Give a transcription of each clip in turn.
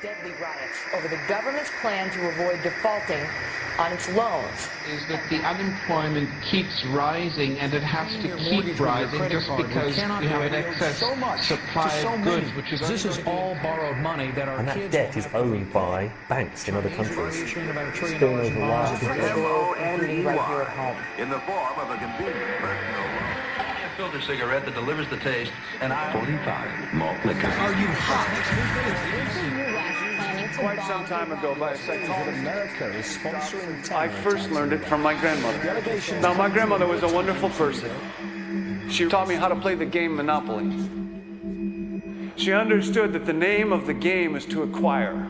deadly riots over the government's plan to avoid defaulting on its loans. Is that the unemployment keeps rising, and it has to keep rising just because we have an excess supply of goods, which is this is all borrowed money that our and that kids debt is owned by banks in other countries. It's been over wires. Including right here at home. In the form of a convenient personal loan. A filter cigarette that delivers the taste, and 45 malt liquor. Are you hot? Quite some time ago, by a second, America is sponsoring I first learned it from my grandmother. Now, my grandmother was a wonderful person. She taught me how to play the game Monopoly. She understood that the name of the game is to acquire.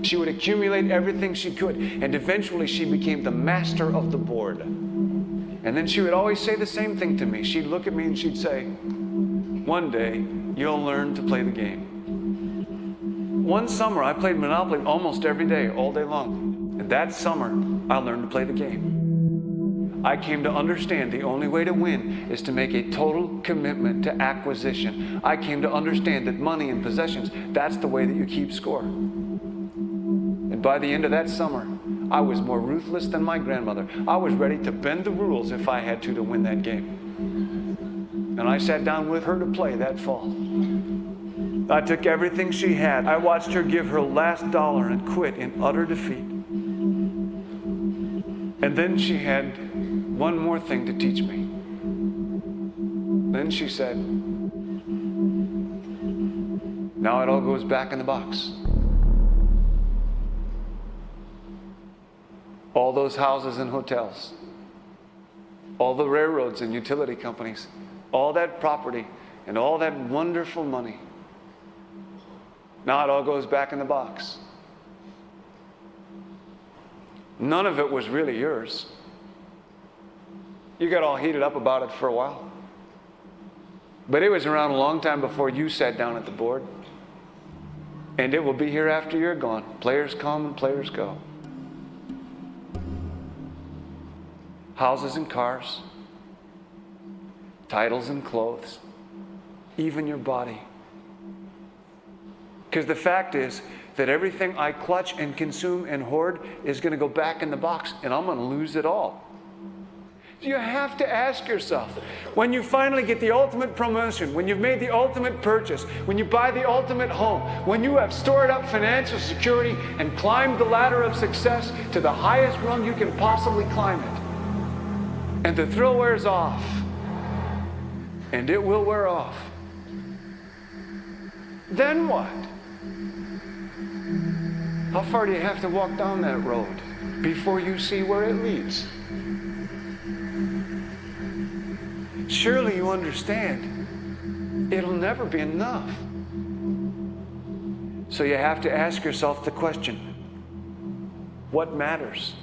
She would accumulate everything she could, and eventually she became the master of the board. And then she would always say the same thing to me. She'd look at me and she'd say, "One day, you'll learn to play the game." One summer, I played Monopoly almost every day, all day long. And that summer, I learned to play the game. I came to understand the only way to win is to make a total commitment to acquisition. I came to understand that money and possessions, that's the way that you keep score. And by the end of that summer, I was more ruthless than my grandmother. I was ready to bend the rules if I had to win that game. And I sat down with her to play that fall. I took everything she had. I watched her give her last dollar and quit in utter defeat. And then she had one more thing to teach me. Then she said, "Now it all goes back in the box." All those houses and hotels, all the railroads and utility companies, all that property and all that wonderful money. Now it all goes back in the box. None of it was really yours. You got all heated up about it for a while. But it was around a long time before you sat down at the board. And it will be here after you're gone. Players come and players go. Houses and cars, titles and clothes, even your body. Because the fact is that everything I clutch and consume and hoard is going to go back in the box, and I'm going to lose it all. You have to ask yourself, when you finally get the ultimate promotion, when you've made the ultimate purchase, when you buy the ultimate home, when you have stored up financial security and climbed the ladder of success to the highest rung you can possibly climb it, and the thrill wears off, and it will wear off, then what? How far do you have to walk down that road before you see where it leads? Surely you understand, it'll never be enough. So you have to ask yourself the question, what matters?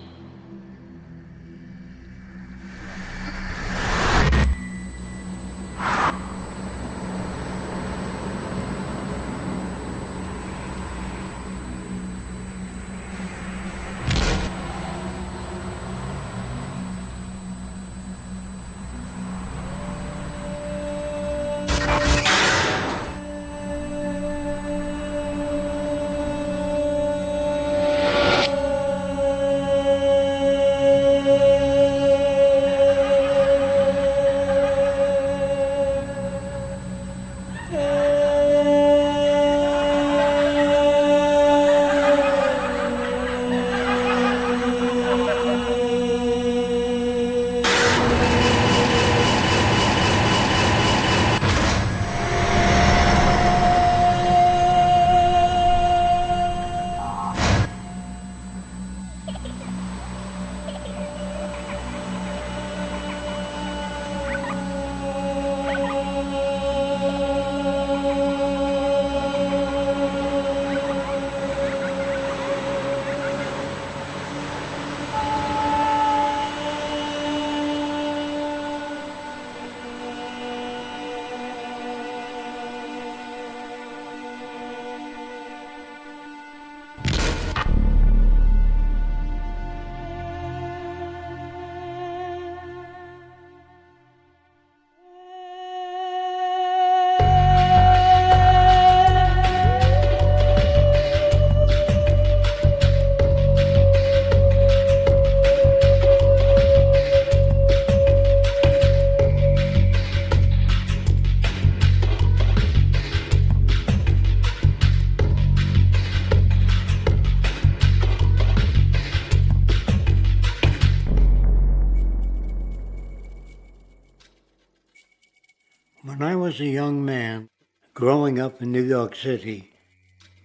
was a young man growing up in New York City,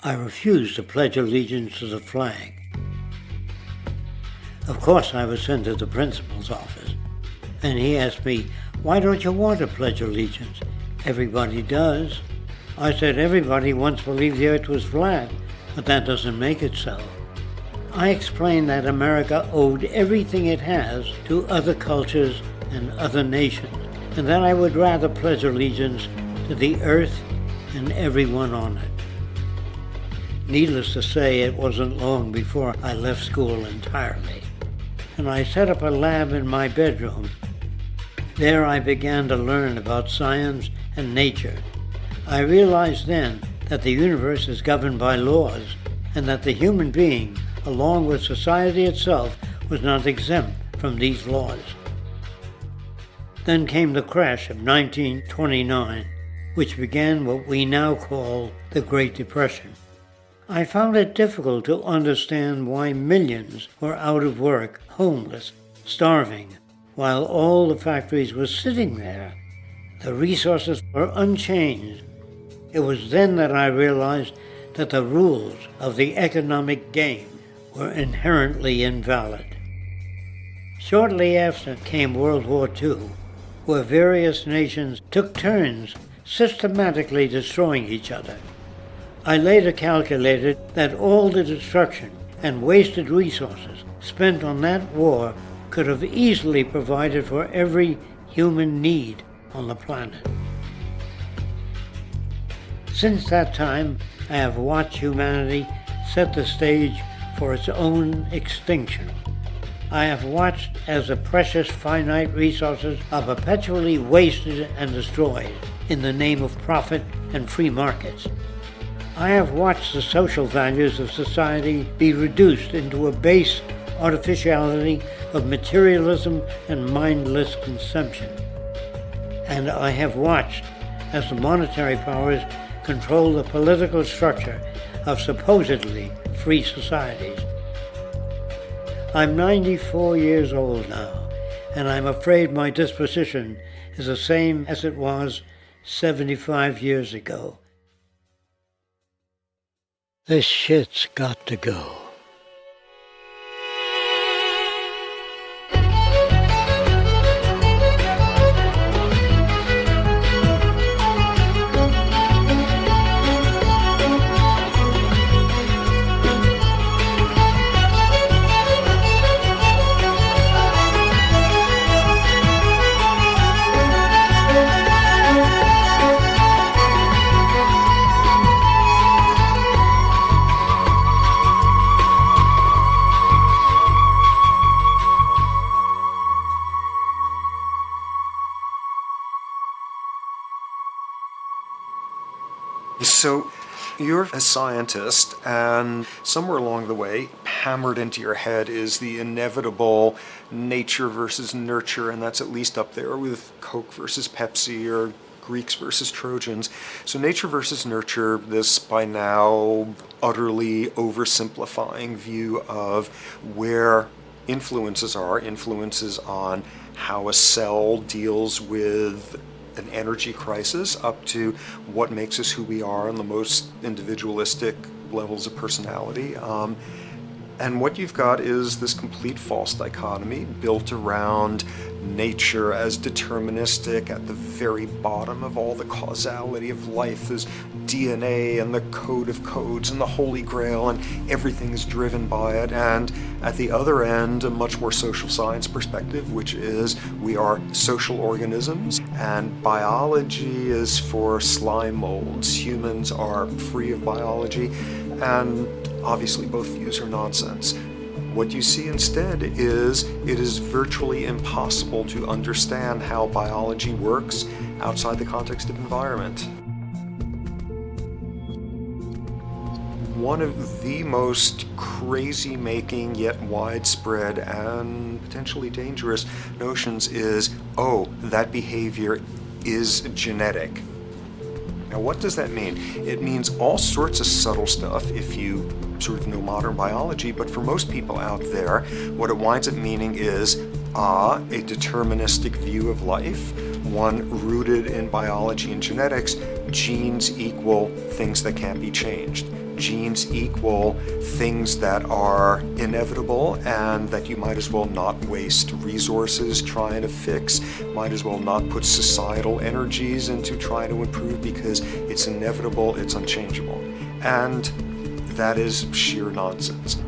I refused to pledge allegiance to the flag. Of course, I was sent to the principal's office, and he asked me, "Why don't you want to pledge allegiance? Everybody does." I said, "Everybody once believed the earth was flat, but that doesn't make it so." I explained that America owed everything it has to other cultures and other nations, and that I would rather pledge allegiance to the earth and everyone on it. Needless to say, it wasn't long before I left school entirely, and I set up a lab in my bedroom. There I began to learn about science and nature. I realized then that the universe is governed by laws, and that the human being, along with society itself, was not exempt from these laws. Then came the crash of 1929, which began what we now call the Great Depression. I found it difficult to understand why millions were out of work, homeless, starving, while all the factories were sitting there. The resources were unchanged. It was then that I realized that the rules of the economic game were inherently invalid. Shortly after came World War II, where various nations took turns systematically destroying each other. I later calculated that all the destruction and wasted resources spent on that war could have easily provided for every human need on the planet. Since that time, I have watched humanity set the stage for its own extinction. I have watched as the precious finite resources are perpetually wasted and destroyed in the name of profit and free markets. I have watched the social values of society be reduced into a base artificiality of materialism and mindless consumption. And I have watched as the monetary powers control the political structure of supposedly free societies. I'm 94 years old now, and I'm afraid my disposition is the same as it was 75 years ago. This shit's got to go. So you're a scientist, and somewhere along the way, hammered into your head is the inevitable nature versus nurture, and that's at least up there with Coke versus Pepsi or Greeks versus Trojans. So nature versus nurture, this by now utterly oversimplifying view of where influences on how a cell deals with an energy crisis, up to what makes us who we are on the most individualistic levels of personality. And what you've got is this complete false dichotomy built around nature as deterministic. At the very bottom of all the causality of life is DNA and the code of codes and the Holy Grail, and everything is driven by it. And at the other end, a much more social science perspective, which is we are social organisms, and biology is for slime molds. Humans are free of biology, and obviously both views are nonsense. What you see instead is it is virtually impossible to understand how biology works outside the context of environment. One of the most crazy-making yet widespread and potentially dangerous notions is, oh, that behavior is genetic. Now, what does that mean? It means all sorts of subtle stuff if you sort of know modern biology, but for most people out there, what it winds up meaning is, a deterministic view of life, one rooted in biology and genetics, genes equal things that can't be changed. Genes equal things that are inevitable and that you might as well not waste resources trying to fix, might as well not put societal energies into trying to improve because it's inevitable, it's unchangeable. And that is sheer nonsense.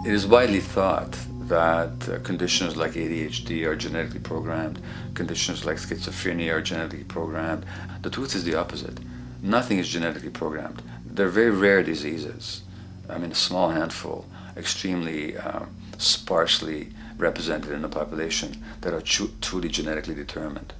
It is widely thought that conditions like ADHD are genetically programmed, conditions like schizophrenia are genetically programmed. The truth is the opposite. Nothing is genetically programmed. They're very rare diseases. I mean, a small handful, extremely sparsely represented in the population that are truly genetically determined.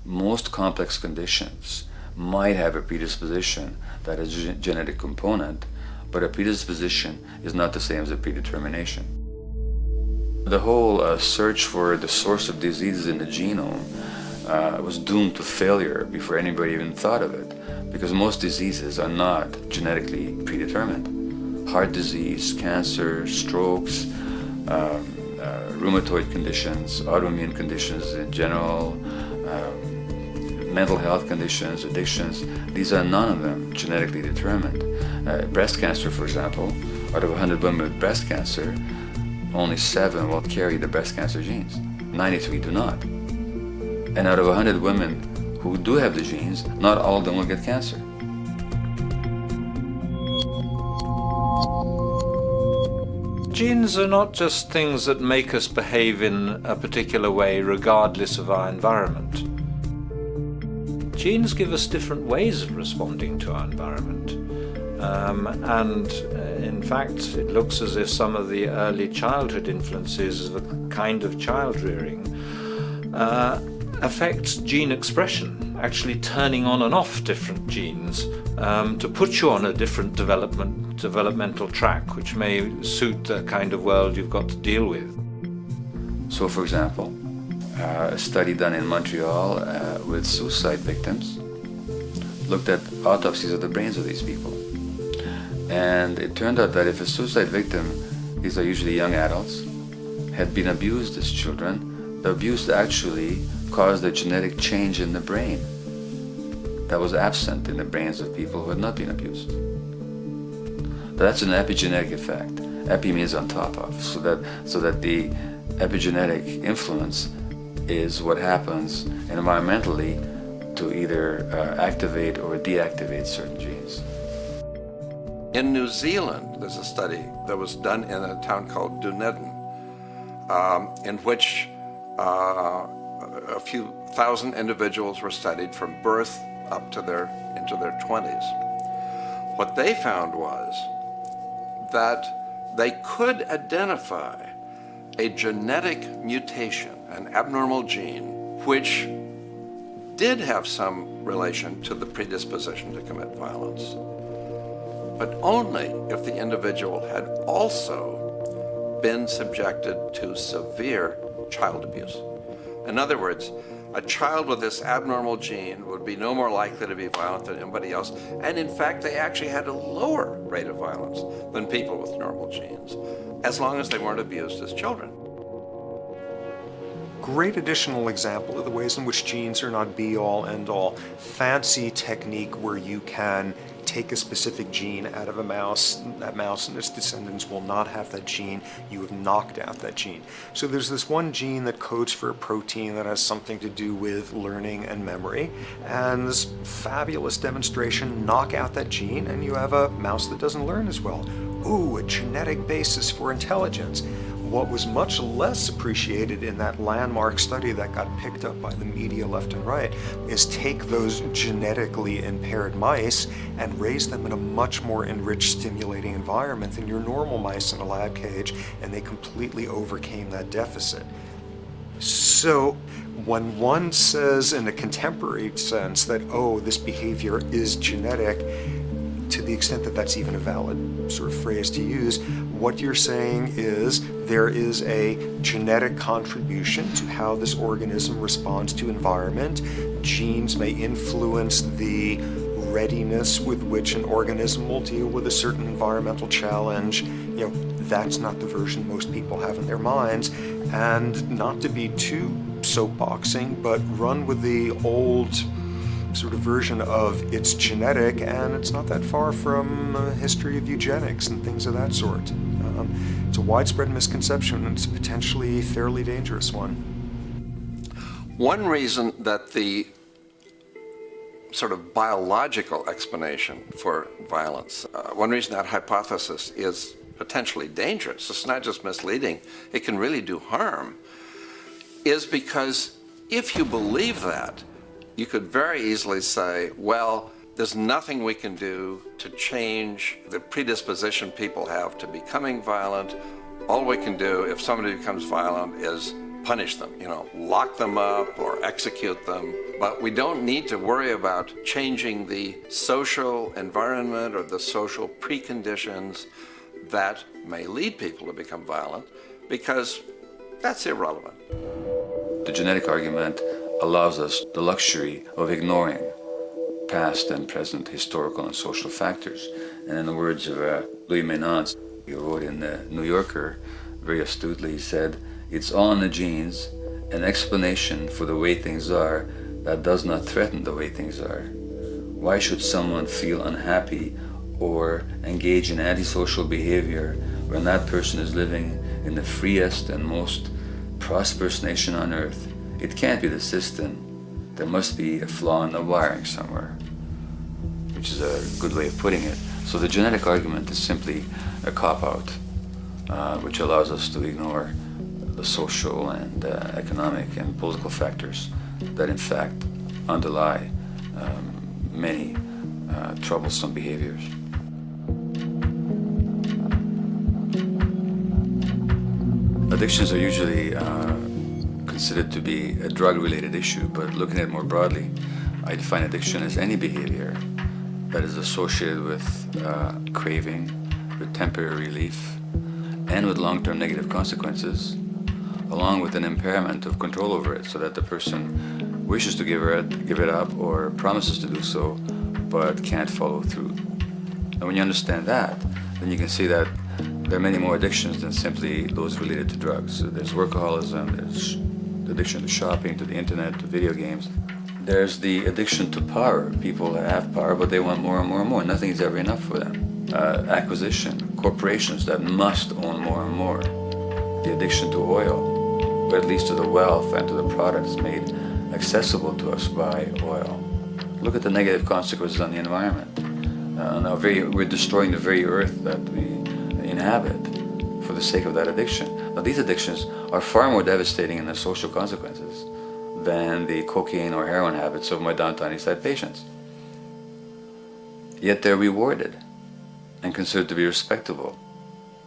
Most complex conditions might have a predisposition that is a genetic component, but a predisposition is not the same as a predetermination. The whole search for the source of diseases in the genome was doomed to failure before anybody even thought of it, because most diseases are not genetically predetermined. Heart disease, cancer, strokes, rheumatoid conditions, autoimmune conditions in general, mental health conditions, addictions, these are none of them genetically determined. Breast cancer, for example, out of 100 women with breast cancer, only 7 will carry the breast cancer genes. 93 do not. And out of 100 women who do have the genes, not all of them will get cancer. Genes are not just things that make us behave in a particular way regardless of our environment. Genes give us different ways of responding to our environment. In fact, it looks as if some of the early childhood influences of a kind of child rearing affect gene expression, actually turning on and off different genes to put you on a different developmental track, which may suit the kind of world you've got to deal with. So, for example, a study done in Montreal with suicide victims looked at autopsies of the brains of these people. And it turned out that if a suicide victim, these are usually young adults, had been abused as children, the abuse actually caused a genetic change in the brain that was absent in the brains of people who had not been abused. That's an epigenetic effect. Epi means on top of, so that the epigenetic influence is what happens environmentally to either activate or deactivate certain genes. In New Zealand, there's a study that was done in a town called Dunedin, in which a few thousand individuals were studied from birth up to into their 20s. What they found was that they could identify a genetic mutation, an abnormal gene, which did have some relation to the predisposition to commit violence, but only if the individual had also been subjected to severe child abuse. In other words, a child with this abnormal gene would be no more likely to be violent than anybody else, and in fact they actually had a lower rate of violence than people with normal genes, as long as they weren't abused as children. Great additional example of the ways in which genes are not be-all, end-all. Fancy technique where you can take a specific gene out of a mouse, that mouse and its descendants will not have that gene, you have knocked out that gene. So there's this one gene that codes for a protein that has something to do with learning and memory, and this fabulous demonstration, knock out that gene and you have a mouse that doesn't learn as well. Ooh, a genetic basis for intelligence. What was much less appreciated in that landmark study that got picked up by the media left and right is take those genetically impaired mice and raise them in a much more enriched, stimulating environment than your normal mice in a lab cage, and they completely overcame that deficit. So when one says in a contemporary sense that, oh, this behavior is genetic, to the extent that that's even a valid sort of phrase to use, what you're saying is there is a genetic contribution to how this organism responds to environment. Genes may influence the readiness with which an organism will deal with a certain environmental challenge. You know, that's not the version most people have in their minds. And not to be too soapboxing, but run with the old sort of version of it's genetic, and it's not that far from a history of eugenics and things of that sort. It's a widespread misconception, and it's a potentially fairly dangerous one. One reason that the sort of biological explanation for violence, one reason that hypothesis is potentially dangerous, it's not just misleading, it can really do harm, is because if you believe that, you could very easily say, well, there's nothing we can do to change the predisposition people have to becoming violent. All we can do if somebody becomes violent is punish them, lock them up or execute them. But we don't need to worry about changing the social environment or the social preconditions that may lead people to become violent, because that's irrelevant. The genetic argument allows us the luxury of ignoring past and present historical and social factors. And in the words of Louis Menand, he wrote in the New Yorker, very astutely, he said, "It's all in the genes, an explanation for the way things are that does not threaten the way things are. Why should someone feel unhappy or engage in antisocial behavior when that person is living in the freest and most prosperous nation on earth? It can't be the system. There must be a flaw in the wiring somewhere," which is a good way of putting it. So the genetic argument is simply a cop-out, which allows us to ignore the social and economic and political factors that in fact underlie many troublesome behaviors. Addictions are usually considered to be a drug-related issue, but looking at it more broadly, I define addiction as any behavior that is associated with craving, with temporary relief, and with long-term negative consequences, along with an impairment of control over it, so that the person wishes to give it up or promises to do so, but can't follow through. And when you understand that, then you can see that there are many more addictions than simply those related to drugs. So there's workaholism, there's addiction to shopping, to the internet, to video games. There's the addiction to power. People have power, but they want more and more and more. Nothing is ever enough for them. Acquisition, corporations that must own more and more. The addiction to oil, or at least to the wealth and to the products made accessible to us by oil. Look at the negative consequences on the environment. We're destroying the very earth that we inhabit for the sake of that addiction. Now, these addictions are far more devastating in their social consequences than the cocaine or heroin habits of my downtown East Side patients. Yet they're rewarded and considered to be respectable.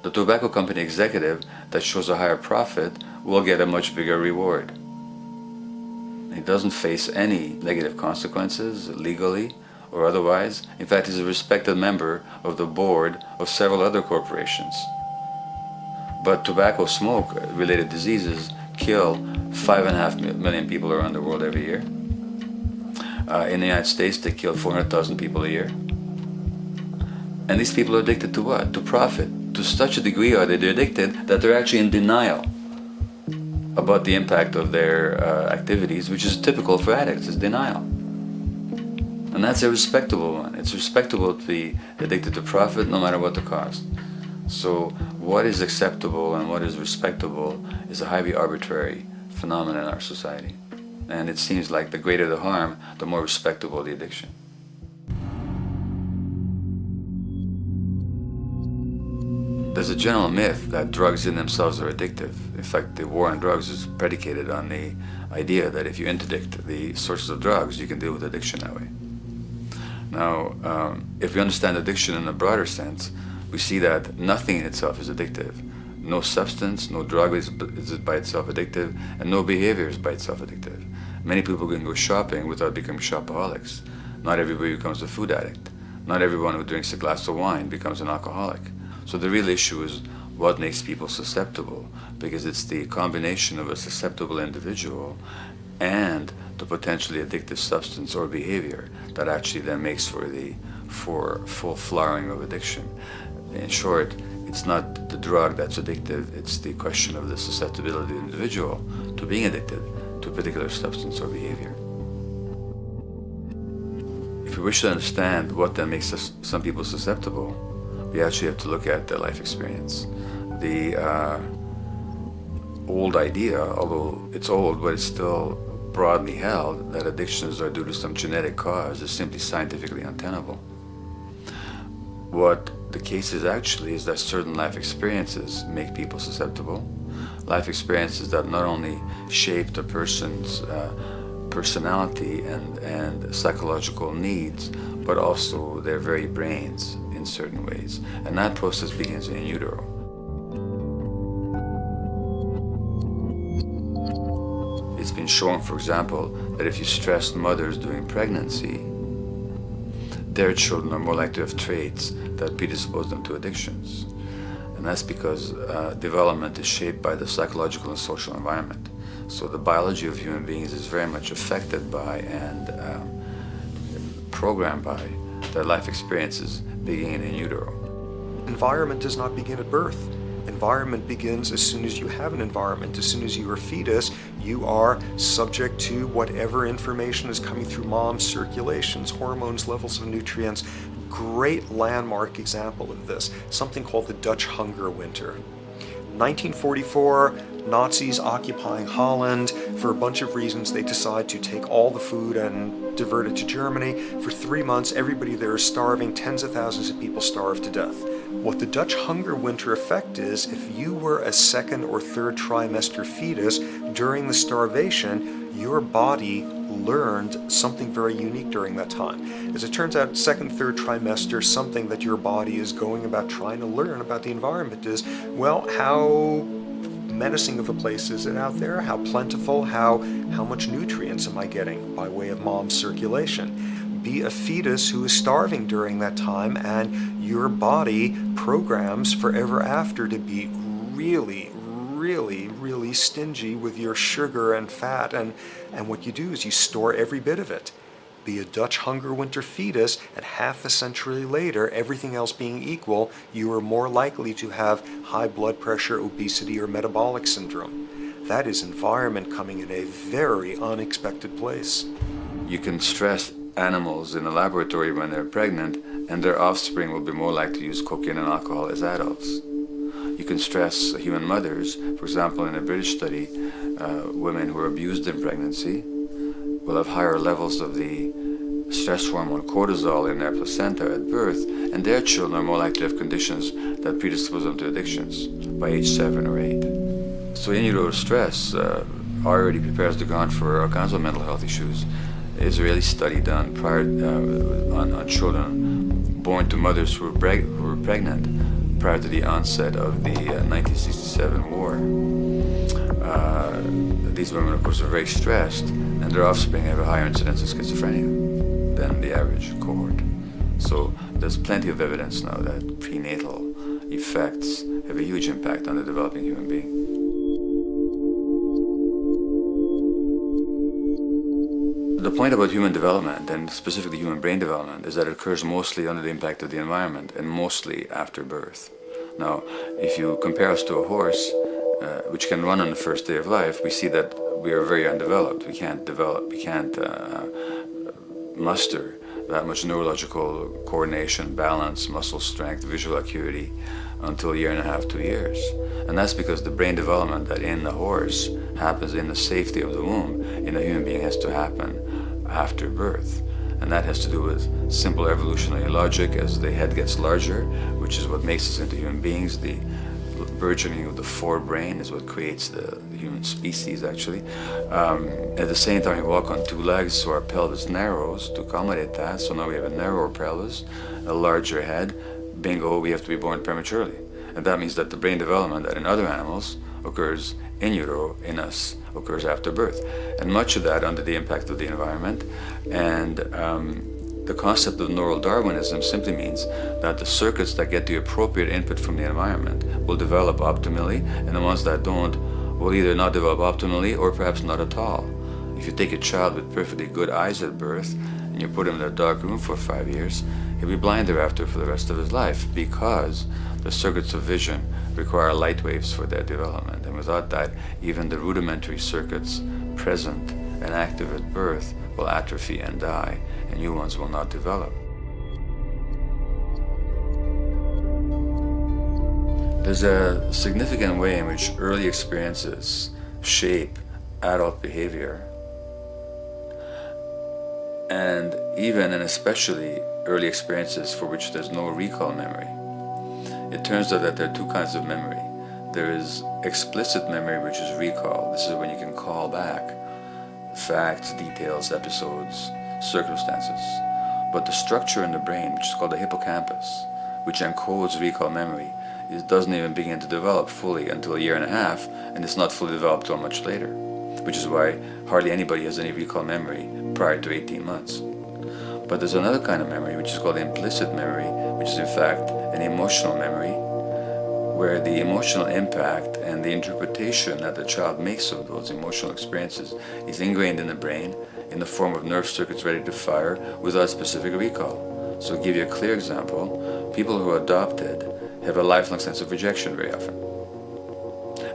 The tobacco company executive that shows a higher profit will get a much bigger reward. He doesn't face any negative consequences legally or otherwise. In fact, he's a respected member of the board of several other corporations. But tobacco smoke-related diseases kill 5.5 million people around the world every year. In the United States, they kill 400,000 people a year. And these people are addicted to what? To profit. To such a degree are they addicted that they're actually in denial about the impact of their activities, which is typical for addicts, is denial. And that's a respectable one. It's respectable to be addicted to profit no matter what the cost. So what is acceptable and what is respectable is a highly arbitrary phenomenon in our society. And it seems like the greater the harm, the more respectable the addiction. There's a general myth that drugs in themselves are addictive. In fact, the war on drugs is predicated on the idea that if you interdict the sources of drugs, you can deal with addiction that way. Now, if we understand addiction in a broader sense, we see that nothing in itself is addictive. No substance, no drug is by itself addictive, and no behavior is by itself addictive. Many people can go shopping without becoming shopaholics. Not everybody becomes a food addict. Not everyone who drinks a glass of wine becomes an alcoholic. So the real issue is what makes people susceptible, because it's the combination of a susceptible individual and the potentially addictive substance or behavior that actually then makes for full flowering of addiction. In short, it's not the drug that's addictive, it's the question of the susceptibility of the individual to being addicted to a particular substance or behavior. If we wish to understand what then makes some people susceptible, we actually have to look at their life experience. The old idea, although it's old, but it's still broadly held, that addictions are due to some genetic cause is simply scientifically untenable. What the case is actually is that certain life experiences make people susceptible. Life experiences that not only shape the person's personality and psychological needs, but also their very brains in certain ways. And that process begins in utero. It's been shown, for example, that if you stress mothers during pregnancy, their children are more likely to have traits that predispose them to addictions. And that's because development is shaped by the psychological and social environment. So the biology of human beings is very much affected by and programmed by their life experiences beginning in utero. Environment does not begin at birth. Environment begins as soon as you have an environment. As soon as you are a fetus, you are subject to whatever information is coming through mom's circulations, hormones, levels of nutrients. Great landmark example of this, something called the Dutch hunger winter. 1944, Nazis occupying Holland. For a bunch of reasons, they decide to take all the food and divert it to Germany. For 3 months, everybody there is starving. Tens of thousands of people starve to death. What the Dutch hunger winter effect is, if you were a second or third trimester fetus during the starvation, your body learned something very unique during that time. As it turns out, second, third trimester, something that your body is going about trying to learn about the environment is, well, how menacing of a place is it out there? How plentiful? How much nutrients am I getting by way of mom's circulation? Be a fetus who is starving during that time, and your body programs forever after to be really, really, really stingy with your sugar and fat, and what you do is you store every bit of it. Be a Dutch hunger winter fetus, and half a century later, everything else being equal, you are more likely to have high blood pressure, obesity, or metabolic syndrome. That is environment coming in a very unexpected place. You can stress animals in a laboratory when they're pregnant, and their offspring will be more likely to use cocaine and alcohol as adults. You can stress human mothers. For example, in a British study, women who are abused in pregnancy will have higher levels of the stress hormone cortisol in their placenta at birth, and their children are more likely to have conditions that predispose them to addictions by age 7 or 8. So in utero stress already prepares the ground for all kinds of mental health issues. Israeli study done prior on children born to mothers who were pregnant prior to the onset of the 1967 war. These women, of course, are very stressed, and their offspring have a higher incidence of schizophrenia than the average cohort. So there's plenty of evidence now that prenatal effects have a huge impact on the developing human being. The point about human development, and specifically human brain development, is that it occurs mostly under the impact of the environment and mostly after birth. Now, if you compare us to a horse, which can run on the first day of life, we see that we are very undeveloped. We can't muster that much neurological coordination, balance, muscle strength, visual acuity until a year and a half, 2 years. And that's because the brain development that in the horse happens in the safety of the womb, in a human being has to happen after birth. And that has to do with simple evolutionary logic. As the head gets larger, which is what makes us into human beings, the burgeoning of the forebrain is what creates the human species, actually. At the same time, we walk on 2 legs, so our pelvis narrows to accommodate that. So now we have a narrower pelvis, a larger head. Bingo, we have to be born prematurely. And that means that the brain development that in other animals occurs in utero, in us, occurs after birth. And much of that under the impact of the environment. And the concept of neural Darwinism simply means that the circuits that get the appropriate input from the environment will develop optimally, and the ones that don't will either not develop optimally or perhaps not at all. If you take a child with perfectly good eyes at birth and you put him in a dark room for 5 years, he'll be blind thereafter for the rest of his life, because The circuits of vision require light waves for their development, and without that, even the rudimentary circuits present and active at birth will atrophy and die, and new ones will not develop. There's a significant way in which early experiences shape adult behavior, and even and especially early experiences for which there's no recall memory. It turns out that there are two kinds of memory. There is explicit memory, which is recall. This is when you can call back facts, details, episodes, circumstances. But the structure in the brain, which is called the hippocampus, which encodes recall memory, it doesn't even begin to develop fully until a year and a half, and it's not fully developed till much later, which is why hardly anybody has any recall memory prior to 18 months. But there's another kind of memory, which is called implicit memory, which is in fact an emotional memory, where the emotional impact and the interpretation that the child makes of those emotional experiences is ingrained in the brain in the form of nerve circuits ready to fire without specific recall. So to give you a clear example, people who are adopted have a lifelong sense of rejection very often.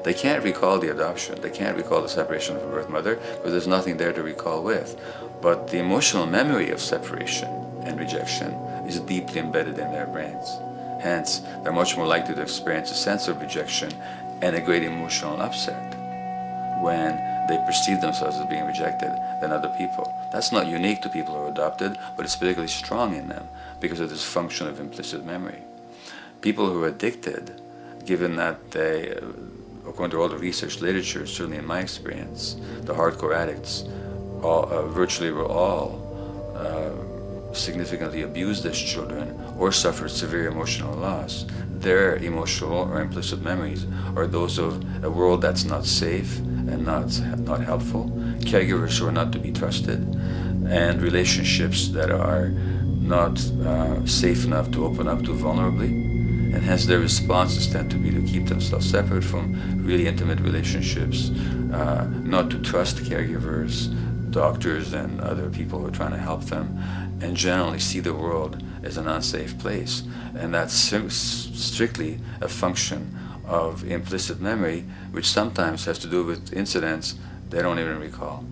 They can't recall the adoption, they can't recall the separation from birth mother, because there's nothing there to recall with. But the emotional memory of separation and rejection is deeply embedded in their brains. Hence, they're much more likely to experience a sense of rejection and a great emotional upset when they perceive themselves as being rejected than other people. That's not unique to people who are adopted, but it's particularly strong in them because of this function of implicit memory. People who are addicted, given that they, according to all the research literature, certainly in my experience, the hardcore addicts virtually were all significantly abused as children or suffered severe emotional loss. Their emotional or implicit memories are those of a world that's not safe and not helpful, caregivers who are not to be trusted, and relationships that are not safe enough to open up to vulnerably. And hence their responses tend to be to keep themselves separate from really intimate relationships, not to trust caregivers, doctors and other people who are trying to help them, and generally see the world as an unsafe place. And that's strictly a function of implicit memory, which sometimes has to do with incidents they don't even recall.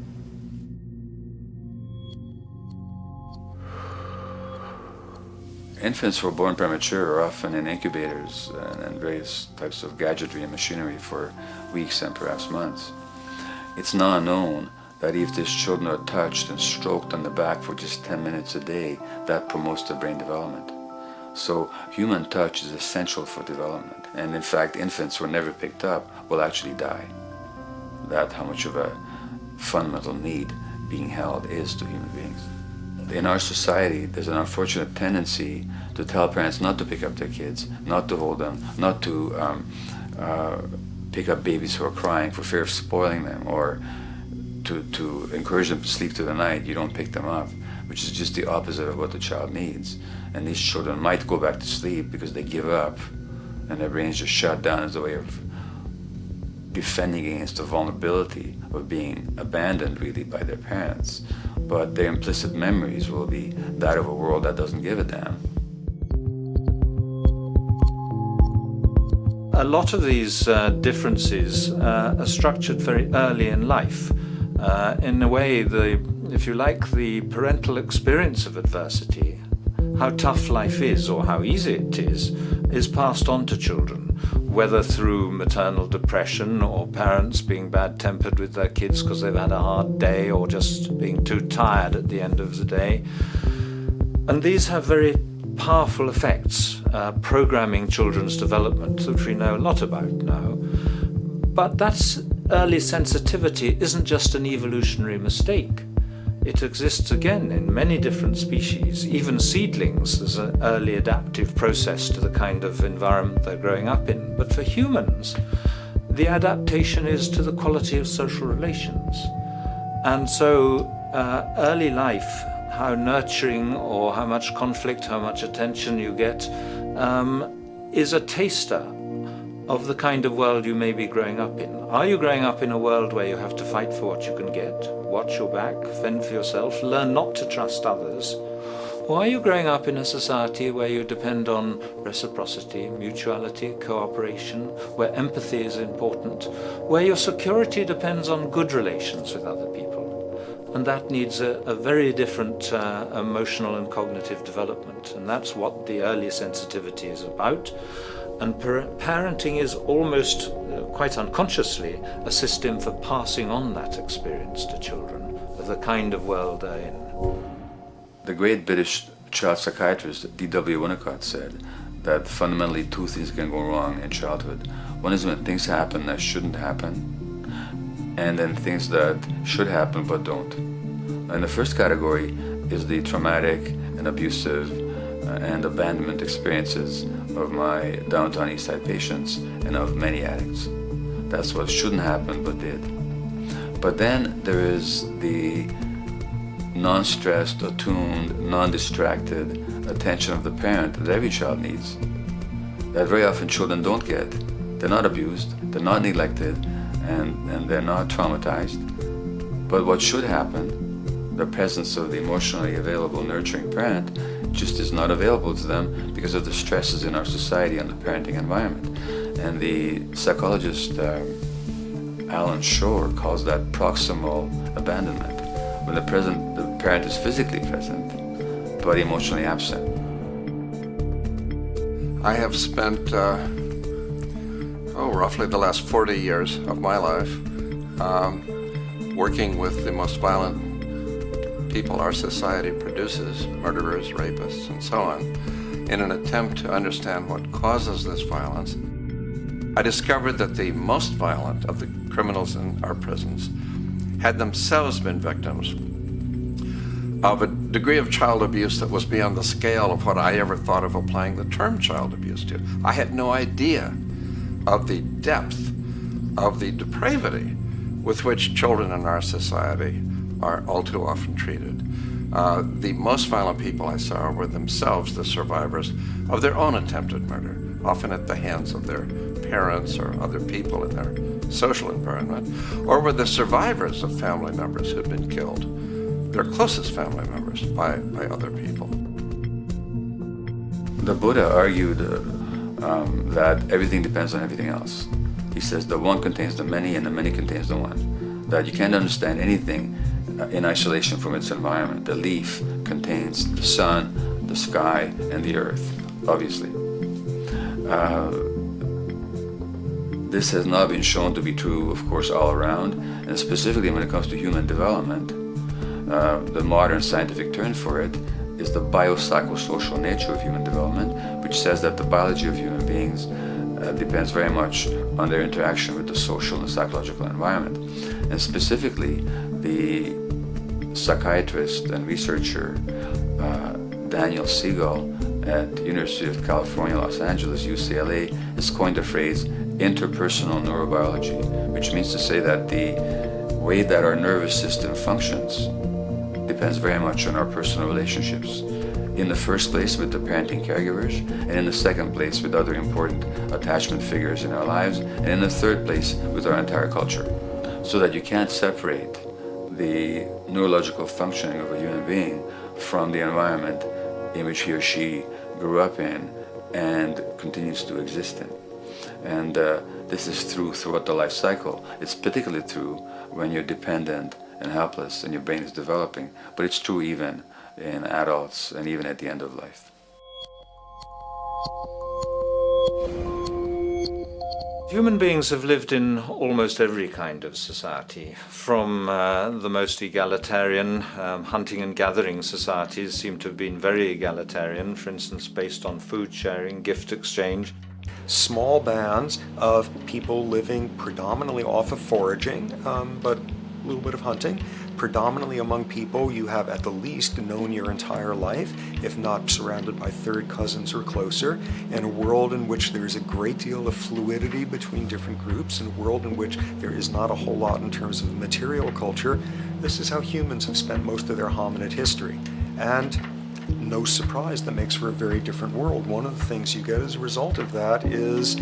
Infants who are born premature are often in incubators and various types of gadgetry and machinery for weeks and perhaps months. It's now known that if these children are touched and stroked on the back for just 10 minutes a day, that promotes their brain development. So human touch is essential for development. And in fact, infants who are never picked up will actually die. That's how much of a fundamental need being held is to human beings. In our society, there's an unfortunate tendency to tell parents not to pick up their kids, not to hold them, not to pick up babies who are crying for fear of spoiling them, or to encourage them to sleep through the night. You don't pick them up, which is just the opposite of what the child needs. And these children might go back to sleep because they give up and their brains just shut down as a way of defending against the vulnerability of being abandoned really by their parents. But their implicit memories will be that of a world that doesn't give a damn. A lot of these differences are structured very early in life. In a way, if you like, the parental experience of adversity, how tough life is or how easy it is passed on to children, whether through maternal depression or parents being bad-tempered with their kids because they've had a hard day or just being too tired at the end of the day. And these have very powerful effects, programming children's development, which we know a lot about now. But that's early sensitivity isn't just an evolutionary mistake. It exists again in many different species. Even seedlings, there's an early adaptive process to the kind of environment they're growing up in. But for humans, the adaptation is to the quality of social relations. And so early life, how nurturing or how much conflict, how much attention you get, is a taster of the kind of world you may be growing up in. Are you growing up in a world where you have to fight for what you can get, watch your back, fend for yourself, learn not to trust others? Or are you growing up in a society where you depend on reciprocity, mutuality, cooperation, where empathy is important, where your security depends on good relations with other people? And that needs a very different emotional and cognitive development. And that's what the early sensitivity is about. And parenting is almost, quite unconsciously, a system for passing on that experience to children of the kind of world they're in. The great British child psychiatrist D.W. Winnicott said that fundamentally two things can go wrong in childhood. One is when things happen that shouldn't happen, and then things that should happen but don't. And the first category is the traumatic and abusive and abandonment experiences of my downtown East Side patients and of many addicts. That's what shouldn't happen but did. But then there is the non-stressed, attuned, non-distracted attention of the parent that every child needs, that very often children don't get. They're not abused, they're not neglected, and they're not traumatized. But what should happen, the presence of the emotionally available, nurturing parent, just is not available to them because of the stresses in our society and the parenting environment. And the psychologist Alan Shore calls that proximal abandonment, when the parent is physically present, but emotionally absent. I have spent, roughly the last 40 years of my life working with the most violent people our society produces, murderers, rapists, and so on, in an attempt to understand what causes this violence. I discovered that the most violent of the criminals in our prisons had themselves been victims of a degree of child abuse that was beyond the scale of what I ever thought of applying the term child abuse to. I had no idea of the depth of the depravity with which children in our society are all too often treated. The most violent people I saw were themselves the survivors of their own attempted murder, often at the hands of their parents or other people in their social environment, or were the survivors of family members who'd been killed, their closest family members, by other people. The Buddha argued that everything depends on everything else. He says the one contains the many and the many contains the one. That you can't understand anything in isolation from its environment. The leaf contains the sun, the sky, and the earth, obviously. This has not been shown to be true, of course, all around, and specifically when it comes to human development. The modern scientific term for it is the biopsychosocial nature of human development, which says that the biology of human beings depends very much on their interaction with the social and psychological environment. And specifically, the psychiatrist and researcher Daniel Siegel at the University of California, Los Angeles, UCLA, has coined the phrase interpersonal neurobiology, which means to say that the way that our nervous system functions depends very much on our personal relationships. In the first place with the parenting caregivers, and in the second place with other important attachment figures in our lives, and in the third place with our entire culture. So that you can't separate the neurological functioning of a human being from the environment in which he or she grew up in and continues to exist in. And this is true throughout the life cycle. It's particularly true when you're dependent and helpless and your brain is developing, but it's true even in adults and even at the end of life. Human beings have lived in almost every kind of society, from the most egalitarian, hunting and gathering societies seem to have been very egalitarian, for instance, based on food sharing, gift exchange. Small bands of people living predominantly off of foraging, but a little bit of hunting. Predominantly among people you have at the least known your entire life, if not surrounded by third cousins or closer, in a world in which there is a great deal of fluidity between different groups, in a world in which there is not a whole lot in terms of material culture. This is how humans have spent most of their hominid history. And no surprise, that makes for a very different world. One of the things you get as a result of that is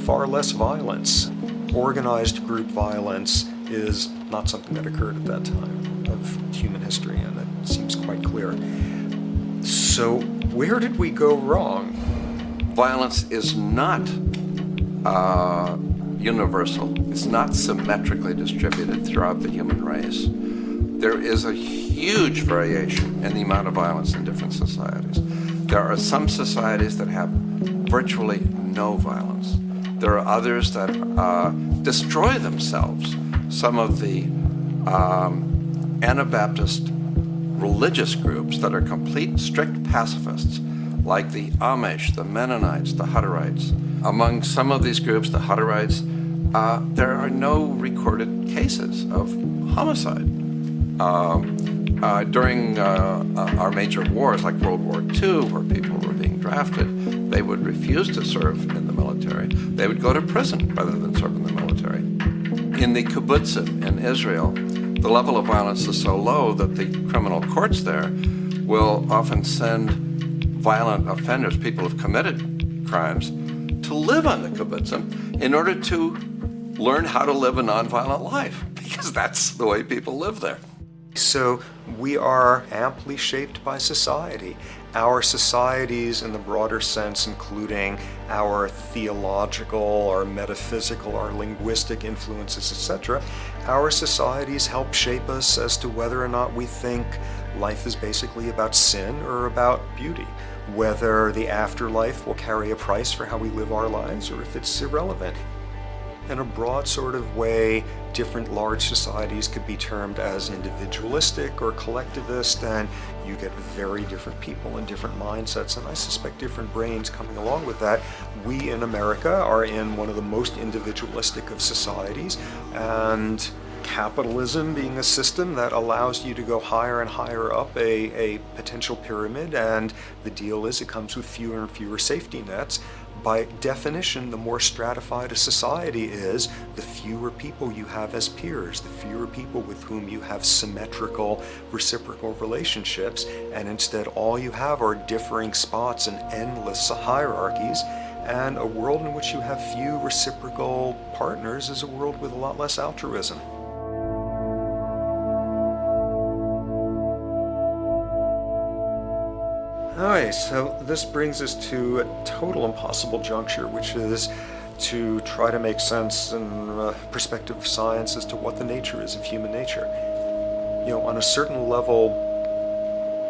far less violence. Organized group violence is not something that occurred at that time of human history, and it seems quite clear. So where did we go wrong? Violence is not universal. It's not symmetrically distributed throughout the human race. There is a huge variation in the amount of violence in different societies. There are some societies that have virtually no violence. There are others that destroy themselves. Some of the Anabaptist religious groups that are complete strict pacifists, like the Amish, the Mennonites, the Hutterites. Among some of these groups, the Hutterites, there are no recorded cases of homicide. During our major wars, like World War II, where people were being drafted, they would refuse to serve in the military. They would go to prison rather than serve in the military. In the kibbutzim in Israel, the level of violence is so low that the criminal courts there will often send violent offenders, people who've committed crimes, to live on the kibbutzim in order to learn how to live a nonviolent life, because that's the way people live there. So we are amply shaped by society. Our societies in the broader sense, including our theological, our metaphysical, our linguistic influences, etc., our societies help shape us as to whether or not we think life is basically about sin or about beauty, whether the afterlife will carry a price for how we live our lives or if it's irrelevant. In a broad sort of way, different large societies could be termed as individualistic or collectivist, and you get very different people and different mindsets, and I suspect different brains coming along with that. We in America are in one of the most individualistic of societies, and capitalism being a system that allows you to go higher and higher up a potential pyramid, and the deal is it comes with fewer and fewer safety nets. By definition, the more stratified a society is, the fewer people you have as peers, the fewer people with whom you have symmetrical, reciprocal relationships, and instead all you have are differing spots and endless hierarchies. And a world in which you have few reciprocal partners is a world with a lot less altruism. Alright, so this brings us to a total impossible juncture, which is to try to make sense in perspective of science as to what the nature is of human nature. You know, on a certain level,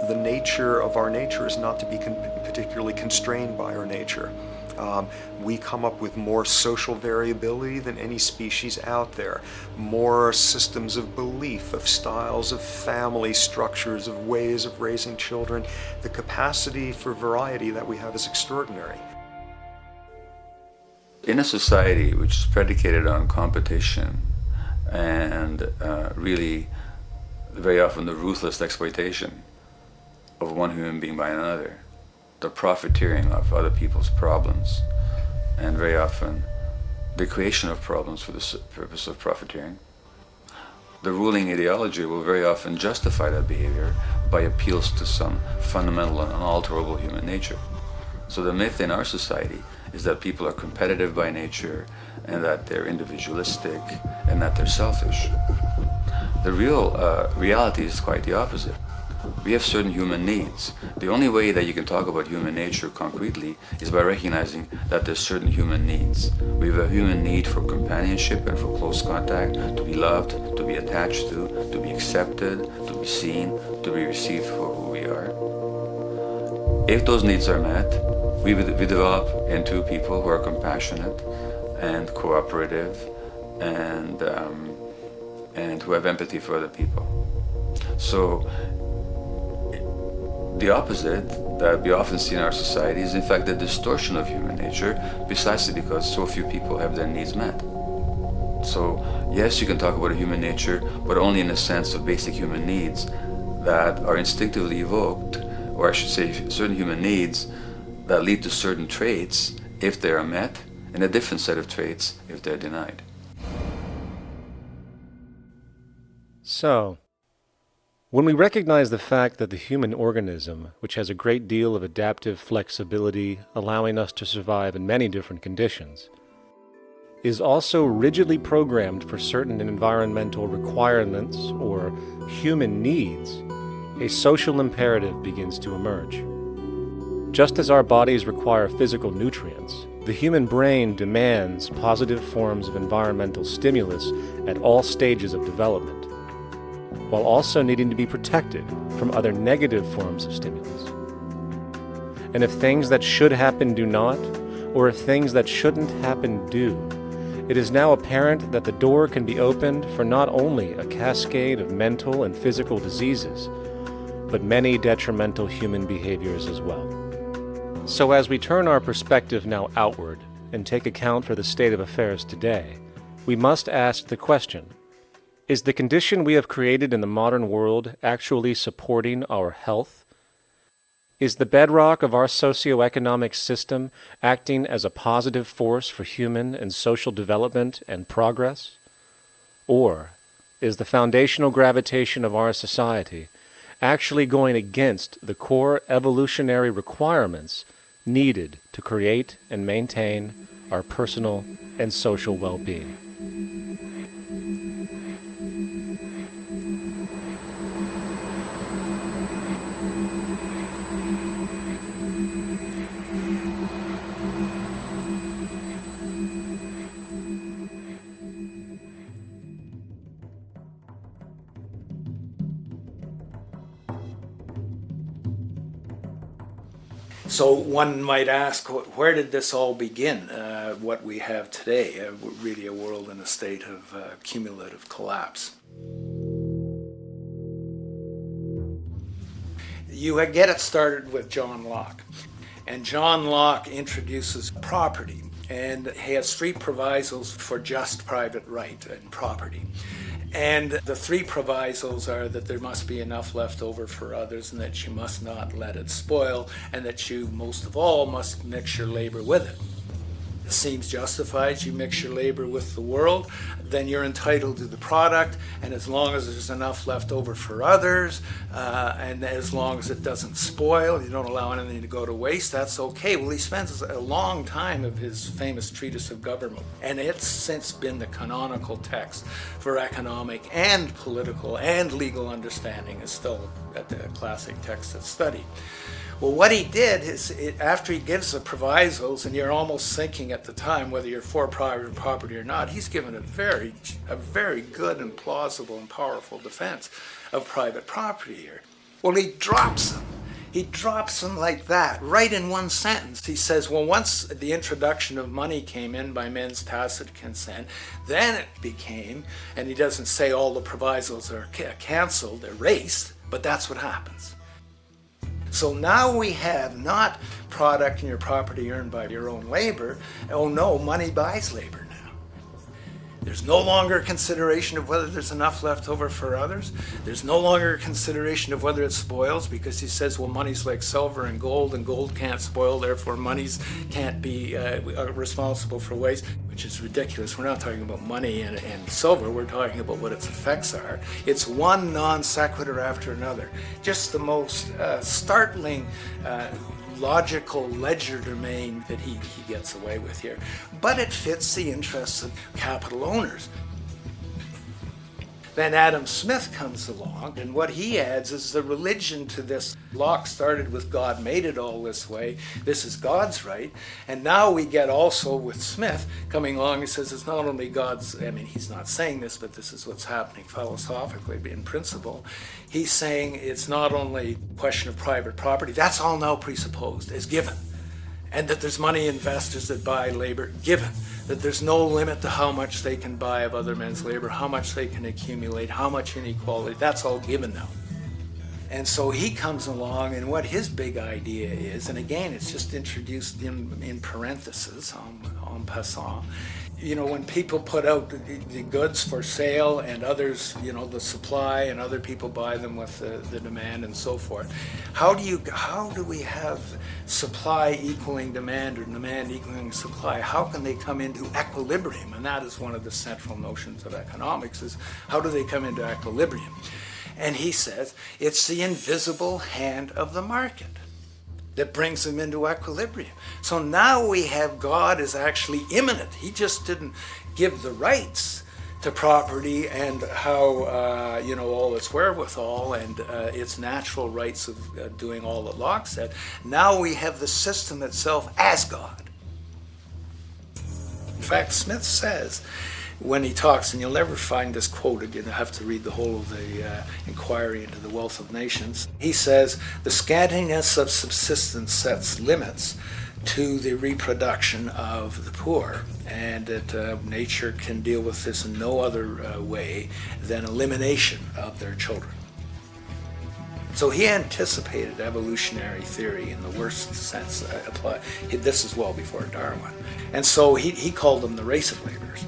the nature of our nature is not to be particularly constrained by our nature. We come up with more social variability than any species out there, more systems of belief, of styles of family structures, of ways of raising children. The capacity for variety that we have is extraordinary. In a society which is predicated on competition and really very often the ruthless exploitation of one human being by another, the profiteering of other people's problems, and very often the creation of problems for the purpose of profiteering, the ruling ideology will very often justify that behavior by appeals to some fundamental and unalterable human nature. So the myth in our society is that people are competitive by nature, and that they're individualistic, and that they're selfish. The real reality is quite the opposite. We have certain human needs. The only way that you can talk about human nature concretely is by recognizing that there's certain human needs. We have a human need for companionship and for close contact, to be loved, to be attached to be accepted, to be seen, to be received for who we are. If those needs are met, we develop into people who are compassionate and cooperative and who have empathy for other people. So the opposite that we often see in our society is in fact the distortion of human nature, precisely because so few people have their needs met. So yes, you can talk about a human nature, but only in a sense of basic human needs that are instinctively evoked, or I should say certain human needs that lead to certain traits if they are met, and a different set of traits if they're denied. So, when we recognize the fact that the human organism, which has a great deal of adaptive flexibility, allowing us to survive in many different conditions, is also rigidly programmed for certain environmental requirements or human needs, a social imperative begins to emerge. Just as our bodies require physical nutrients, the human brain demands positive forms of environmental stimulus at all stages of development, while also needing to be protected from other negative forms of stimulus. And if things that should happen do not, or if things that shouldn't happen do, it is now apparent that the door can be opened for not only a cascade of mental and physical diseases, but many detrimental human behaviors as well. So as we turn our perspective now outward and take account for the state of affairs today, we must ask the question, is the condition we have created in the modern world actually supporting our health? Is the bedrock of our socioeconomic system acting as a positive force for human and social development and progress? Or is the foundational gravitation of our society actually going against the core evolutionary requirements needed to create and maintain our personal and social well-being? So one might ask, where did this all begin? What we have today, really a world in a state of cumulative collapse. You get it started with John Locke. And John Locke introduces property, and he has 3 provisos for just private right and property. And the 3 provisos are that there must be enough left over for others, and that you must not let it spoil, and that you, most of all, must mix your labor with it. It seems justified. You mix your labor with the world, then you're entitled to the product, and as long as there's enough left over for others, and as long as it doesn't spoil, you don't allow anything to go to waste, that's okay. Well, he spends a long time of his famous treatise of government, and it's since been the canonical text for economic and political and legal understanding. Is still a classic text of study. Well, what he did is, after he gives the provisos, and you're almost thinking at the time whether you're for private property or not, he's given a very good and plausible and powerful defense of private property here. Well, he drops them. He drops them like that, right in one sentence. He says, well, once the introduction of money came in by men's tacit consent, then it became, and he doesn't say all the provisos are canceled, erased, but that's what happens. So now we have not product and your property earned by your own labor. Oh no, money buys labor now. There's no longer a consideration of whether there's enough left over for others. There's no longer a consideration of whether it spoils, because he says, well, money's like silver and gold can't spoil, therefore monies can't be responsible for waste, which is ridiculous. We're not talking about money and silver, we're talking about what its effects are. It's one non sequitur after another. Just the most startling logical legerdemain that he gets away with here. But it fits the interests of capital owners. Then Adam Smith comes along, and what he adds is the religion to this. Locke started with God made it all this way. This is God's right. And now we get also with Smith coming along, he says it's not only God's, I mean, he's not saying this, but this is what's happening philosophically in principle. He's saying it's not only a question of private property, that's all now presupposed, is given. And that there's money investors that buy labor, given. That there's no limit to how much they can buy of other men's labor, how much they can accumulate, how much inequality, that's all given now. And so he comes along, and what his big idea is, and again, it's just introduced in parentheses, en passant. You know, when people put out the goods for sale and others, you know, the supply, and other people buy them with the demand and so forth, how do we have supply equaling demand or demand equaling supply? How can they come into equilibrium? And that is one of the central notions of economics, is how do they come into equilibrium? And he says it's the invisible hand of the market that brings them into equilibrium. So now we have God is actually immanent. He just didn't give the rights to property and how, all its wherewithal and its natural rights of doing all that Locke said. Now we have the system itself as God. In fact, Smith says, when he talks, and you'll never find this quoted, you have to read the whole of the Inquiry into the Wealth of Nations. He says, the scantiness of subsistence sets limits to the reproduction of the poor, and that nature can deal with this in no other way than elimination of their children. So he anticipated evolutionary theory in the worst sense. This is well before Darwin. And so he called them the race of laborers.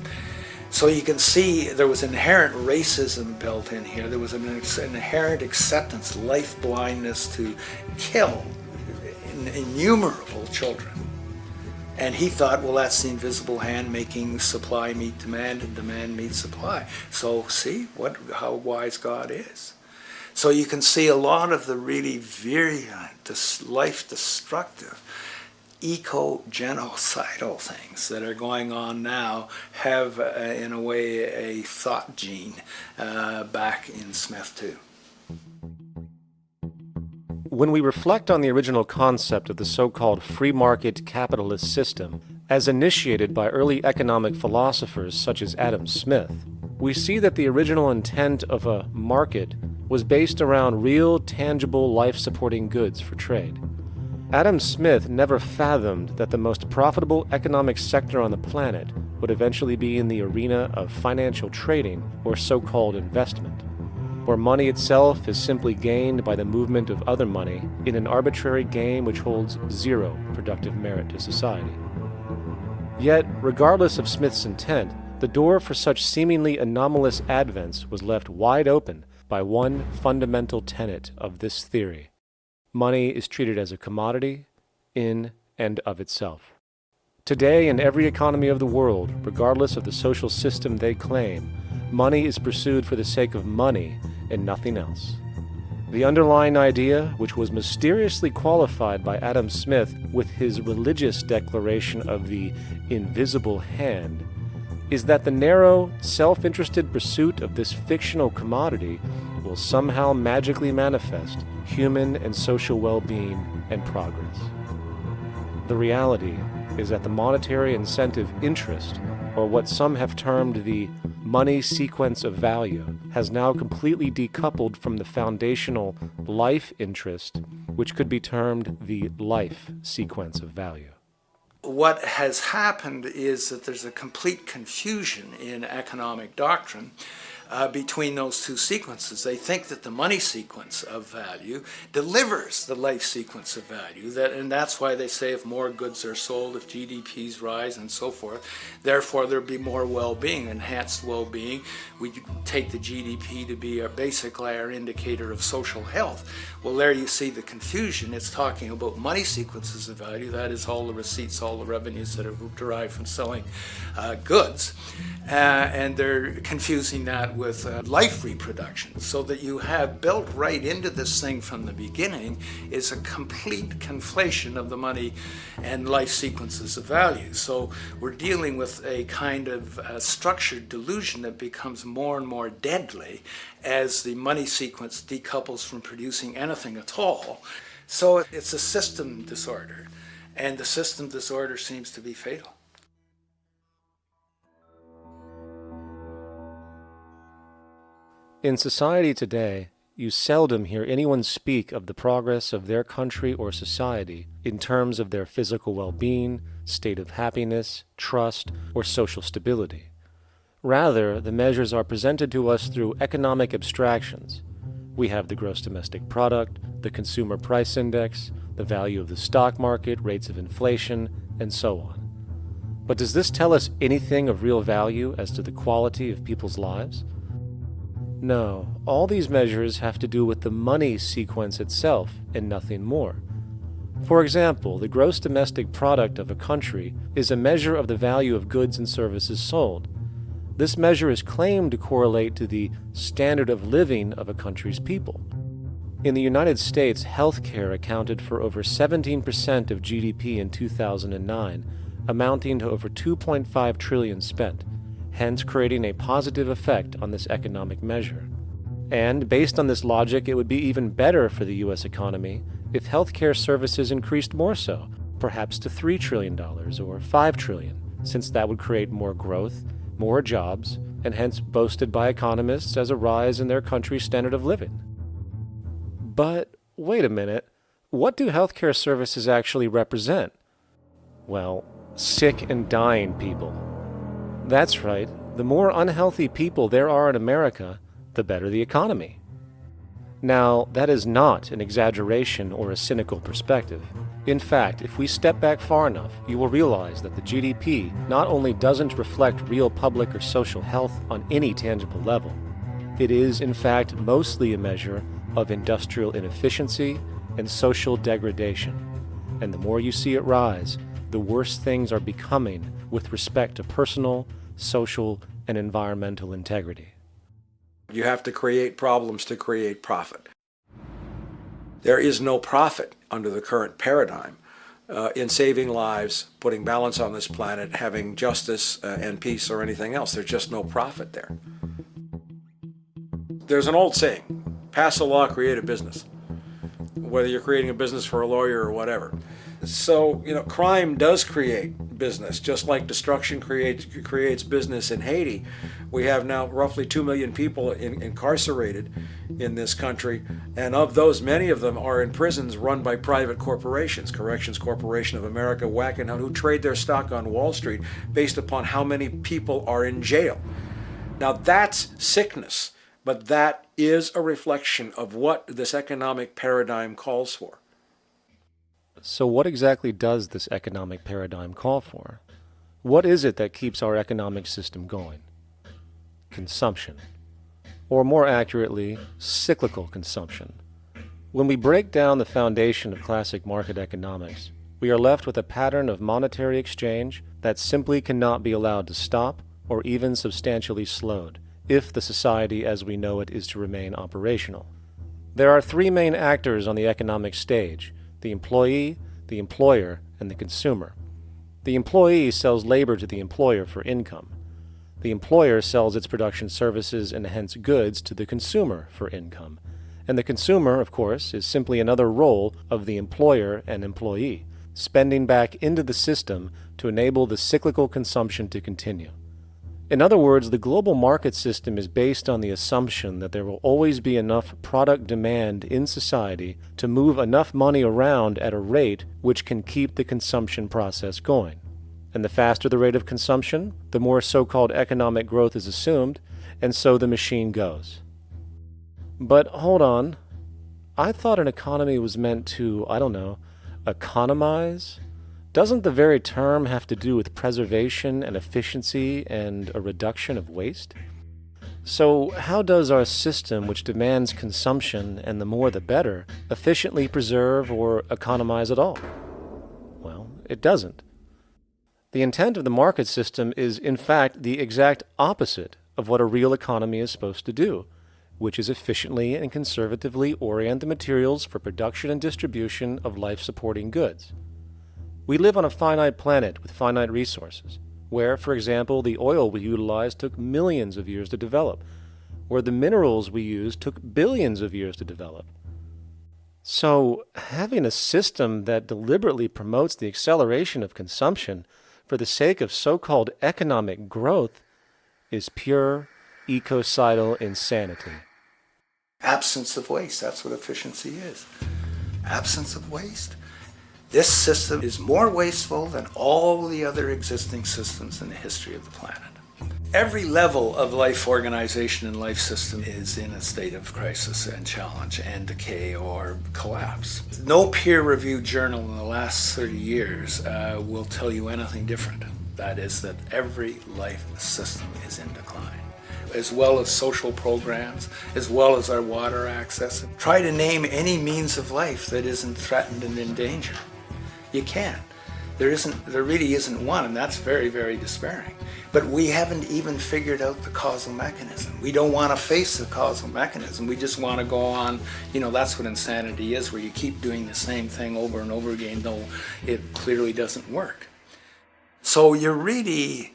So you can see there was inherent racism built in here. There was an inherent acceptance, life blindness to kill innumerable children. And he thought, well, that's the invisible hand making supply meet demand and demand meet supply. So see how wise God is. So you can see a lot of the really virulent, life-destructive, eco-genocidal things that are going on now have, in a way, a thought gene back in Smith too. When we reflect on the original concept of the so-called free market capitalist system, as initiated by early economic philosophers such as Adam Smith, we see that the original intent of a market was based around real, tangible, life-supporting goods for trade. Adam Smith never fathomed that the most profitable economic sector on the planet would eventually be in the arena of financial trading, or so-called investment, where money itself is simply gained by the movement of other money in an arbitrary game which holds zero productive merit to society. Yet, regardless of Smith's intent, the door for such seemingly anomalous advents was left wide open by one fundamental tenet of this theory. Money is treated as a commodity in and of itself. Today, in every economy of the world, regardless of the social system they claim, money is pursued for the sake of money and nothing else. The underlying idea, which was mysteriously qualified by Adam Smith with his religious declaration of the invisible hand, is that the narrow, self-interested pursuit of this fictional commodity will somehow magically manifest human and social well-being and progress. The reality is that the monetary incentive interest, or what some have termed the money sequence of value, has now completely decoupled from the foundational life interest, which could be termed the life sequence of value. What has happened is that there's a complete confusion in economic doctrine between those two sequences. They think that the money sequence of value delivers the life sequence of value, and that's why they say if more goods are sold, if GDPs rise and so forth, therefore there'll be more well-being, enhanced well-being. We take the GDP to be basically our indicator of social health. Well, there you see the confusion. It's talking about money sequences of value, that is all the receipts, all the revenues that are derived from selling goods, and they're confusing that with life reproduction, so that you have built right into this thing from the beginning is a complete conflation of the money and life sequences of value. So we're dealing with a kind of structured delusion that becomes more and more deadly as the money sequence decouples from producing anything at all. So it's a system disorder, and the system disorder seems to be fatal. In society today, you seldom hear anyone speak of the progress of their country or society in terms of their physical well-being, state of happiness, trust, or social stability. Rather, the measures are presented to us through economic abstractions. We have the gross domestic product, the consumer price index, the value of the stock market, rates of inflation, and so on. But does this tell us anything of real value as to the quality of people's lives? No, all these measures have to do with the money sequence itself and nothing more. For example, the gross domestic product of a country is a measure of the value of goods and services sold. This measure is claimed to correlate to the standard of living of a country's people. In the United States, healthcare accounted for over 17% of GDP in 2009, amounting to over $2.5 trillion spent. hence creating a positive effect on this economic measure. And based on this logic, it would be even better for the U.S. economy if healthcare services increased more so, perhaps to $3 trillion or $5 trillion, since that would create more growth, more jobs, and hence boasted by economists as a rise in their country's standard of living. But wait a minute, what do healthcare services actually represent? Well, sick and dying people. That's right, the more unhealthy people there are in America, the better the economy. Now, that is not an exaggeration or a cynical perspective. In fact, if we step back far enough, you will realize that the GDP not only doesn't reflect real public or social health on any tangible level, it is, in fact, mostly a measure of industrial inefficiency and social degradation. And the more you see it rise, the worse things are becoming with respect to personal, social, and environmental integrity. You have to create problems to create profit. There is no profit under the current paradigm in saving lives, putting balance on this planet, having justice and peace or anything else. There's just no profit there. There's an old saying, pass a law, create a business, whether you're creating a business for a lawyer or whatever. So, crime does create business, just like destruction creates business in Haiti. We have now roughly 2 million people incarcerated in this country, and of those, many of them are in prisons run by private corporations, Corrections Corporation of America, Wackenhut, who trade their stock on Wall Street based upon how many people are in jail. Now that's sickness, but that is a reflection of what this economic paradigm calls for. So what exactly does this economic paradigm call for? What is it that keeps our economic system going? Consumption. Or more accurately, cyclical consumption. When we break down the foundation of classic market economics, we are left with a pattern of monetary exchange that simply cannot be allowed to stop or even substantially slowed, if the society as we know it is to remain operational. There are three main actors on the economic stage: the employee, the employer, and the consumer. The employee sells labor to the employer for income. The employer sells its production services and hence goods to the consumer for income. And the consumer, of course, is simply another role of the employer and employee, spending back into the system to enable the cyclical consumption to continue. In other words, the global market system is based on the assumption that there will always be enough product demand in society to move enough money around at a rate which can keep the consumption process going. And the faster the rate of consumption, the more so-called economic growth is assumed, and so the machine goes. But hold on, I thought an economy was meant to, economize? Doesn't the very term have to do with preservation and efficiency and a reduction of waste? So how does our system, which demands consumption and the more the better, efficiently preserve or economize at all? Well, it doesn't. The intent of the market system is, in fact, the exact opposite of what a real economy is supposed to do, which is efficiently and conservatively orient the materials for production and distribution of life-supporting goods. We live on a finite planet with finite resources, where, for example, the oil we utilize took millions of years to develop, where the minerals we use took billions of years to develop. So, having a system that deliberately promotes the acceleration of consumption for the sake of so-called economic growth is pure ecocidal insanity. Absence of waste, that's what efficiency is. Absence of waste. This system is more wasteful than all the other existing systems in the history of the planet. Every level of life organization and life system is in a state of crisis and challenge and decay or collapse. No peer-reviewed journal in the last 30 years will tell you anything different. That is that every life system is in decline, as well as social programs, as well as our water access. Try to name any means of life that isn't threatened and in danger. You can't. There really isn't one, and that's very, very despairing. But we haven't even figured out the causal mechanism. We don't want to face the causal mechanism. We just want to go on, that's what insanity is, where you keep doing the same thing over and over again, though it clearly doesn't work. So you're really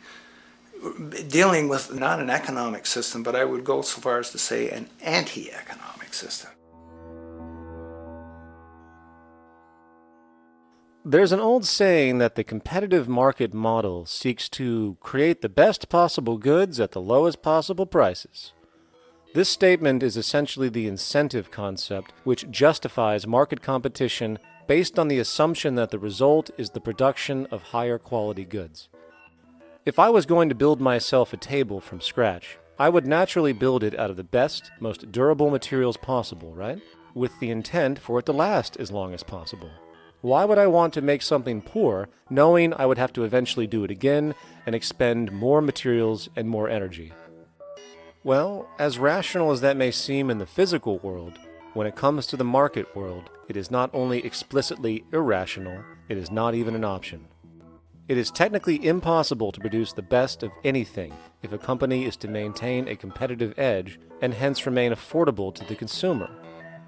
dealing with not an economic system, but I would go so far as to say an anti-economic system. There's an old saying that the competitive market model seeks to create the best possible goods at the lowest possible prices. This statement is essentially the incentive concept, which justifies market competition based on the assumption that the result is the production of higher quality goods. If I was going to build myself a table from scratch, I would naturally build it out of the best, most durable materials possible, right? With the intent for it to last as long as possible. Why would I want to make something poor, knowing I would have to eventually do it again and expend more materials and more energy? Well, as rational as that may seem in the physical world, when it comes to the market world, it is not only explicitly irrational, it is not even an option. It is technically impossible to produce the best of anything if a company is to maintain a competitive edge and hence remain affordable to the consumer.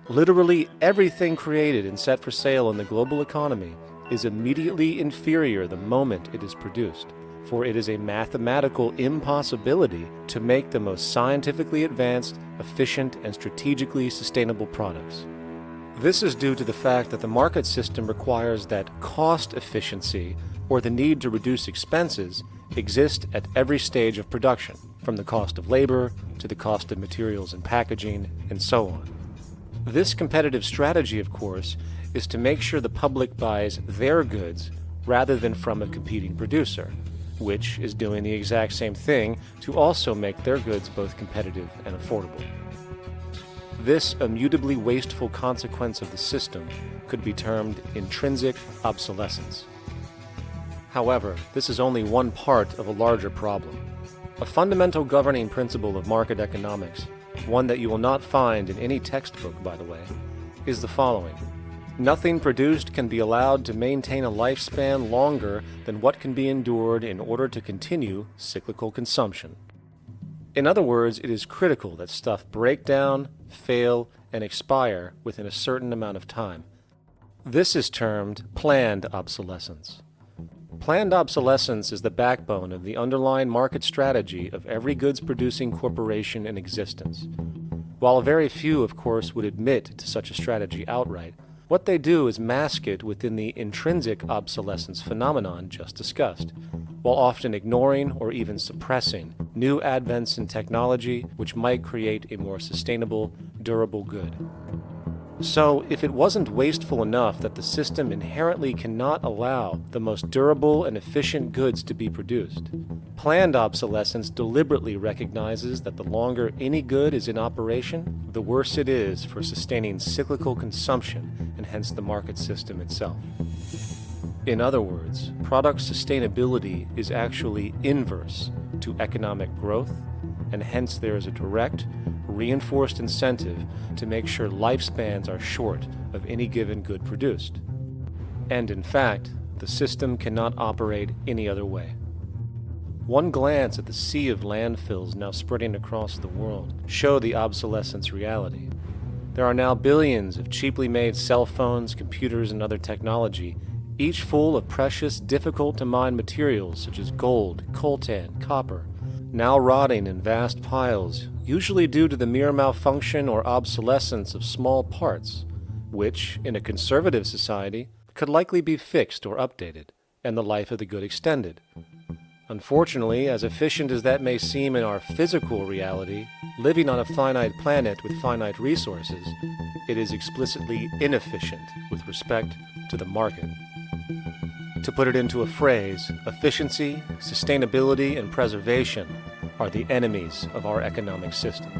Literally everything created and set for sale in the global economy is immediately inferior the moment it is produced, for it is a mathematical impossibility to make the most scientifically advanced, efficient, and strategically sustainable products. This is due to the fact that the market system requires that cost efficiency, or the need to reduce expenses, exist at every stage of production, from the cost of labor to the cost of materials and packaging, and so on. This competitive strategy, of course, is to make sure the public buys their goods rather than from a competing producer, which is doing the exact same thing to also make their goods both competitive and affordable. This immutably wasteful consequence of the system could be termed intrinsic obsolescence. However, this is only one part of a larger problem. A fundamental governing principle of market economics, one that you will not find in any textbook, by the way, is the following. Nothing produced can be allowed to maintain a lifespan longer than what can be endured in order to continue cyclical consumption. In other words, it is critical that stuff break down, fail, and expire within a certain amount of time. This is termed planned obsolescence. Planned obsolescence is the backbone of the underlying market strategy of every goods-producing corporation in existence. While very few, of course, would admit to such a strategy outright, what they do is mask it within the intrinsic obsolescence phenomenon just discussed, while often ignoring or even suppressing new advents in technology which might create a more sustainable, durable good. So, if it wasn't wasteful enough that the system inherently cannot allow the most durable and efficient goods to be produced, planned obsolescence deliberately recognizes that the longer any good is in operation, the worse it is for sustaining cyclical consumption and hence the market system itself. In other words, product sustainability is actually inverse to economic growth, and hence there is a direct, reinforced incentive to make sure lifespans are short of any given good produced. And in fact, the system cannot operate any other way. One glance at the sea of landfills now spreading across the world show the obsolescence reality. There are now billions of cheaply made cell phones, computers, and other technology, each full of precious, difficult-to-mine materials such as gold, coltan, copper, now rotting in vast piles, usually due to the mere malfunction or obsolescence of small parts, which, in a conservative society, could likely be fixed or updated, and the life of the good extended. Unfortunately, as efficient as that may seem in our physical reality, living on a finite planet with finite resources, it is explicitly inefficient with respect to the market. To put it into a phrase, efficiency, sustainability, and preservation are the enemies of our economic system.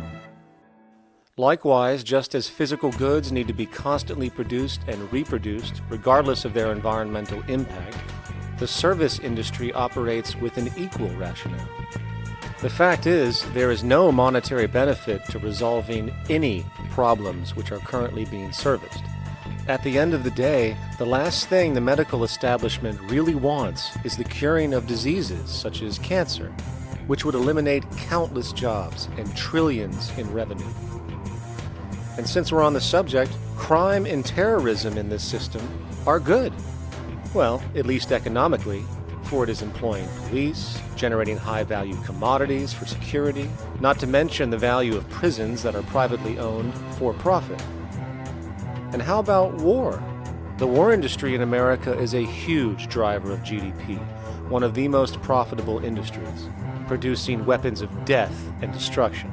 Likewise, just as physical goods need to be constantly produced and reproduced regardless of their environmental impact, the service industry operates with an equal rationale. The fact is, there is no monetary benefit to resolving any problems which are currently being serviced. At the end of the day, the last thing the medical establishment really wants is the curing of diseases such as cancer, which would eliminate countless jobs and trillions in revenue. And since we're on the subject, crime and terrorism in this system are good. Well, at least economically, for it is employing police, generating high-value commodities for security, not to mention the value of prisons that are privately owned for profit. And how about war? The war industry in America is a huge driver of GDP, one of the most profitable industries, producing weapons of death and destruction.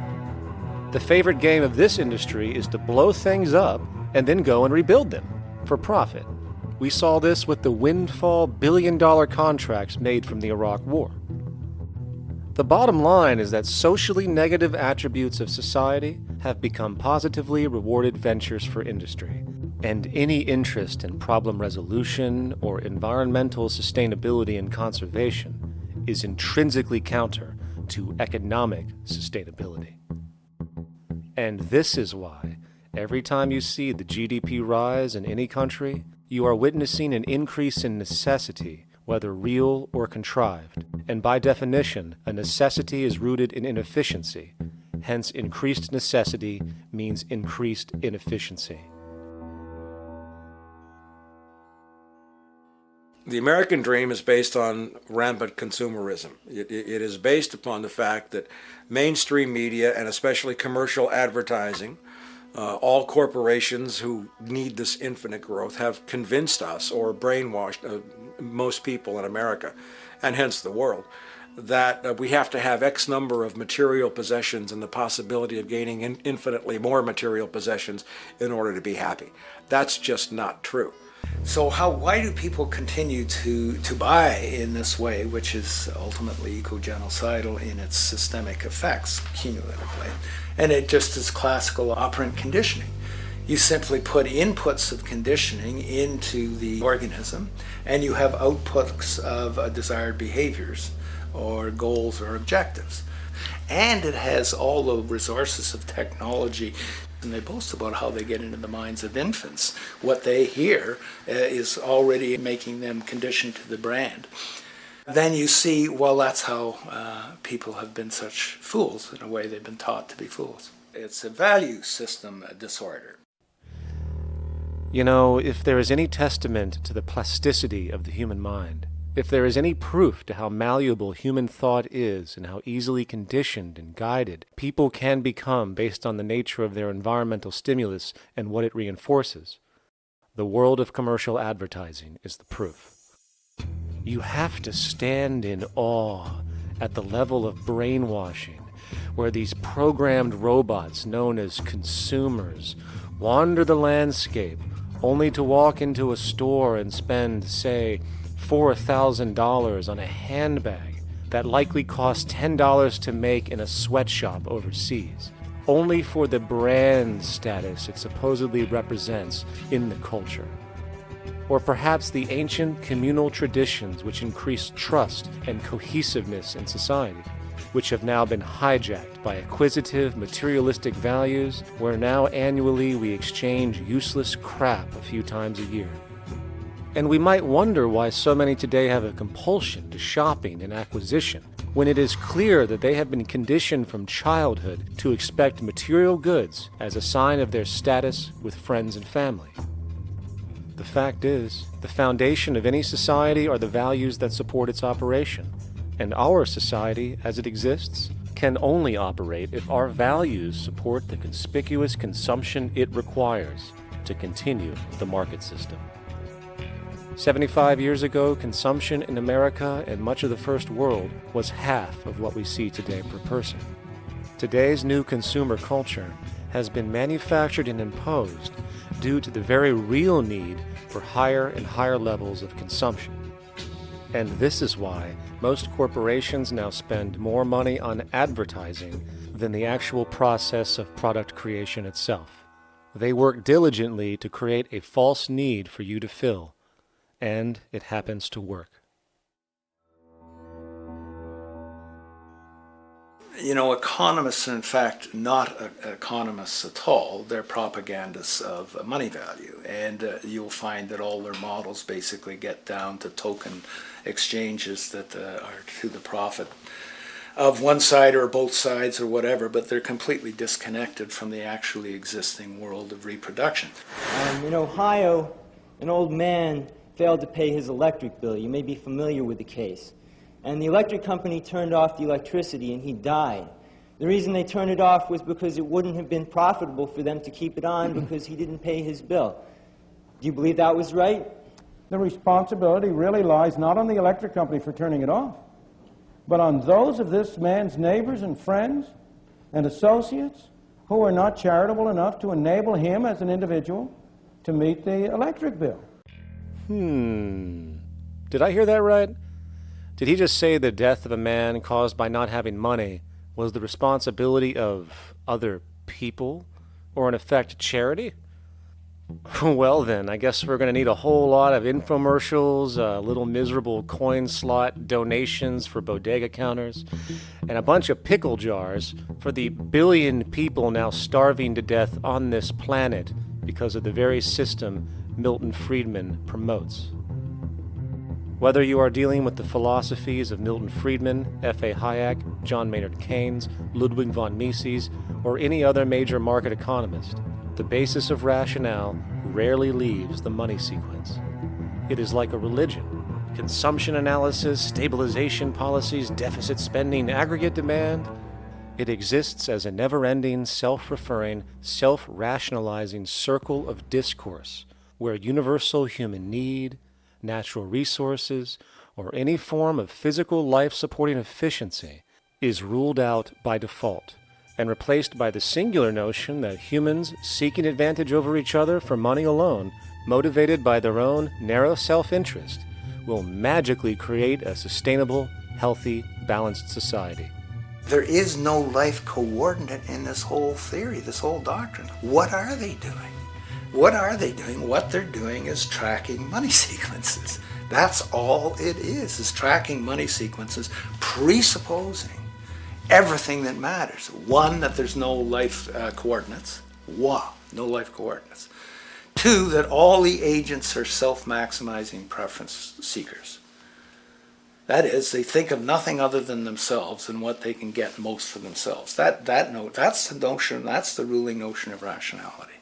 The favorite game of this industry is to blow things up and then go and rebuild them for profit. We saw this with the windfall billion-dollar contracts made from the Iraq War. The bottom line is that socially negative attributes of society have become positively rewarded ventures for industry, and any interest in problem resolution or environmental sustainability and conservation is intrinsically counter to economic sustainability. And this is why, every time you see the GDP rise in any country, you are witnessing an increase in necessity, whether real or contrived. And by definition, a necessity is rooted in inefficiency. Hence, increased necessity means increased inefficiency. The American dream is based on rampant consumerism. It is based upon the fact that mainstream media, and especially commercial advertising, all corporations who need this infinite growth have convinced us or brainwashed most people in America, and hence the world, that we have to have X number of material possessions and the possibility of gaining infinitely more material possessions in order to be happy. That's just not true. So why do people continue to buy in this way, which is ultimately eco-genocidal in its systemic effects cumulatively? And it just is classical operant conditioning. You simply put inputs of conditioning into the organism, and you have outputs of desired behaviors or goals or objectives. And it has all the resources of technology. And they boast about how they get into the minds of infants. What they hear is already making them conditioned to the brand. Then you see, well, that's how people have been such fools. In a way, they've been taught to be fools. It's a value system disorder. You know, if there is any testament to the plasticity of the human mind, if there is any proof to how malleable human thought is and how easily conditioned and guided people can become based on the nature of their environmental stimulus and what it reinforces, the world of commercial advertising is the proof. You have to stand in awe at the level of brainwashing, where these programmed robots known as consumers wander the landscape only to walk into a store and spend, say, $4,000 on a handbag that likely costs $10 to make in a sweatshop overseas, only for the brand status it supposedly represents in the culture. Or perhaps the ancient communal traditions which increase trust and cohesiveness in society, which have now been hijacked by acquisitive, materialistic values, where now annually we exchange useless crap a few times a year. And we might wonder why so many today have a compulsion to shopping and acquisition, when it is clear that they have been conditioned from childhood to expect material goods as a sign of their status with friends and family. The fact is, the foundation of any society are the values that support its operation, and our society, as it exists, can only operate if our values support the conspicuous consumption it requires to continue the market system. 75 years ago, consumption in America and much of the First World was half of what we see today per person. Today's new consumer culture has been manufactured and imposed due to the very real need for higher and higher levels of consumption. And this is why most corporations now spend more money on advertising than the actual process of product creation itself. They work diligently to create a false need for you to fill, and it happens to work. You know, economists are in fact not economists at all. They're propagandists of money value, and you'll find that all their models basically get down to token exchanges that are to the profit of one side or both sides or whatever, but they're completely disconnected from the actually existing world of reproduction. In Ohio, an old man failed to pay his electric bill. You may be familiar with the case. And the electric company turned off the electricity and he died. The reason they turned it off was because it wouldn't have been profitable for them to keep it on because he didn't pay his bill. Do you believe that was right? The responsibility really lies not on the electric company for turning it off, but on those of this man's neighbors and friends and associates who are not charitable enough to enable him as an individual to meet the electric bill. Did I hear that right? Did he just say the death of a man caused by not having money was the responsibility of other people, or in effect, charity? Well then, I guess we're going to need a whole lot of infomercials, little miserable coin slot donations for bodega counters, and a bunch of pickle jars for the billion people now starving to death on this planet because of the very system Milton Friedman promotes. Whether you are dealing with the philosophies of Milton Friedman, F.A. Hayek, John Maynard Keynes, Ludwig von Mises, or any other major market economist, the basis of rationale rarely leaves the money sequence. It is like a religion. Consumption analysis, stabilization policies, deficit spending, aggregate demand. It exists as a never-ending, self-referring, self-rationalizing circle of discourse where universal human need, natural resources, or any form of physical life-supporting efficiency is ruled out by default and replaced by the singular notion that humans seeking advantage over each other for money alone, motivated by their own narrow self-interest, will magically create a sustainable, healthy, balanced society. There is no life coordinate in this whole theory, this whole doctrine. What are they doing? What are they doing? What they're doing is tracking money sequences. That's all it is tracking money sequences, presupposing everything that matters. One, that there's no life coordinates. Wow, no life coordinates. Two, that all the agents are self-maximizing preference seekers. That is, they think of nothing other than themselves and what they can get most for themselves. That's the notion, that's the ruling notion of rationality.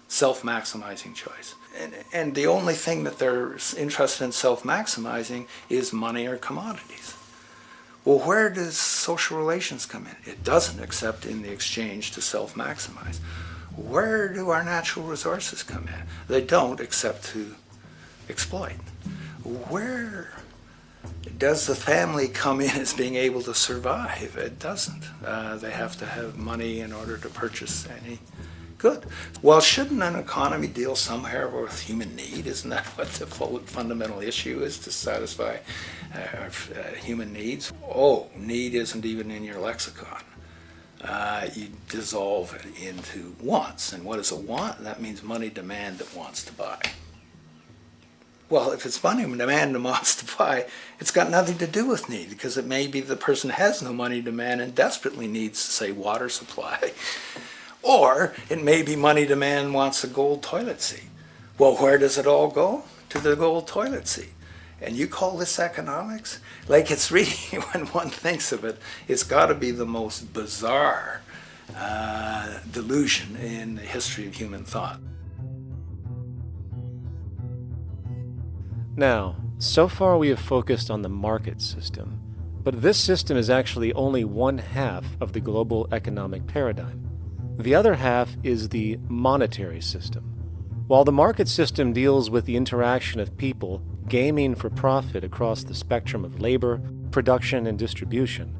Self-maximizing choice. And the only thing that they're interested in self-maximizing is money or commodities. Well, where does social relations come in? It doesn't, except in the exchange to self-maximize. Where do our natural resources come in? They don't, except to exploit. Where does the family come in as being able to survive? It doesn't. They have to have money in order to purchase any good. Well, shouldn't an economy deal somewhere with human need? Isn't that what the fundamental issue is, to satisfy human needs? Oh, need isn't even in your lexicon. You dissolve it into wants. And what is a want? That means money demand that wants to buy. Well, if it's money demand that wants to buy, it's got nothing to do with need, because it may be the person has no money demand and desperately needs, say, water supply. Or it may be money demand wants a gold toilet seat. Well, where does it all go? To the gold toilet seat. And you call this economics? Like, it's really, when one thinks of it, it's got to be the most bizarre delusion in the history of human thought. Now, so far we have focused on the market system, but this system is actually only one half of the global economic paradigm. The other half is the monetary system. While the market system deals with the interaction of people gaming for profit across the spectrum of labor, production, and distribution,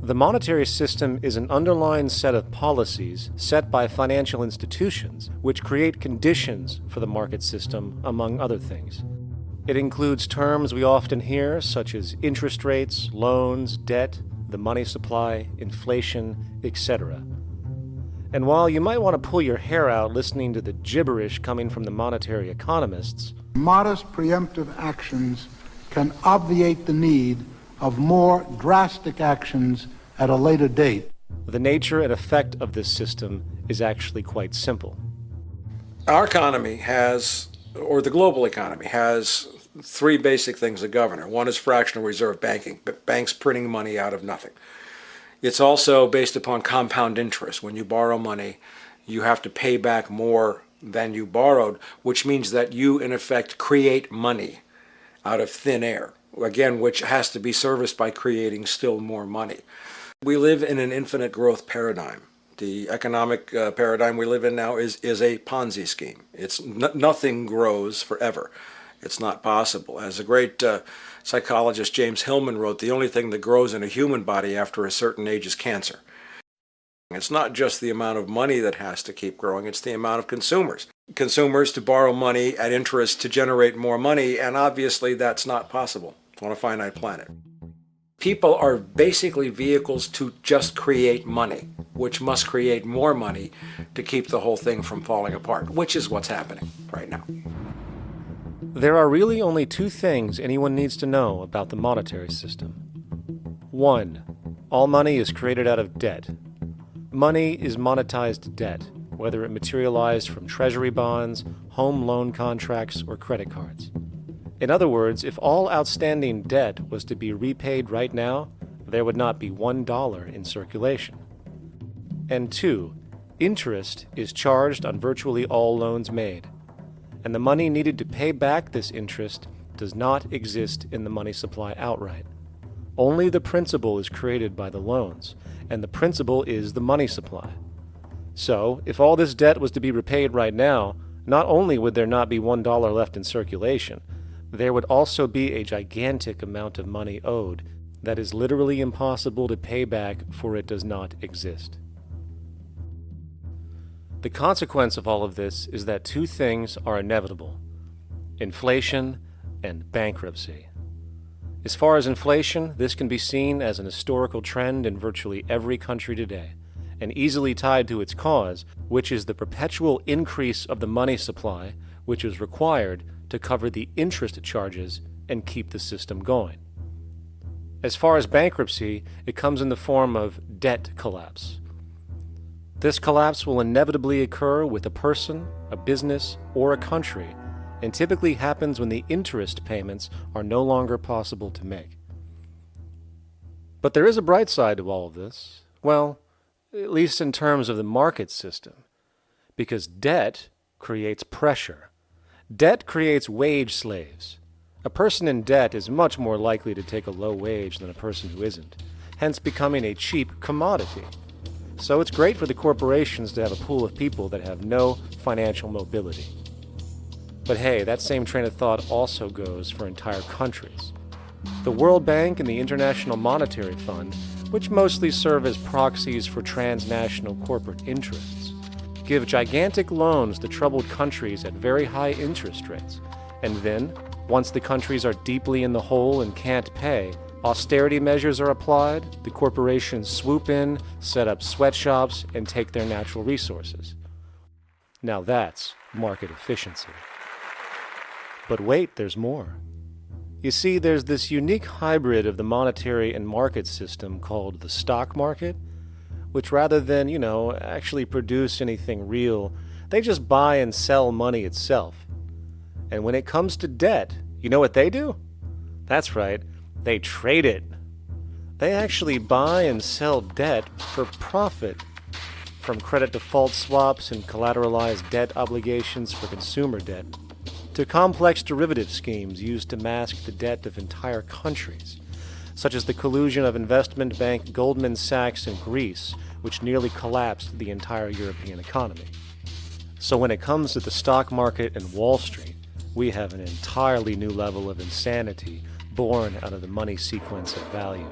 the monetary system is an underlying set of policies set by financial institutions which create conditions for the market system, among other things. It includes terms we often hear, such as interest rates, loans, debt, the money supply, inflation, etc. And while you might want to pull your hair out listening to the gibberish coming from the monetary economists, modest preemptive actions can obviate the need of more drastic actions at a later date. The nature and effect of this system is actually quite simple. Our economy has, or the global economy, has three basic things that govern it. One is fractional reserve banking, banks printing money out of nothing. It's also based upon compound interest. When you borrow money, you have to pay back more than you borrowed, which means that you, in effect, create money out of thin air, again, which has to be serviced by creating still more money. We live in an infinite growth paradigm. The economic paradigm we live in now is a Ponzi scheme. Nothing grows forever. It's not possible. As the great psychologist James Hillman wrote, the only thing that grows in a human body after a certain age is cancer. It's not just the amount of money that has to keep growing, it's the amount of consumers. Consumers to borrow money at interest to generate more money, and obviously that's not possible on a finite planet. People are basically vehicles to just create money, which must create more money to keep the whole thing from falling apart, which is what's happening right now. There are really only two things anyone needs to know about the monetary system. 1. All money is created out of debt. Money is monetized debt, whether it materialized from treasury bonds, home loan contracts, or credit cards. In other words, if all outstanding debt was to be repaid right now, there would not be $1 in circulation. And 2, interest is charged on virtually all loans made, and the money needed to pay back this interest does not exist in the money supply outright. Only the principal is created by the loans, and the principal is the money supply. So, if all this debt was to be repaid right now, not only would there not be $1 left in circulation, there would also be a gigantic amount of money owed that is literally impossible to pay back, for it does not exist. The consequence of all of this is that two things are inevitable: inflation and bankruptcy. As far as inflation, this can be seen as an historical trend in virtually every country today, and easily tied to its cause, which is the perpetual increase of the money supply, which is required to cover the interest charges and keep the system going. As far as bankruptcy, it comes in the form of debt collapse. This collapse will inevitably occur with a person, a business, or a country, and typically happens when the interest payments are no longer possible to make. But there is a bright side to all of this. Well, at least in terms of the market system, because debt creates pressure. Debt creates wage slaves. A person in debt is much more likely to take a low wage than a person who isn't, hence becoming a cheap commodity. So it's great for the corporations to have a pool of people that have no financial mobility. But hey, that same train of thought also goes for entire countries. The World Bank and the International Monetary Fund, which mostly serve as proxies for transnational corporate interests, give gigantic loans to troubled countries at very high interest rates, and then, once the countries are deeply in the hole and can't pay, austerity measures are applied, the corporations swoop in, set up sweatshops, and take their natural resources. Now that's market efficiency. But wait, there's more. You see, there's this unique hybrid of the monetary and market system called the stock market, which rather than, actually produce anything real, they just buy and sell money itself. And when it comes to debt, you know what they do? That's right, they trade it. They actually buy and sell debt for profit, from credit default swaps and collateralized debt obligations for consumer debt, to complex derivative schemes used to mask the debt of entire countries, such as the collusion of investment bank Goldman Sachs in Greece, which nearly collapsed the entire European economy. So when it comes to the stock market and Wall Street, we have an entirely new level of insanity born out of the money sequence of value.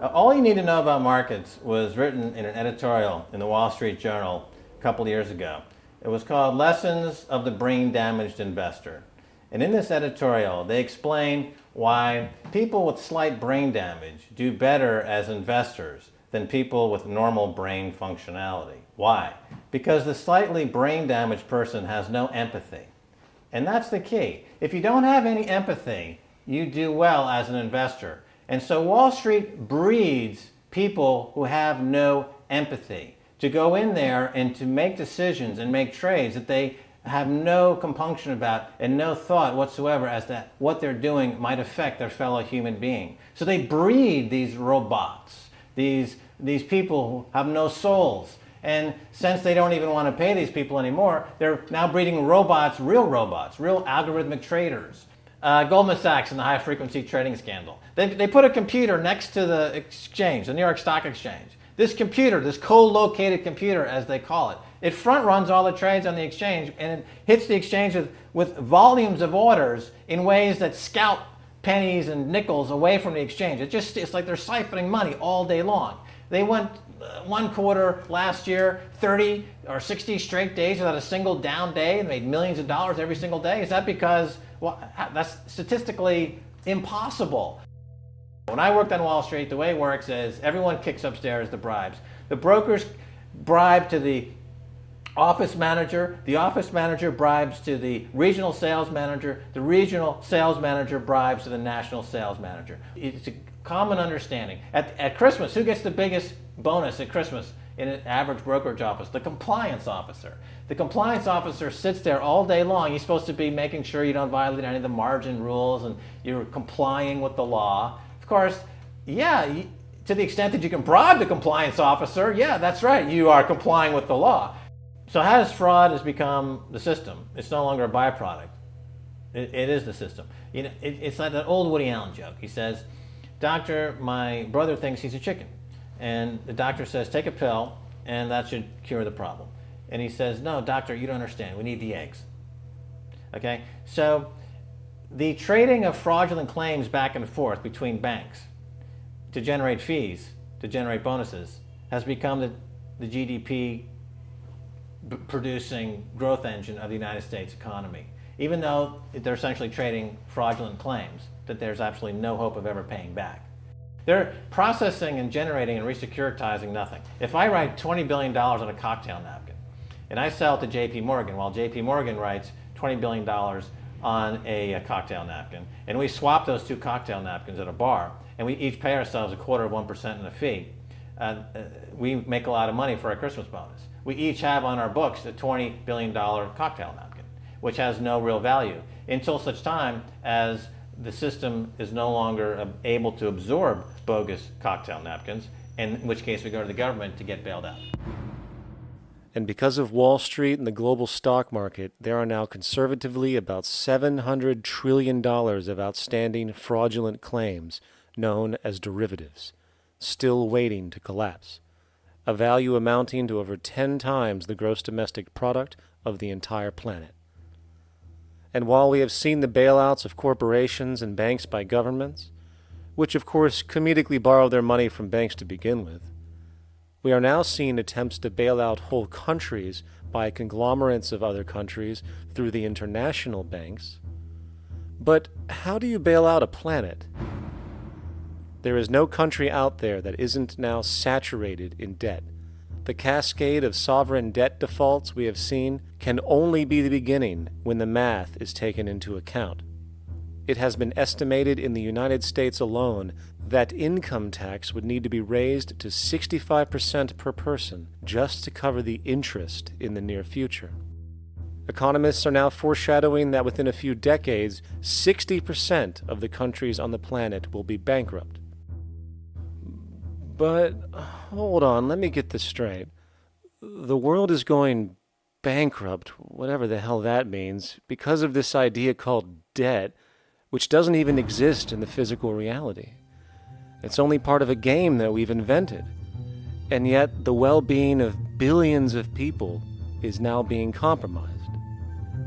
All you need to know about markets was written in an editorial in the Wall Street Journal a couple of years ago. It was called Lessons of the Brain-Damaged Investor. And in this editorial, they explain why people with slight brain damage do better as investors than people with normal brain functionality. Why? Because the slightly brain-damaged person has no empathy. And that's the key. If you don't have any empathy, you do well as an investor. And so Wall Street breeds people who have no empathy to go in there and to make decisions and make trades that they have no compunction about and no thought whatsoever as to what they're doing might affect their fellow human being. So they breed these robots, these people who have no souls. And since they don't even want to pay these people anymore, they're now breeding robots, real algorithmic traders, Goldman Sachs and the high-frequency trading scandal. They put a computer next to the exchange, the New York Stock Exchange. This computer, this co-located computer, as they call it, it front-runs all the trades on the exchange, and it hits the exchange with volumes of orders in ways that scalp pennies and nickels away from the exchange. It's like they're siphoning money all day long. They went one quarter last year, 30 or 60 straight days without a single down day and made millions of dollars every single day. Is that because, well, that's statistically impossible. When I worked on Wall Street, the way it works is everyone kicks upstairs the bribes. The brokers bribe to the office manager bribes to the regional sales manager bribes to the national sales manager. It's a common understanding. At Christmas, who gets the biggest bonus at Christmas in an average brokerage office? The compliance officer. The compliance officer sits there all day long. He's supposed to be making sure you don't violate any of the margin rules and you're complying with the law. Of course, yeah, to the extent that you can bribe the compliance officer, yeah, that's right, you are complying with the law. So how does fraud has become the system? It's no longer a byproduct. It is the system. You know, it's like that old Woody Allen joke. He says, "Doctor, my brother thinks he's a chicken." And the doctor says, "Take a pill, and that should cure the problem." And he says, "No, doctor, you don't understand. We need the eggs." Okay? So the trading of fraudulent claims back and forth between banks to generate fees, to generate bonuses, has become the GDP producing growth engine of the United States economy. Even though they're essentially trading fraudulent claims that there's absolutely no hope of ever paying back. They're processing and generating and resecuritizing nothing. If I write $20 billion on a cocktail napkin and I sell it to JP Morgan while JP Morgan writes $20 billion on a cocktail napkin, and we swap those two cocktail napkins at a bar and we each pay ourselves 1/4% in a fee, we make a lot of money for our Christmas bonus. We each have on our books a $20 billion cocktail napkin, which has no real value until such time as the system is no longer able to absorb bogus cocktail napkins, in which case we go to the government to get bailed out. And because of Wall Street and the global stock market, there are now conservatively about $700 trillion of outstanding fraudulent claims known as derivatives, still waiting to collapse, a value amounting to over 10 times the gross domestic product of the entire planet. And while we have seen the bailouts of corporations and banks by governments, which of course comedically borrow their money from banks to begin with, we are now seeing attempts to bail out whole countries by conglomerates of other countries through the international banks. But how do you bail out a planet? There is no country out there that isn't now saturated in debt. The cascade of sovereign debt defaults we have seen can only be the beginning when the math is taken into account. It has been estimated in the United States alone that income tax would need to be raised to 65% per person just to cover the interest in the near future. Economists are now foreshadowing that within a few decades, 60% of the countries on the planet will be bankrupt. But, hold on, let me get this straight. The world is going bankrupt, whatever the hell that means, because of this idea called debt, which doesn't even exist in the physical reality. It's only part of a game that we've invented. And yet, the well-being of billions of people is now being compromised.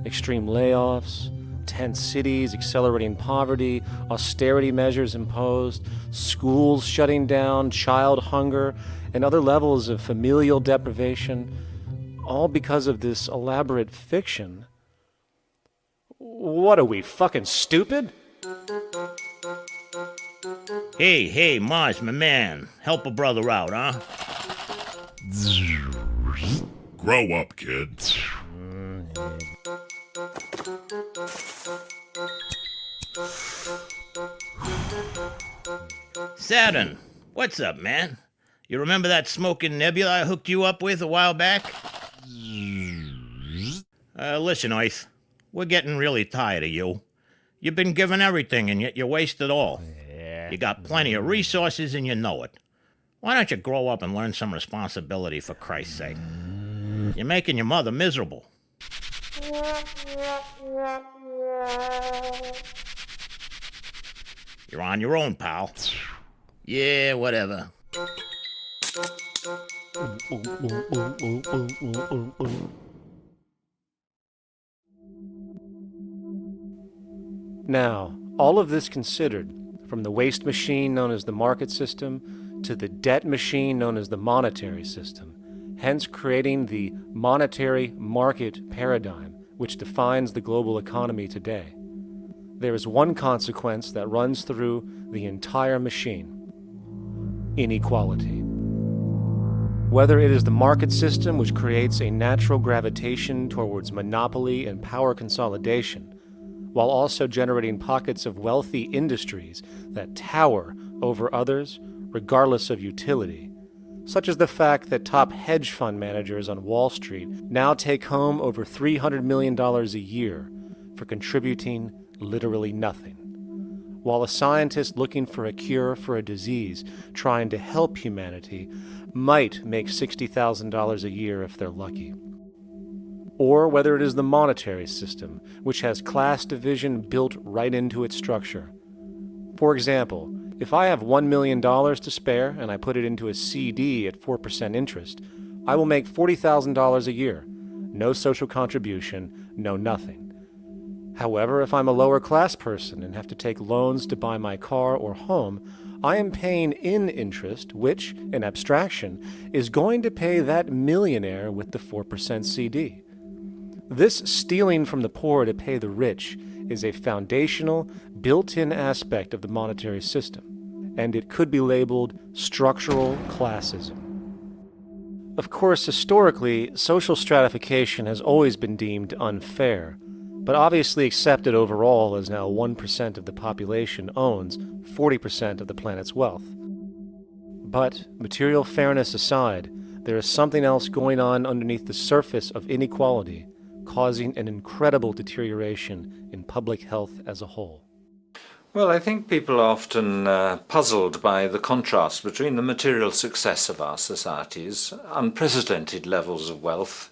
Extreme layoffs, tent cities, accelerating poverty, austerity measures imposed, schools shutting down, child hunger, and other levels of familial deprivation, all because of this elaborate fiction. What are we, fucking stupid? Hey, Mars, my man. Help a brother out, huh? Grow up, kid. Saturn, what's up, man? You remember that smoking nebula I hooked you up with a while back? Listen, Earth, we're getting really tired of you. You've been given everything, and yet you waste it all. You got plenty of resources, and you know it. Why don't you grow up and learn some responsibility, for Christ's sake? You're making your mother miserable. You're on your own, pal. Yeah, whatever. Now, all of this considered, from the waste machine known as the market system to the debt machine known as the monetary system, hence creating the monetary market paradigm which defines the global economy today, there is one consequence that runs through the entire machine: inequality. Whether it is the market system which creates a natural gravitation towards monopoly and power consolidation, while also generating pockets of wealthy industries that tower over others regardless of utility, such as the fact that top hedge fund managers on Wall Street now take home over $300 million a year for contributing literally nothing, while a scientist looking for a cure for a disease trying to help humanity might make $60,000 a year if they're lucky. Or whether it is the monetary system, which has class division built right into its structure. For example, if I have $1 million to spare and I put it into a CD at 4% interest, I will make $40,000 a year. No social contribution, no nothing. However, if I'm a lower class person and have to take loans to buy my car or home, I am paying in interest, which, in abstraction, is going to pay that millionaire with the 4% CD. This stealing from the poor to pay the rich is a foundational, built-in aspect of the monetary system, and it could be labeled structural classism. Of course, historically, social stratification has always been deemed unfair, but obviously accepted overall as now 1% of the population owns 40% of the planet's wealth. But, material fairness aside, there is something else going on underneath the surface of inequality, causing an incredible deterioration in public health as a whole. Well, I think people are often puzzled by the contrast between the material success of our societies, unprecedented levels of wealth,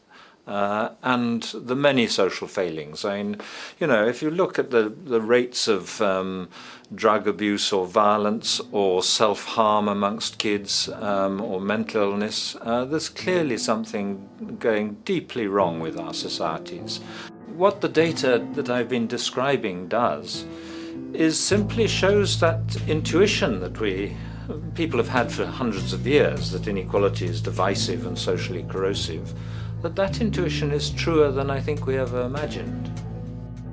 and the many social failings. I mean, you know, if you look at the rates of drug abuse or violence or self-harm amongst kids or mental illness, there's clearly something going deeply wrong with our societies. What the data that I've been describing does is simply shows that intuition that people have had for hundreds of years, that inequality is divisive and socially corrosive, that intuition is truer than I think we ever imagined.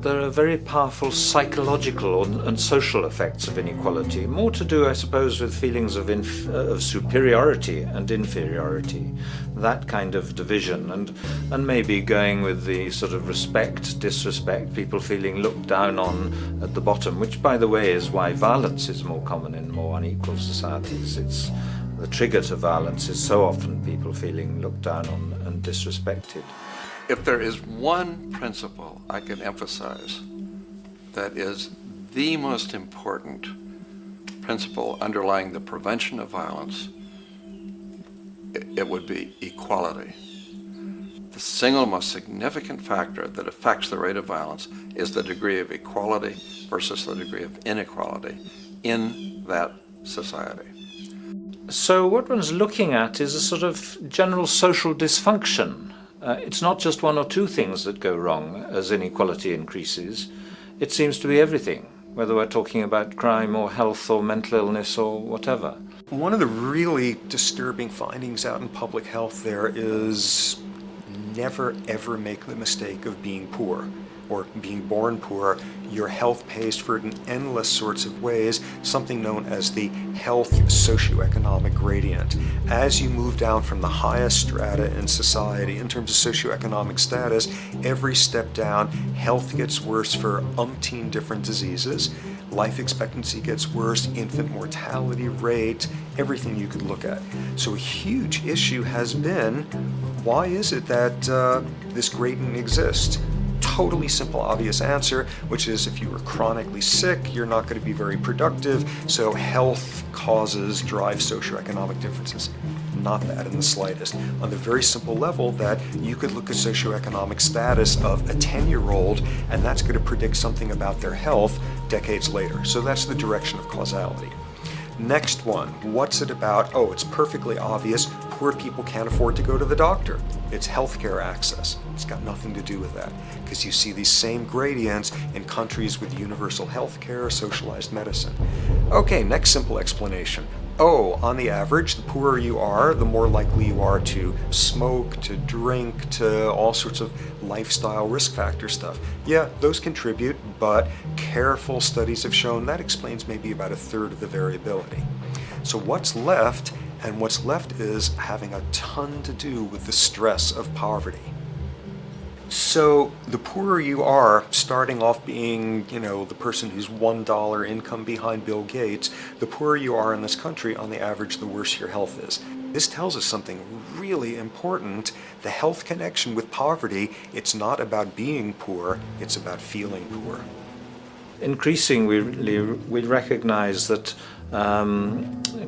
There are very powerful psychological and social effects of inequality, more to do, I suppose, with feelings of superiority and inferiority, that kind of division, and maybe going with the sort of respect, disrespect, people feeling looked down on at the bottom, which, by the way, is why violence is more common in more unequal societies. It's the trigger to violence is so often people feeling looked down on and disrespected. If there is one principle I can emphasize that is the most important principle underlying the prevention of violence, it would be equality. The single most significant factor that affects the rate of violence is the degree of equality versus the degree of inequality in that society. So what one's looking at is a sort of general social dysfunction. It's not just one or two things that go wrong as inequality increases. It seems to be everything, whether we're talking about crime or health or mental illness or whatever. One of the really disturbing findings out in public health there is never ever make the mistake of being poor or being born poor. Your health pays for it in endless sorts of ways, something known as the health socioeconomic gradient. As you move down from the highest strata in society in terms of socioeconomic status, every step down, health gets worse for umpteen different diseases. Life expectancy gets worse, infant mortality rate, everything you could look at. So a huge issue has been, why is it that this gradient exists? Totally simple, obvious answer, which is if you are chronically sick, you're not going to be very productive, so health causes drive socioeconomic differences. not that in the slightest. On the very simple level that you could look at socioeconomic status of a 10-year-old, and that's going to predict something about their health decades later. So that's the direction of causality. Next one, what's it about? Oh, it's perfectly obvious. Poor people can't afford to go to the doctor. It's healthcare access. It's got nothing to do with that, because you see these same gradients in countries with universal healthcare, socialized medicine. Okay, next simple explanation. Oh, on the average, the poorer you are, the more likely you are to smoke, to drink, to all sorts of lifestyle risk factor stuff. Yeah, those contribute, but careful studies have shown that explains maybe about a third of the variability. So what's left? And what's left is having a ton to do with the stress of poverty. So the poorer you are, starting off being, the person who's $1 income behind Bill Gates, the poorer you are in this country, on the average, the worse your health is. This tells us something really important. The health connection with poverty, it's not about being poor, it's about feeling poor. Increasingly, we recognize that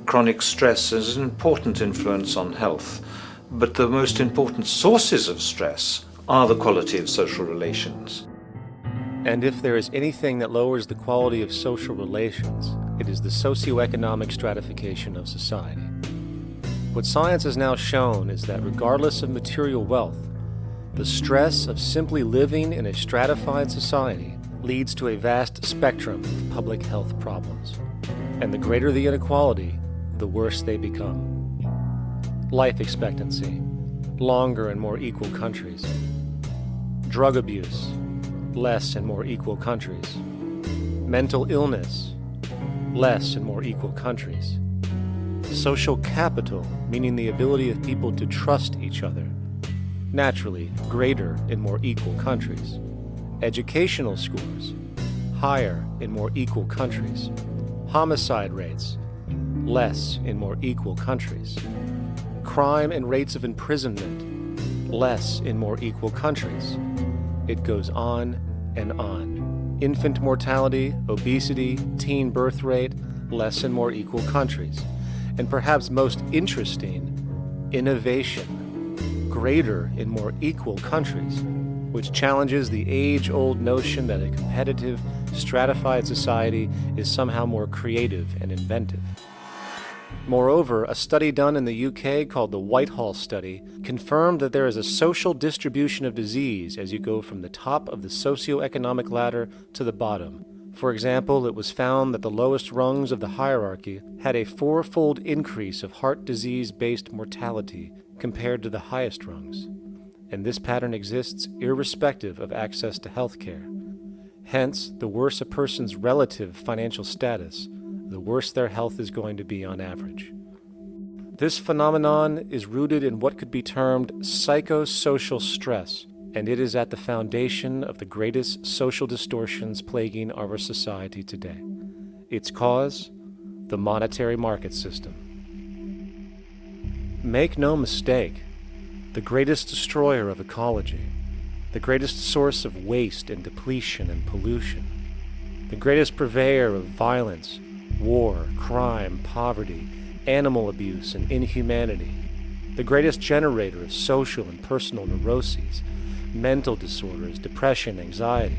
chronic stress is an important influence on health, but the most important sources of stress are the quality of social relations. And if there is anything that lowers the quality of social relations, it is the socioeconomic stratification of society. What science has now shown is that regardless of material wealth, the stress of simply living in a stratified society leads to a vast spectrum of public health problems. And the greater the inequality, the worse they become. Life expectancy, longer in more equal countries. Drug abuse, less in more equal countries. Mental illness, less in more equal countries. Social capital, meaning the ability of people to trust each other, naturally greater in more equal countries. Educational scores, higher in more equal countries. Homicide rates, less in more equal countries. Crime and rates of imprisonment, less in more equal countries. It goes on and on. Infant mortality, obesity, teen birth rate, less in more equal countries. And perhaps most interesting, innovation, greater in more equal countries, which challenges the age-old notion that a competitive, stratified society is somehow more creative and inventive. Moreover, a study done in the UK called the Whitehall Study confirmed that there is a social distribution of disease as you go from the top of the socioeconomic ladder to the bottom. For example, it was found that the lowest rungs of the hierarchy had a 4-fold increase of heart disease-based mortality compared to the highest rungs. And this pattern exists irrespective of access to health care. Hence, the worse a person's relative financial status, the worse their health is going to be on average. This phenomenon is rooted in what could be termed psychosocial stress, and it is at the foundation of the greatest social distortions plaguing our society today. Its cause? The monetary market system. Make no mistake, the greatest destroyer of ecology, the greatest source of waste and depletion and pollution, the greatest purveyor of violence, war, crime, poverty, animal abuse, and inhumanity, the greatest generator of social and personal neuroses, mental disorders, depression, anxiety,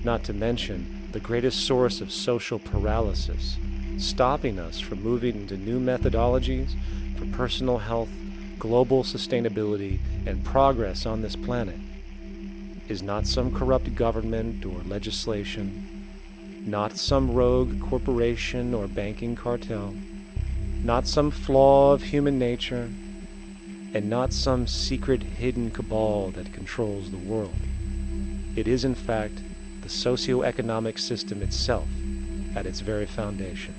not to mention the greatest source of social paralysis, stopping us from moving into new methodologies for personal health, global sustainability, and progress on this planet, is not some corrupt government or legislation, not some rogue corporation or banking cartel, not some flaw of human nature, and not some secret hidden cabal that controls the world. It is, in fact, the socio-economic system itself at its very foundation.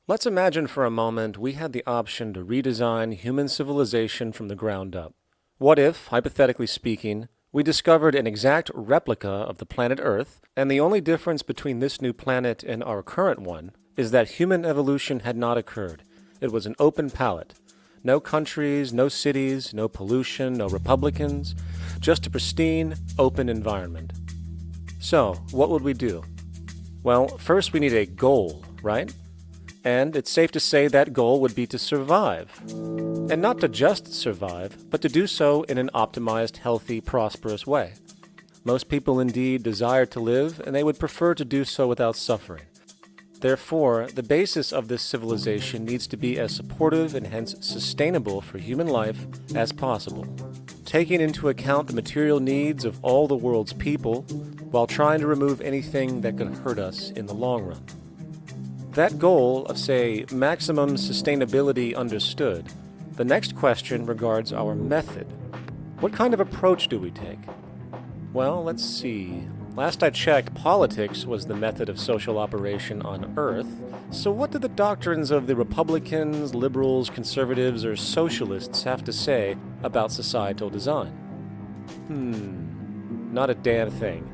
Let's imagine for a moment we had the option to redesign human civilization from the ground up. What if, hypothetically speaking, We discovered an exact replica of the planet Earth, and the only difference between this new planet and our current one is that human evolution had not occurred. It was an open palette. No countries, no cities, no pollution, no Republicans, just a pristine, open environment. So, what would we do? Well, first we need a goal, right? And it's safe to say that goal would be to survive. And not to just survive, but to do so in an optimized, healthy, prosperous way. Most people indeed desire to live, and they would prefer to do so without suffering. Therefore, the basis of this civilization needs to be as supportive and hence sustainable for human life as possible, taking into account the material needs of all the world's people while trying to remove anything that could hurt us in the long run. That goal of, say, maximum sustainability understood, the next question regards our method. What kind of approach do we take? Well, let's see. Last I checked, politics was the method of social operation on Earth. So what do the doctrines of the Republicans, liberals, conservatives, or socialists have to say about societal design? Not a damn thing.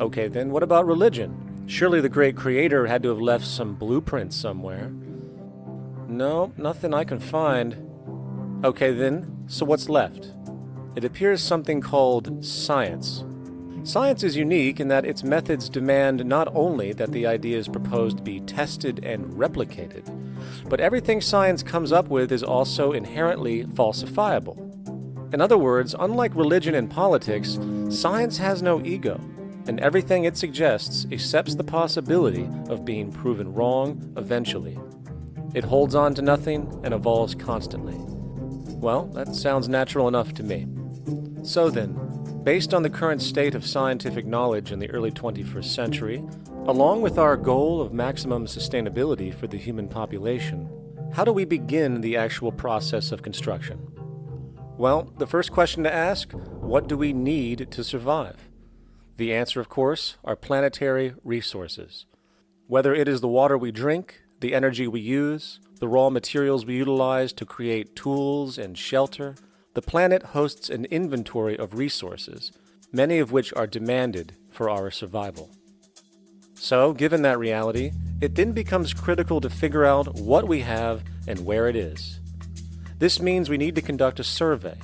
Okay, then what about religion? Surely the great creator had to have left some blueprint somewhere. No, nothing I can find. Okay then, so what's left? It appears something called science. Science is unique in that its methods demand not only that the ideas proposed be tested and replicated, but everything science comes up with is also inherently falsifiable. In other words, unlike religion and politics, science has no ego, and everything it suggests accepts the possibility of being proven wrong eventually. It holds on to nothing and evolves constantly. Well, that sounds natural enough to me. So then, based on the current state of scientific knowledge in the early 21st century, along with our goal of maximum sustainability for the human population, how do we begin the actual process of construction? Well, the first question to ask, what do we need to survive? The answer, of course, are planetary resources. Whether it is the water we drink, the energy we use, the raw materials we utilize to create tools and shelter, the planet hosts an inventory of resources, many of which are demanded for our survival. So, given that reality, it then becomes critical to figure out what we have and where it is. This means we need to conduct a survey.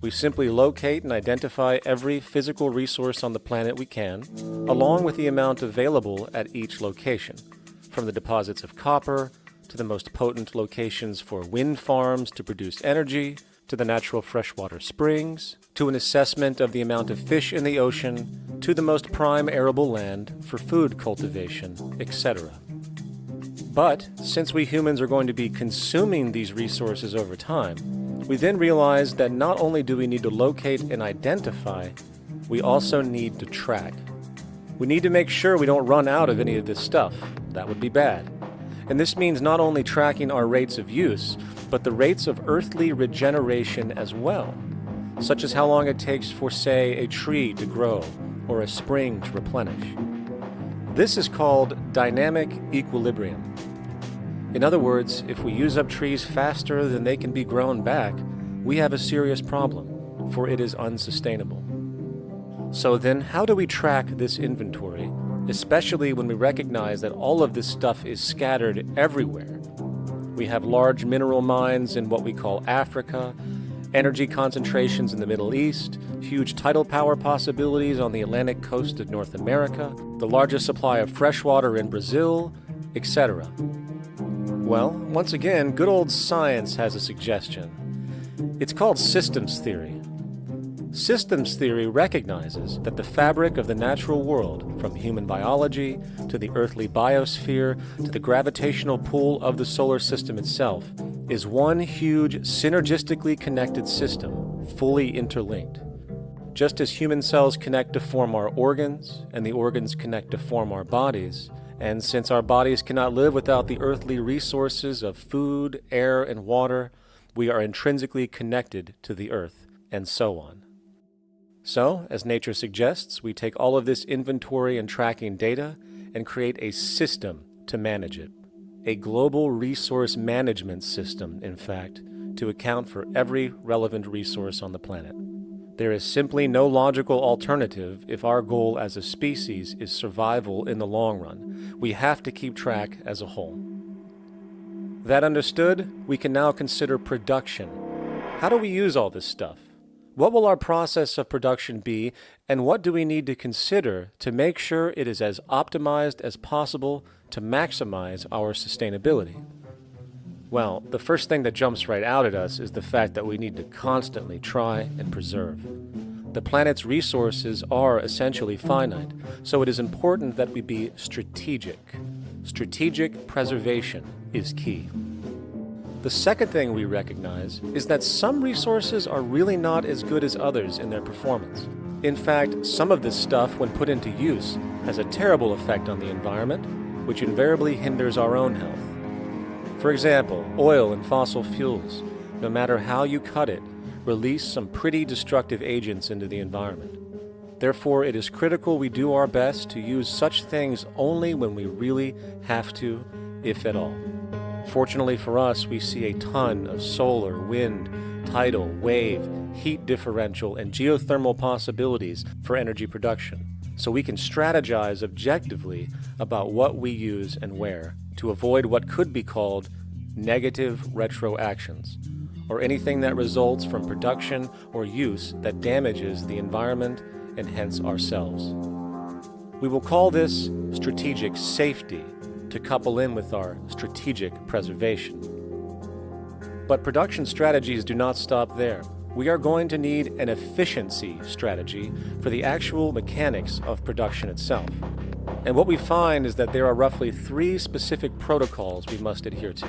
We simply locate and identify every physical resource on the planet we can, along with the amount available at each location, from the deposits of copper to the most potent locations for wind farms to produce energy, to the natural freshwater springs, to an assessment of the amount of fish in the ocean, to the most prime arable land for food cultivation, etc. But since we humans are going to be consuming these resources over time, we then realize that not only do we need to locate and identify, we also need to track. We need to make sure we don't run out of any of this stuff. That would be bad. And this means not only tracking our rates of use, but the rates of earthly regeneration as well, such as how long it takes for, say, a tree to grow or a spring to replenish. This is called dynamic equilibrium. In other words, if we use up trees faster than they can be grown back, we have a serious problem, for it is unsustainable. So then, how do we track this inventory, especially when we recognize that all of this stuff is scattered everywhere? We have large mineral mines in what we call Africa, energy concentrations in the Middle East, huge tidal power possibilities on the Atlantic coast of North America, the largest supply of fresh water in Brazil, etc. Well, once again, good old science has a suggestion. It's called systems theory. Systems theory recognizes that the fabric of the natural world, from human biology to the earthly biosphere to the gravitational pull of the solar system itself, is one huge synergistically connected system, fully interlinked. Just as human cells connect to form our organs, and the organs connect to form our bodies, and since our bodies cannot live without the earthly resources of food, air, and water, we are intrinsically connected to the earth, and so on. So, as nature suggests, we take all of this inventory and tracking data and create a system to manage it. A global resource management system, in fact, to account for every relevant resource on the planet. There is simply no logical alternative if our goal as a species is survival in the long run. We have to keep track as a whole. That understood, we can now consider production. How do we use all this stuff? What will our process of production be, and what do we need to consider to make sure it is as optimized as possible to maximize our sustainability? Well, the first thing that jumps right out at us is the fact that we need to constantly try and preserve. The planet's resources are essentially finite, so it is important that we be strategic. Strategic preservation is key. The second thing we recognize is that some resources are really not as good as others in their performance. In fact, some of this stuff, when put into use, has a terrible effect on the environment, which invariably hinders our own health. For example, oil and fossil fuels, no matter how you cut it, release some pretty destructive agents into the environment. Therefore, it is critical we do our best to use such things only when we really have to, if at all. Fortunately for us, we see a ton of solar, wind, tidal, wave, heat differential, and geothermal possibilities for energy production, so we can strategize objectively about what we use and where to avoid what could be called negative retroactions, or anything that results from production or use that damages the environment and hence ourselves. We will call this strategic safety to couple in with our strategic preservation. But production strategies do not stop there. We are going to need an efficiency strategy for the actual mechanics of production itself. And what we find is that there are roughly 3 specific protocols we must adhere to.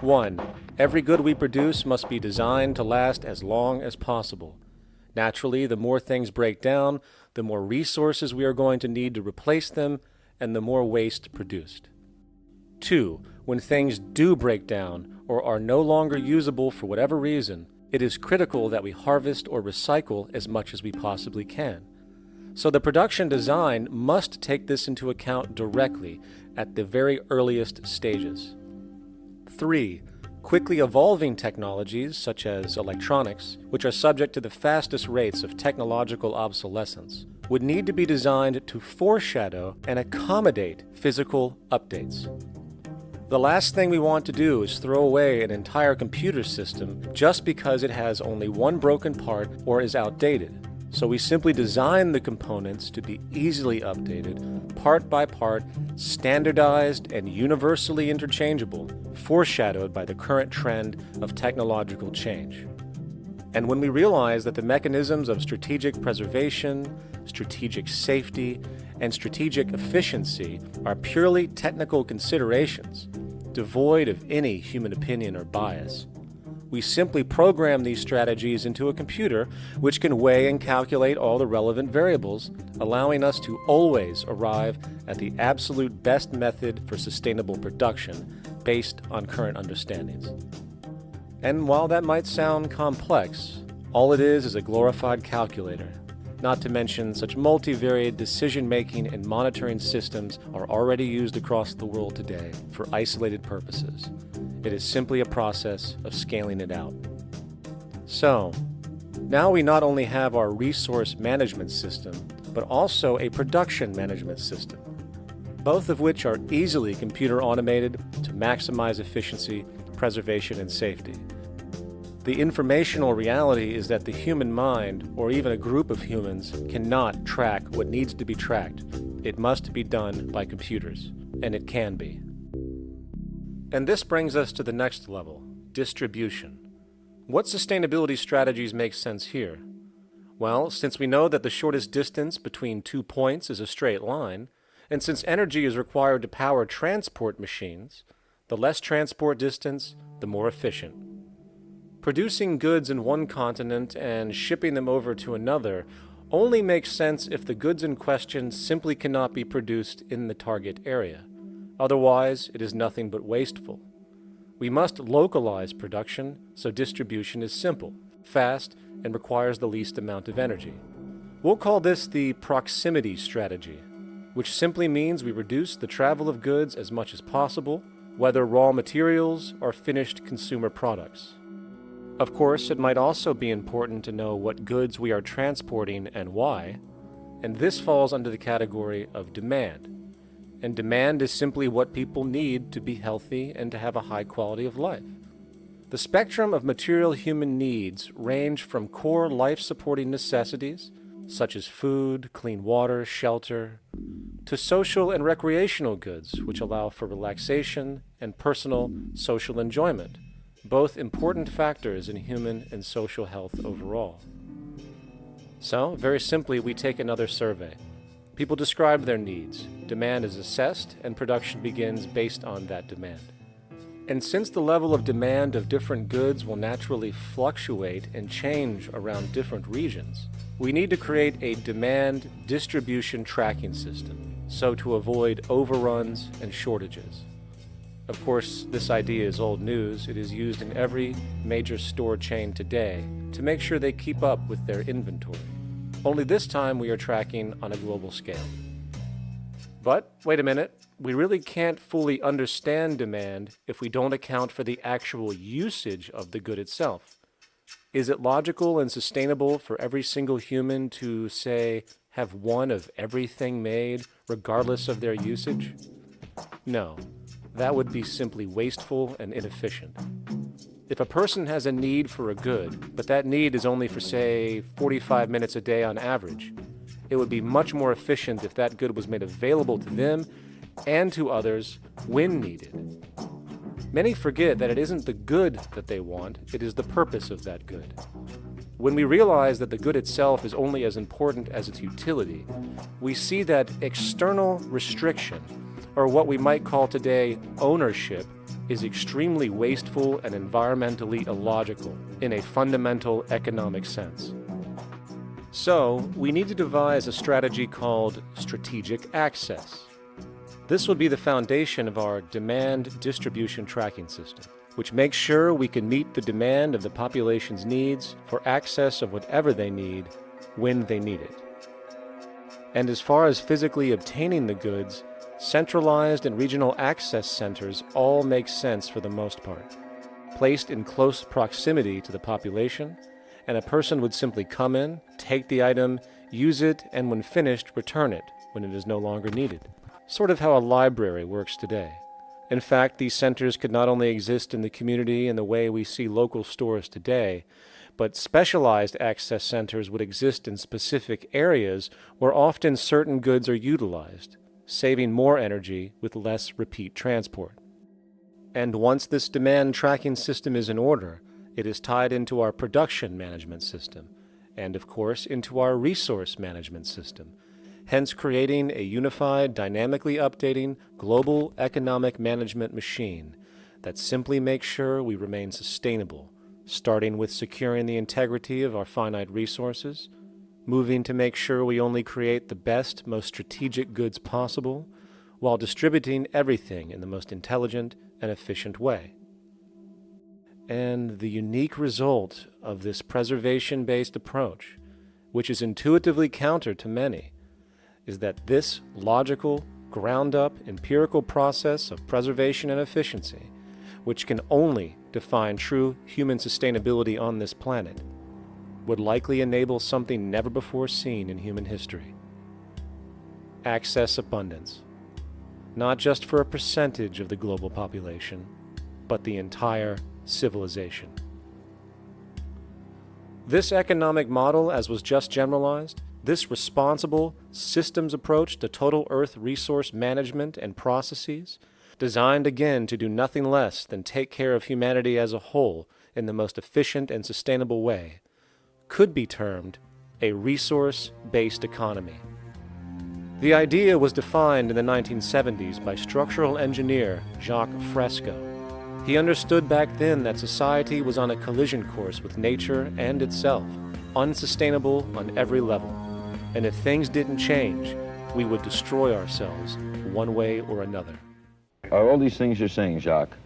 1. Every good we produce must be designed to last as long as possible. Naturally, the more things break down, the more resources we are going to need to replace them, and the more waste produced. 2. When things do break down or are no longer usable for whatever reason, it is critical that we harvest or recycle as much as we possibly can. So the production design must take this into account directly at the very earliest stages. 3. Quickly evolving technologies, such as electronics, which are subject to the fastest rates of technological obsolescence, would need to be designed to foreshadow and accommodate physical updates. The last thing we want to do is throw away an entire computer system just because it has only one broken part or is outdated. So we simply design the components to be easily updated, part by part, standardized and universally interchangeable, foreshadowed by the current trend of technological change. And when we realize that the mechanisms of strategic preservation, strategic safety, and strategic efficiency are purely technical considerations, devoid of any human opinion or bias, we simply program these strategies into a computer which can weigh and calculate all the relevant variables, allowing us to always arrive at the absolute best method for sustainable production based on current understandings. And while that might sound complex, all it is a glorified calculator. Not to mention such multivariate decision-making and monitoring systems are already used across the world today for isolated purposes. It is simply a process of scaling it out. So, now we not only have our resource management system, but also a production management system, both of which are easily computer automated to maximize efficiency, preservation, and safety. The informational reality is that the human mind, or even a group of humans, cannot track what needs to be tracked. It must be done by computers, and it can be. And this brings us to the next level, distribution. What sustainability strategies make sense here? Well, since we know that the shortest distance between 2 points is a straight line, and since energy is required to power transport machines, the less transport distance, the more efficient. Producing goods in one continent and shipping them over to another only makes sense if the goods in question simply cannot be produced in the target area. Otherwise, it is nothing but wasteful. We must localize production so distribution is simple, fast, and requires the least amount of energy. We'll call this the proximity strategy, which simply means we reduce the travel of goods as much as possible, whether raw materials or finished consumer products. Of course, it might also be important to know what goods we are transporting and why, and this falls under the category of demand. And demand is simply what people need to be healthy and to have a high quality of life. The spectrum of material human needs range from core life-supporting necessities, such as food, clean water, shelter, to social and recreational goods, which allow for relaxation and personal social enjoyment, both important factors in human and social health overall. So, very simply, we take another survey. People describe their needs. Demand is assessed, and production begins based on that demand. And since the level of demand of different goods will naturally fluctuate and change around different regions, we need to create a demand distribution tracking system, so to avoid overruns and shortages. Of course, this idea is old news. It is used in every major store chain today to make sure they keep up with their inventory. Only this time we are tracking on a global scale. But, wait a minute, we really can't fully understand demand if we don't account for the actual usage of the good itself. Is it logical and sustainable for every single human to, say, have one of everything made, regardless of their usage? No, that would be simply wasteful and inefficient. If a person has a need for a good, but that need is only for, say, 45 minutes a day on average, it would be much more efficient if that good was made available to them and to others when needed. Many forget that it isn't the good that they want, it is the purpose of that good. When we realize that the good itself is only as important as its utility, we see that external restriction, or what we might call today ownership, is extremely wasteful and environmentally illogical in a fundamental economic sense. So, we need to devise a strategy called strategic access. This will be the foundation of our demand distribution tracking system, which makes sure we can meet the demand of the population's needs for access of whatever they need when they need it. And as far as physically obtaining the goods, centralized and regional access centers all make sense for the most part, placed in close proximity to the population, and a person would simply come in, take the item, use it, and when finished, return it when it is no longer needed. Sort of how a library works today. In fact, these centers could not only exist in the community in the way we see local stores today, but specialized access centers would exist in specific areas where often certain goods are utilized, saving more energy with less repeat transport. And once this demand tracking system is in order, it is tied into our production management system, and of course into our resource management system, hence creating a unified, dynamically updating, global economic management machine that simply makes sure we remain sustainable, starting with securing the integrity of our finite resources, moving to make sure we only create the best, most strategic goods possible, while distributing everything in the most intelligent and efficient way. And the unique result of this preservation-based approach, which is intuitively counter to many, is that this logical, ground-up, empirical process of preservation and efficiency, which can only define true human sustainability on this planet, would likely enable something never before seen in human history. Access abundance, not just for a percentage of the global population, but the entire civilization. This economic model, as was just generalized, this responsible systems approach to total Earth resource management and processes, designed again to do nothing less than take care of humanity as a whole in the most efficient and sustainable way, could be termed a resource-based economy. The idea was defined in the 1970s by structural engineer Jacques Fresco. He understood back then that society was on a collision course with nature and itself, unsustainable on every level. And if things didn't change, we would destroy ourselves one way or another. Are all these things you're saying, Jacques,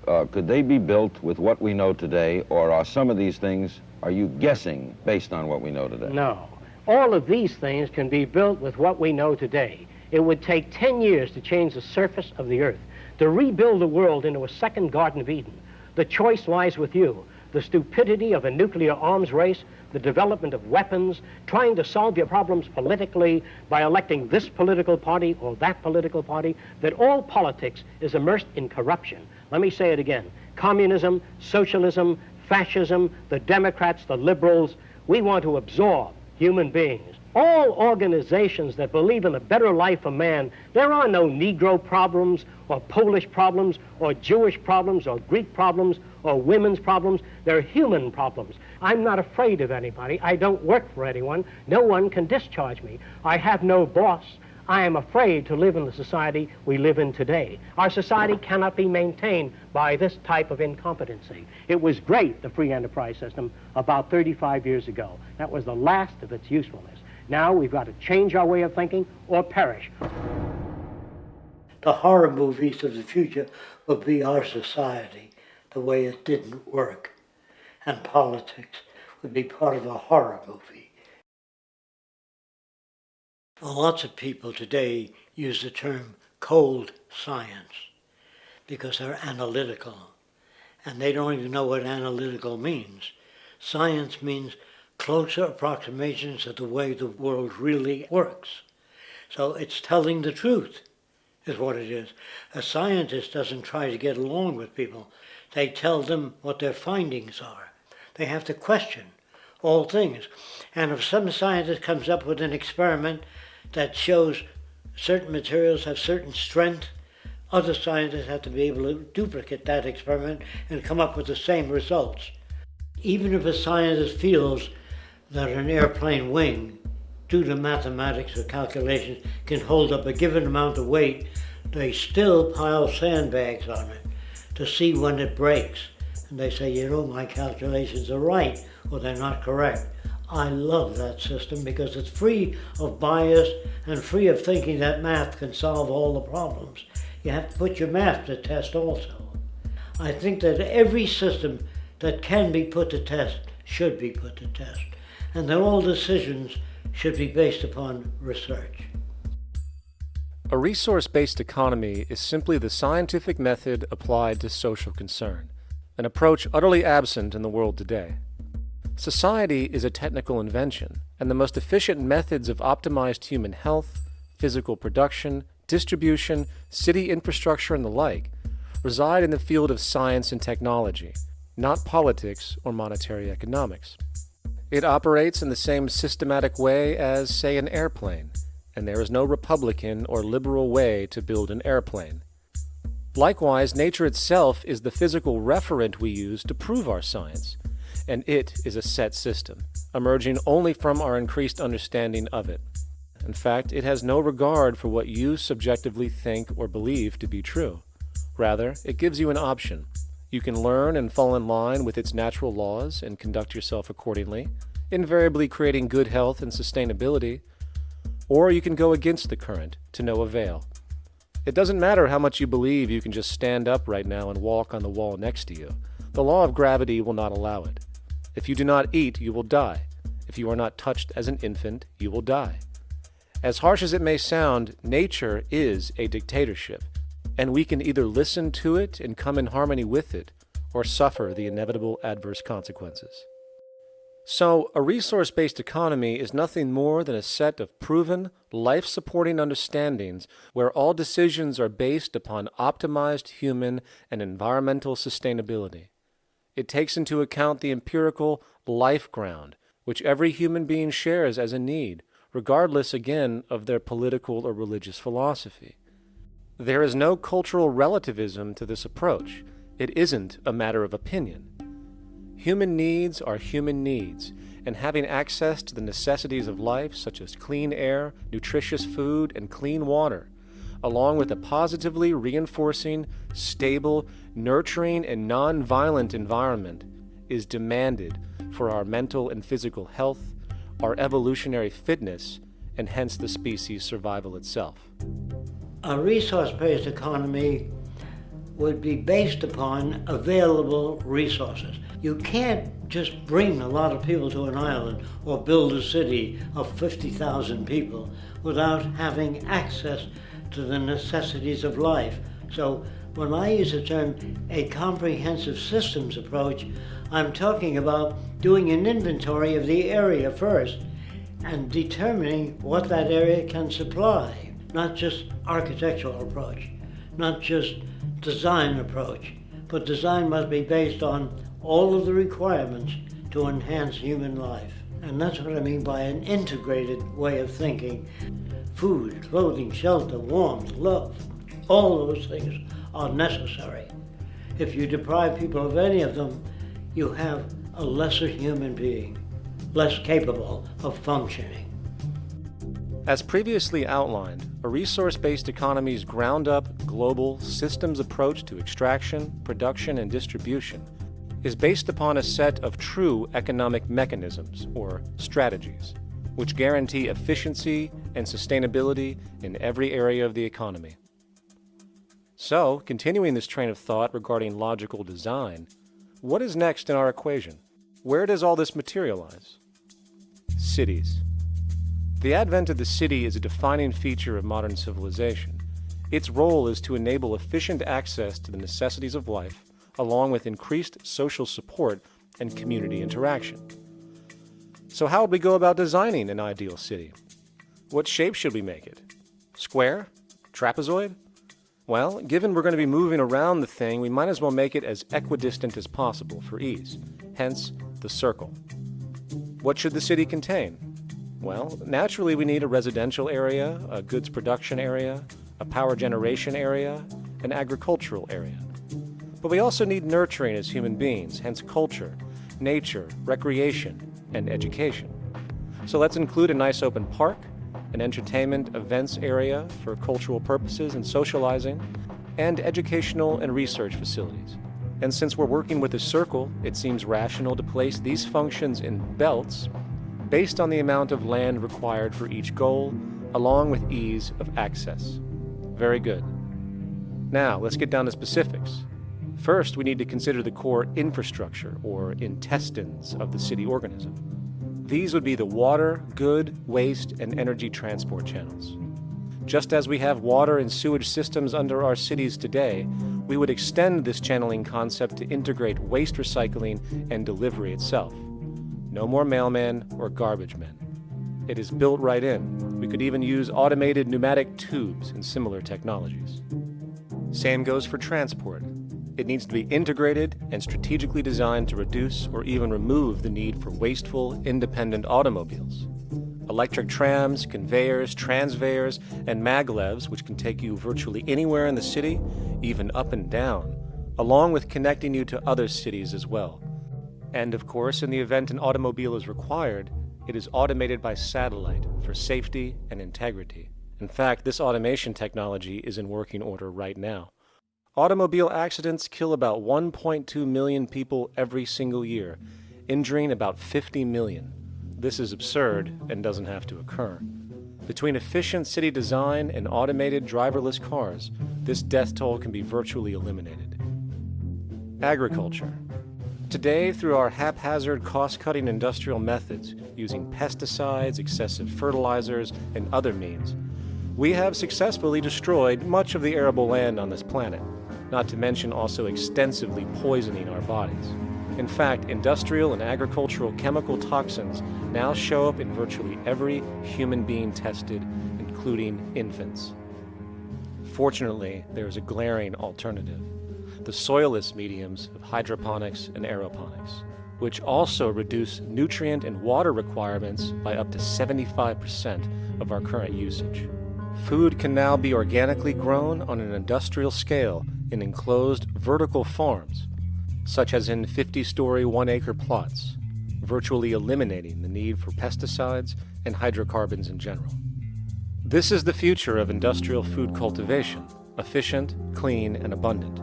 could they be built with what we know today, or are some of these things, are you guessing based on what we know today? No. All of these things can be built with what we know today. It would take 10 years to change the surface of the Earth, to rebuild the world into a second Garden of Eden. The choice lies with you. the stupidity of a nuclear arms race, the development of weapons, trying to solve your problems politically by electing this political party or that political party, that all politics is immersed in corruption. Let me say it again. Communism, socialism, fascism, the Democrats, the liberals, we want to absorb human beings. All organizations that believe in a better life for man, there are no Negro problems or Polish problems or Jewish problems or Greek problems or women's problems. They're human problems. I'm not afraid of anybody. I don't work for anyone. No one can discharge me. I have no boss. I am afraid to live in the society we live in today. Our society cannot be maintained by this type of incompetency. It was great, the free enterprise system, about 35 years ago. That was the last of its usefulness. Now we've got to change our way of thinking or perish. The horror movies of the future will be our society, the way it didn't work. And politics would be part of a horror movie. Lots of people today use the term cold science because they're analytical. And they don't even know what analytical means. Science means closer approximations of the way the world really works. So it's telling the truth, is what it is. A scientist doesn't try to get along with people. They tell them what their findings are. They have to question all things. And if some scientist comes up with an experiment that shows certain materials have certain strength, other scientists have to be able to duplicate that experiment and come up with the same results. Even if a scientist feels that an airplane wing, due to mathematics or calculations, can hold up a given amount of weight, they still pile sandbags on it to see when it breaks. And they say, you know, my calculations are right, or they're not correct. I love that system because it's free of bias and free of thinking that math can solve all the problems. You have to put your math to test also. I think that every system that can be put to test should be put to test, and that all decisions should be based upon research. A resource-based economy is simply the scientific method applied to social concern, an approach utterly absent in the world today. Society is a technical invention, and the most efficient methods of optimized human health, physical production, distribution, city infrastructure, and the like reside in the field of science and technology, not politics or monetary economics. It operates in the same systematic way as, say, an airplane, and there is no Republican or liberal way to build an airplane. Likewise, nature itself is the physical referent we use to prove our science, and it is a set system, emerging only from our increased understanding of it. In fact, it has no regard for what you subjectively think or believe to be true. Rather, it gives you an option. You can learn and fall in line with its natural laws and conduct yourself accordingly, invariably creating good health and sustainability, or you can go against the current to no avail. It doesn't matter how much you believe you can just stand up right now and walk on the wall next to you. The law of gravity will not allow it. If you do not eat, you will die. If you are not touched as an infant, you will die. As harsh as it may sound, nature is a dictatorship, and we can either listen to it and come in harmony with it, or suffer the inevitable adverse consequences. So, a resource-based economy is nothing more than a set of proven, life-supporting understandings where all decisions are based upon optimized human and environmental sustainability. It takes into account the empirical life ground, which every human being shares as a need, regardless, again, of their political or religious philosophy. There is no cultural relativism to this approach. It isn't a matter of opinion. Human needs are human needs, and having access to the necessities of life, such as clean air, nutritious food, and clean water, along with a positively reinforcing, stable, nurturing, and non-violent environment, is demanded for our mental and physical health, our evolutionary fitness, and hence the species' survival itself. A resource-based economy would be based upon available resources. You can't just bring a lot of people to an island or build a city of 50,000 people without having access to the necessities of life. So When I use the term a comprehensive systems approach, I'm talking about doing an inventory of the area first and determining what that area can supply, not just architectural approach, not just design approach, but design must be based on all of the requirements to enhance human life. And that's what I mean by an integrated way of thinking. Food, clothing, shelter, warmth, love, all those things are necessary. If you deprive people of any of them, you have a lesser human being, less capable of functioning. As previously outlined, a resource-based economy's ground-up, global, systems approach to extraction, production, and distribution is based upon a set of true economic mechanisms, or strategies, which guarantee efficiency and sustainability in every area of the economy. So, continuing this train of thought regarding logical design, what is next in our equation? Where does all this materialize? Cities. The advent of the city is a defining feature of modern civilization. Its role is to enable efficient access to the necessities of life, along with increased social support and community interaction. So how would we go about designing an ideal city? What shape should we make it? Square? Trapezoid? Well, given we're going to be moving around the thing, we might as well make it as equidistant as possible for ease, hence the circle. What should the city contain? Well, naturally we need a residential area, a goods production area, a power generation area, an agricultural area. But we also need nurturing as human beings, hence culture, nature, recreation, and education. So let's include a nice open park, an entertainment events area for cultural purposes and socializing, and educational and research facilities. And since we're working with a circle, it seems rational to place these functions in belts based on the amount of land required for each goal, along with ease of access. Very good. Now, let's get down to specifics. First, we need to consider the core infrastructure, or intestines, of the city organism. These would be the water, good, waste, and energy transport channels. Just as we have water and sewage systems under our cities today, we would extend this channeling concept to integrate waste recycling and delivery itself. No more mailmen or garbage men. It is built right in. We could even use automated pneumatic tubes and similar technologies. Same goes for transport. It needs to be integrated and strategically designed to reduce or even remove the need for wasteful, independent automobiles. Electric trams, conveyors, transveyors, and maglevs, which can take you virtually anywhere in the city, even up and down, along with connecting you to other cities as well. And of course, in the event an automobile is required, it is automated by satellite for safety and integrity. In fact, this automation technology is in working order right now. Automobile accidents kill about 1.2 million people every single year, injuring about 50 million. This is absurd and doesn't have to occur. Between efficient city design and automated driverless cars, this death toll can be virtually eliminated. Agriculture. Today, through our haphazard, cost-cutting industrial methods, using pesticides, excessive fertilizers, and other means, we have successfully destroyed much of the arable land on this planet, not to mention also extensively poisoning our bodies. In fact, industrial and agricultural chemical toxins now show up in virtually every human being tested, including infants. Fortunately, there is a glaring alternative: the soilless mediums of hydroponics and aeroponics, which also reduce nutrient and water requirements by up to 75% of our current usage. Food can now be organically grown on an industrial scale in enclosed vertical farms, such as in 50-story 1-acre plots, virtually eliminating the need for pesticides and hydrocarbons in general. This is the future of industrial food cultivation, efficient, clean, and abundant.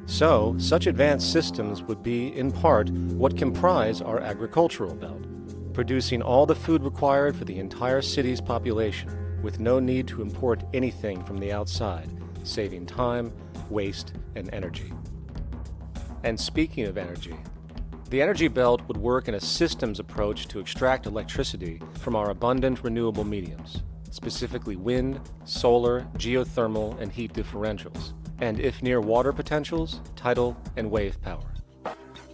So, such advanced systems would be, in part, what comprise our agricultural belt, producing all the food required for the entire city's population, with no need to import anything from the outside, saving time, waste, and energy. And speaking of energy, the energy belt would work in a systems approach to extract electricity from our abundant renewable mediums, specifically wind, solar, geothermal, and heat differentials, and if near water potentials, tidal and wave power.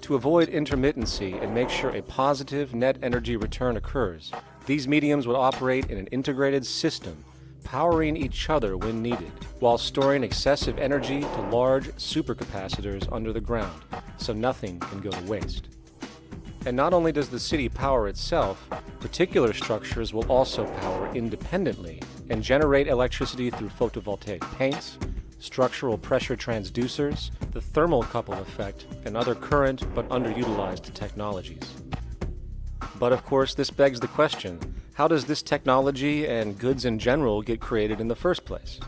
To avoid intermittency and make sure a positive net energy return occurs, these mediums would operate in an integrated system, powering each other when needed, while storing excessive energy to large supercapacitors under the ground, so nothing can go to waste. And not only does the city power itself, particular structures will also power independently and generate electricity through photovoltaic paints, structural pressure transducers, the thermocouple effect, and other current but underutilized technologies. But of course, this begs the question, how does this technology and goods in general get created in the first place?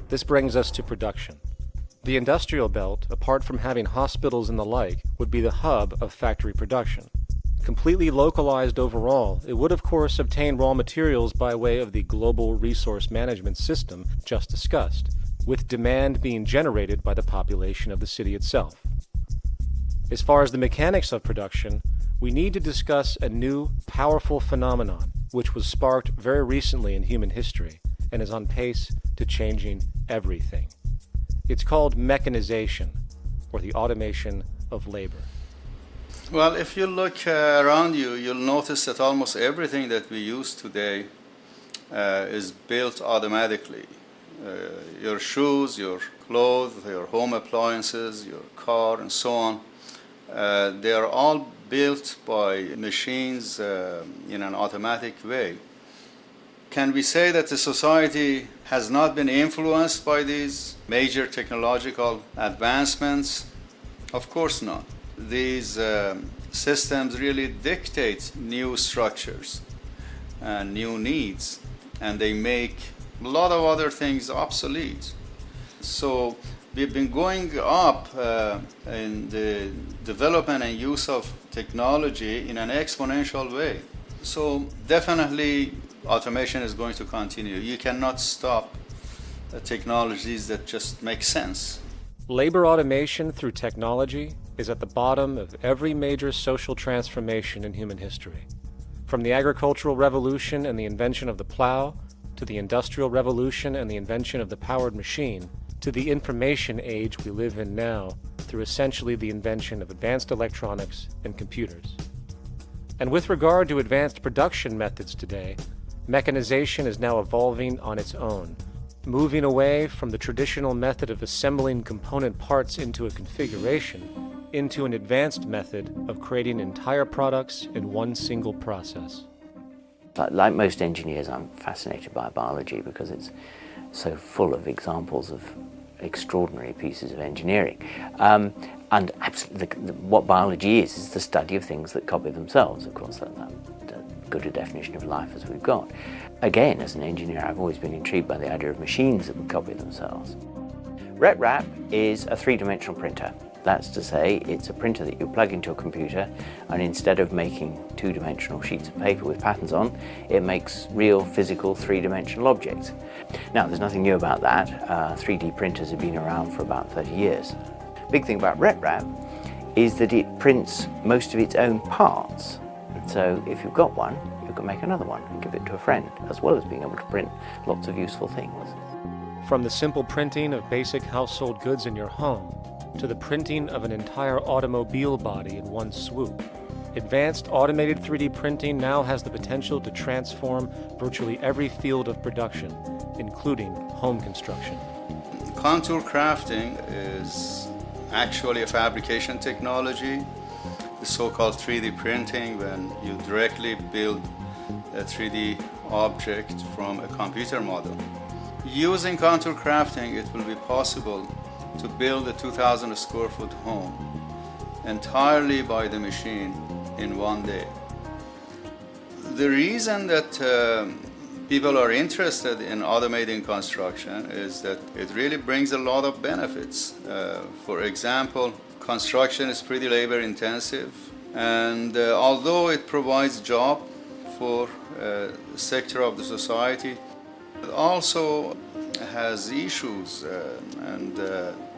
This brings us to production. The industrial belt, apart from having hospitals and the like, would be the hub of factory production. Completely localized overall, it would of course obtain raw materials by way of the global resource management system just discussed, with demand being generated by the population of the city itself. As far as the mechanics of production, we need to discuss a new, powerful phenomenon which was sparked very recently in human history and is on pace to changing everything. It's called mechanization, or the automation of labor. Well, if you look around you, you'll notice that almost everything that we use today is built automatically. Your shoes, your clothes, your home appliances, your car, and so on. They are all built by machines in an automatic way. Can we say that the society has not been influenced by these major technological advancements? Of course not. These systems really dictate new structures and new needs, and they make a lot of other things obsolete. So we've been going up in the development and use of technology in an exponential way. So definitely automation is going to continue. You cannot stop technologies that just make sense. Labor automation through technology is at the bottom of every major social transformation in human history. From the agricultural revolution and the invention of the plow, to the industrial revolution and the invention of the powered machine, to the information age we live in now through essentially the invention of advanced electronics and computers. And with regard to advanced production methods today, mechanization is now evolving on its own, moving away from the traditional method of assembling component parts into a configuration into an advanced method of creating entire products in one single process. Like most engineers, I'm fascinated by biology because it's so full of examples of extraordinary pieces of engineering. And absolutely, what biology is the study of things that copy themselves. Of course, that's good a definition of life as we've got. Again, as an engineer, I've always been intrigued by the idea of machines that would copy themselves. RepRap is a three-dimensional printer. That's to say, it's a printer that you plug into a computer, and instead of making two-dimensional sheets of paper with patterns on, it makes real, physical, three-dimensional objects. Now, there's nothing new about that. 3D printers have been around for about 30 years. Big thing about RepRap is that it prints most of its own parts. So if you've got one, you can make another one and give it to a friend, as well as being able to print lots of useful things. From the simple printing of basic household goods in your home, to the printing of an entire automobile body in one swoop, advanced automated 3D printing now has the potential to transform virtually every field of production, including home construction. Contour crafting is actually a fabrication technology, the so-called 3D printing, when you directly build a 3D object from a computer model. Using contour crafting, it will be possible to build a 2,000 square foot home entirely by the machine in one day. The reason that people are interested in automating construction is that it really brings a lot of benefits. For example, construction is pretty labor intensive, and although it provides job for a sector of the society, it also has issues and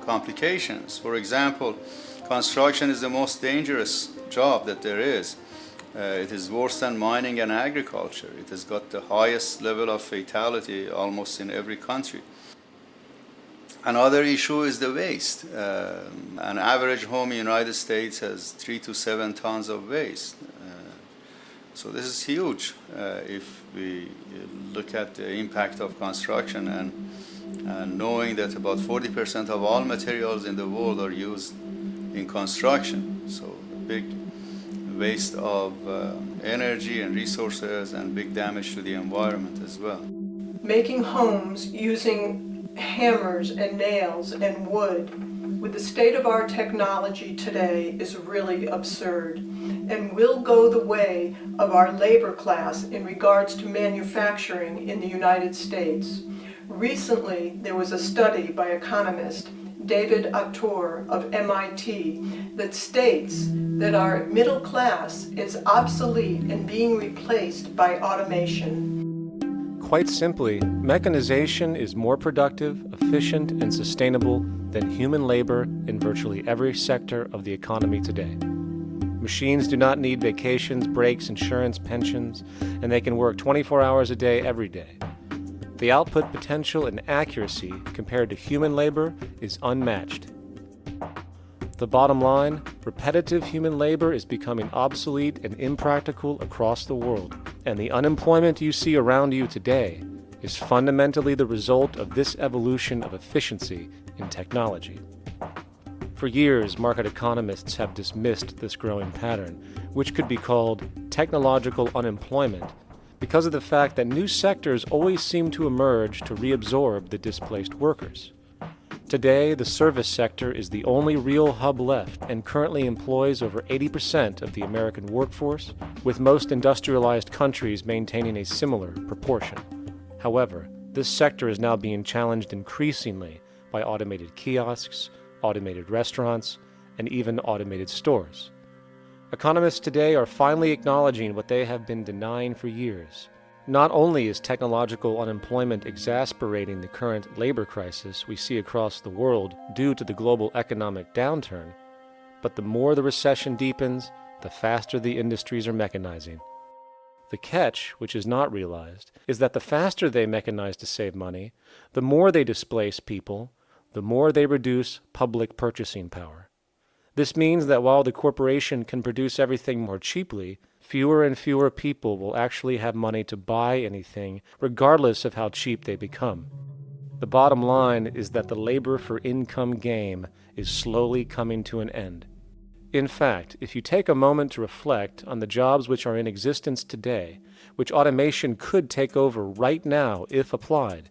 complications. For example, construction is the most dangerous job that there is. It is worse than mining and agriculture. It has got the highest level of fatality almost in every country. Another issue is the waste. An average home in the United States has 3 to 7 tons of waste. So this is huge if we look at the impact of construction and knowing that about 40% of all materials in the world are used in construction. So big waste of energy and resources and big damage to the environment as well. Making homes using hammers and nails and wood with the state-of-art technology today is really absurd and will go the way of our labor class in regards to manufacturing in the United States. Recently, there was a study by economist David Autor of MIT that states that our middle class is obsolete and being replaced by automation. Quite simply, mechanization is more productive, efficient, and sustainable than human labor in virtually every sector of the economy today. Machines do not need vacations, breaks, insurance, pensions, and they can work 24 hours a day every day. The output potential and accuracy compared to human labor is unmatched. The bottom line, repetitive human labor is becoming obsolete and impractical across the world, and the unemployment you see around you today is fundamentally the result of this evolution of efficiency in technology. For years, market economists have dismissed this growing pattern, which could be called technological unemployment, because of the fact that new sectors always seem to emerge to reabsorb the displaced workers. Today, the service sector is the only real hub left and currently employs over 80% of the American workforce, with most industrialized countries maintaining a similar proportion. However, this sector is now being challenged increasingly by automated kiosks, automated restaurants, and even automated stores. Economists today are finally acknowledging what they have been denying for years. Not only is technological unemployment exacerbating the current labor crisis we see across the world due to the global economic downturn, but the more the recession deepens, the faster the industries are mechanizing. The catch, which is not realized, is that the faster they mechanize to save money, the more they displace people, the more they reduce public purchasing power. This means that while the corporation can produce everything more cheaply, fewer and fewer people will actually have money to buy anything, regardless of how cheap they become. The bottom line is that the labor for income game is slowly coming to an end. In fact, if you take a moment to reflect on the jobs which are in existence today, which automation could take over right now if applied,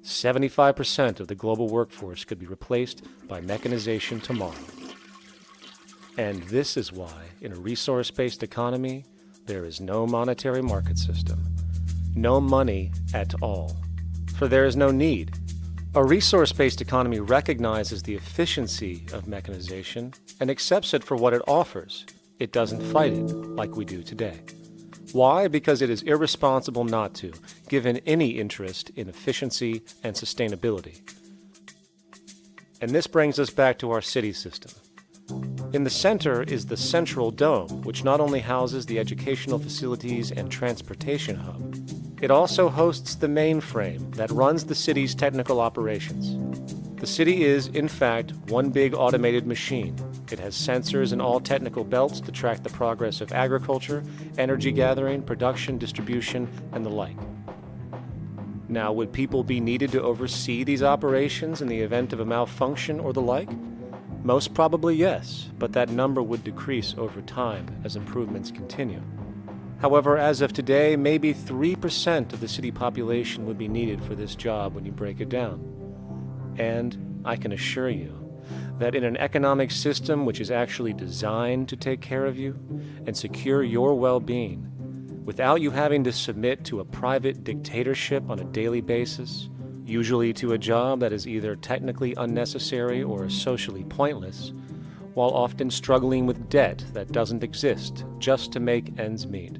75% of the global workforce could be replaced by mechanization tomorrow. And this is why, in a resource-based economy, there is no monetary market system, no money at all, for there is no need. A resource-based economy recognizes the efficiency of mechanization and accepts it for what it offers. It doesn't fight it like we do today. Why? Because it is irresponsible not to, given any interest in efficiency and sustainability. And this brings us back to our city system. In the center is the Central Dome, which not only houses the educational facilities and transportation hub, it also hosts the mainframe that runs the city's technical operations. The city is, in fact, one big automated machine. It has sensors in all technical belts to track the progress of agriculture, energy gathering, production, distribution, and the like. Now, would people be needed to oversee these operations in the event of a malfunction or the like? Most probably yes, but that number would decrease over time as improvements continue. However, as of today, maybe 3% of the city population would be needed for this job when you break it down. And I can assure you that in an economic system which is actually designed to take care of you and secure your well-being, without you having to submit to a private dictatorship on a daily basis, usually to a job that is either technically unnecessary or socially pointless, while often struggling with debt that doesn't exist just to make ends meet.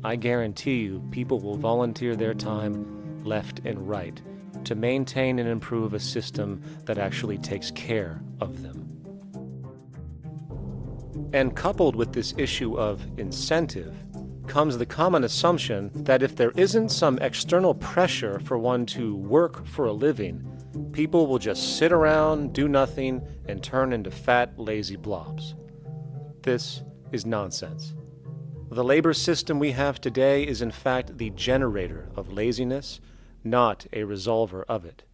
I guarantee you people will volunteer their time left and right to maintain and improve a system that actually takes care of them. And coupled with this issue of incentive comes the common assumption that if there isn't some external pressure for one to work for a living, people will just sit around, do nothing, and turn into fat, lazy blobs. This is nonsense. The labor system we have today is in fact the generator of laziness, not a resolver of it.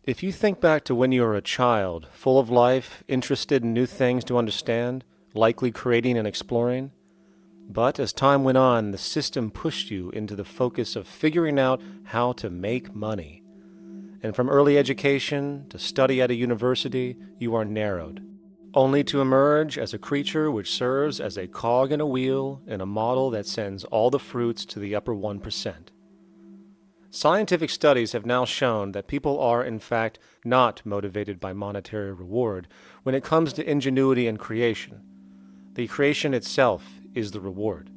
If you think back to when you were a child, full of life, interested in new things to understand, likely creating and exploring, but as time went on, the system pushed you into the focus of figuring out how to make money. And from early education to study at a university, you are narrowed, only to emerge as a creature which serves as a cog in a wheel in a model that sends all the fruits to the upper 1%. Scientific studies have now shown that people are, in fact, not motivated by monetary reward when it comes to ingenuity and creation. The creation itself is the reward.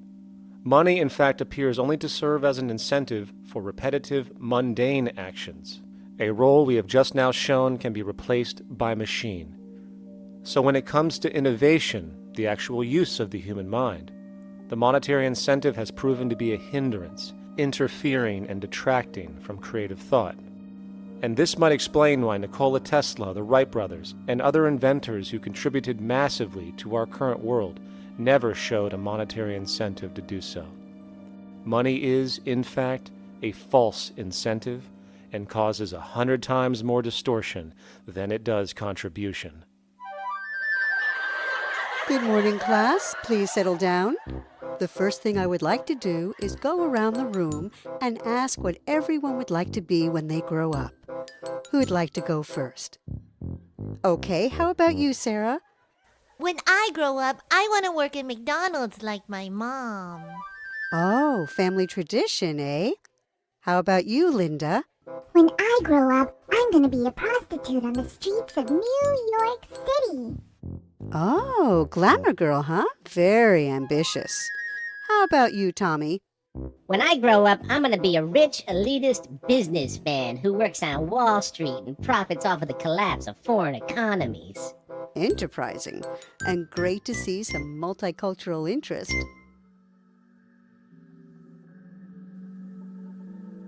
Money, in fact, appears only to serve as an incentive for repetitive, mundane actions, a role we have just now shown can be replaced by machine. So when it comes to innovation, the actual use of the human mind, the monetary incentive has proven to be a hindrance, interfering and detracting from creative thought. And this might explain why Nikola Tesla, the Wright brothers, and other inventors who contributed massively to our current world never showed a monetary incentive to do so. Money is, in fact, a false incentive and causes 100 times more distortion than it does contribution. Good morning, class. Please settle down. The first thing I would like to do is go around the room and ask what everyone would like to be when they grow up. Who'd like to go first? Okay, how about you, Sarah? When I grow up, I want to work at McDonald's like my mom. Oh, family tradition, eh? How about you, Linda? When I grow up, I'm going to be a prostitute on the streets of New York City. Oh, glamour girl, huh? Very ambitious. How about you, Tommy? When I grow up, I'm going to be a rich, elitist businessman who works on Wall Street and profits off of the collapse of foreign economies. Enterprising, and great to see some multicultural interest.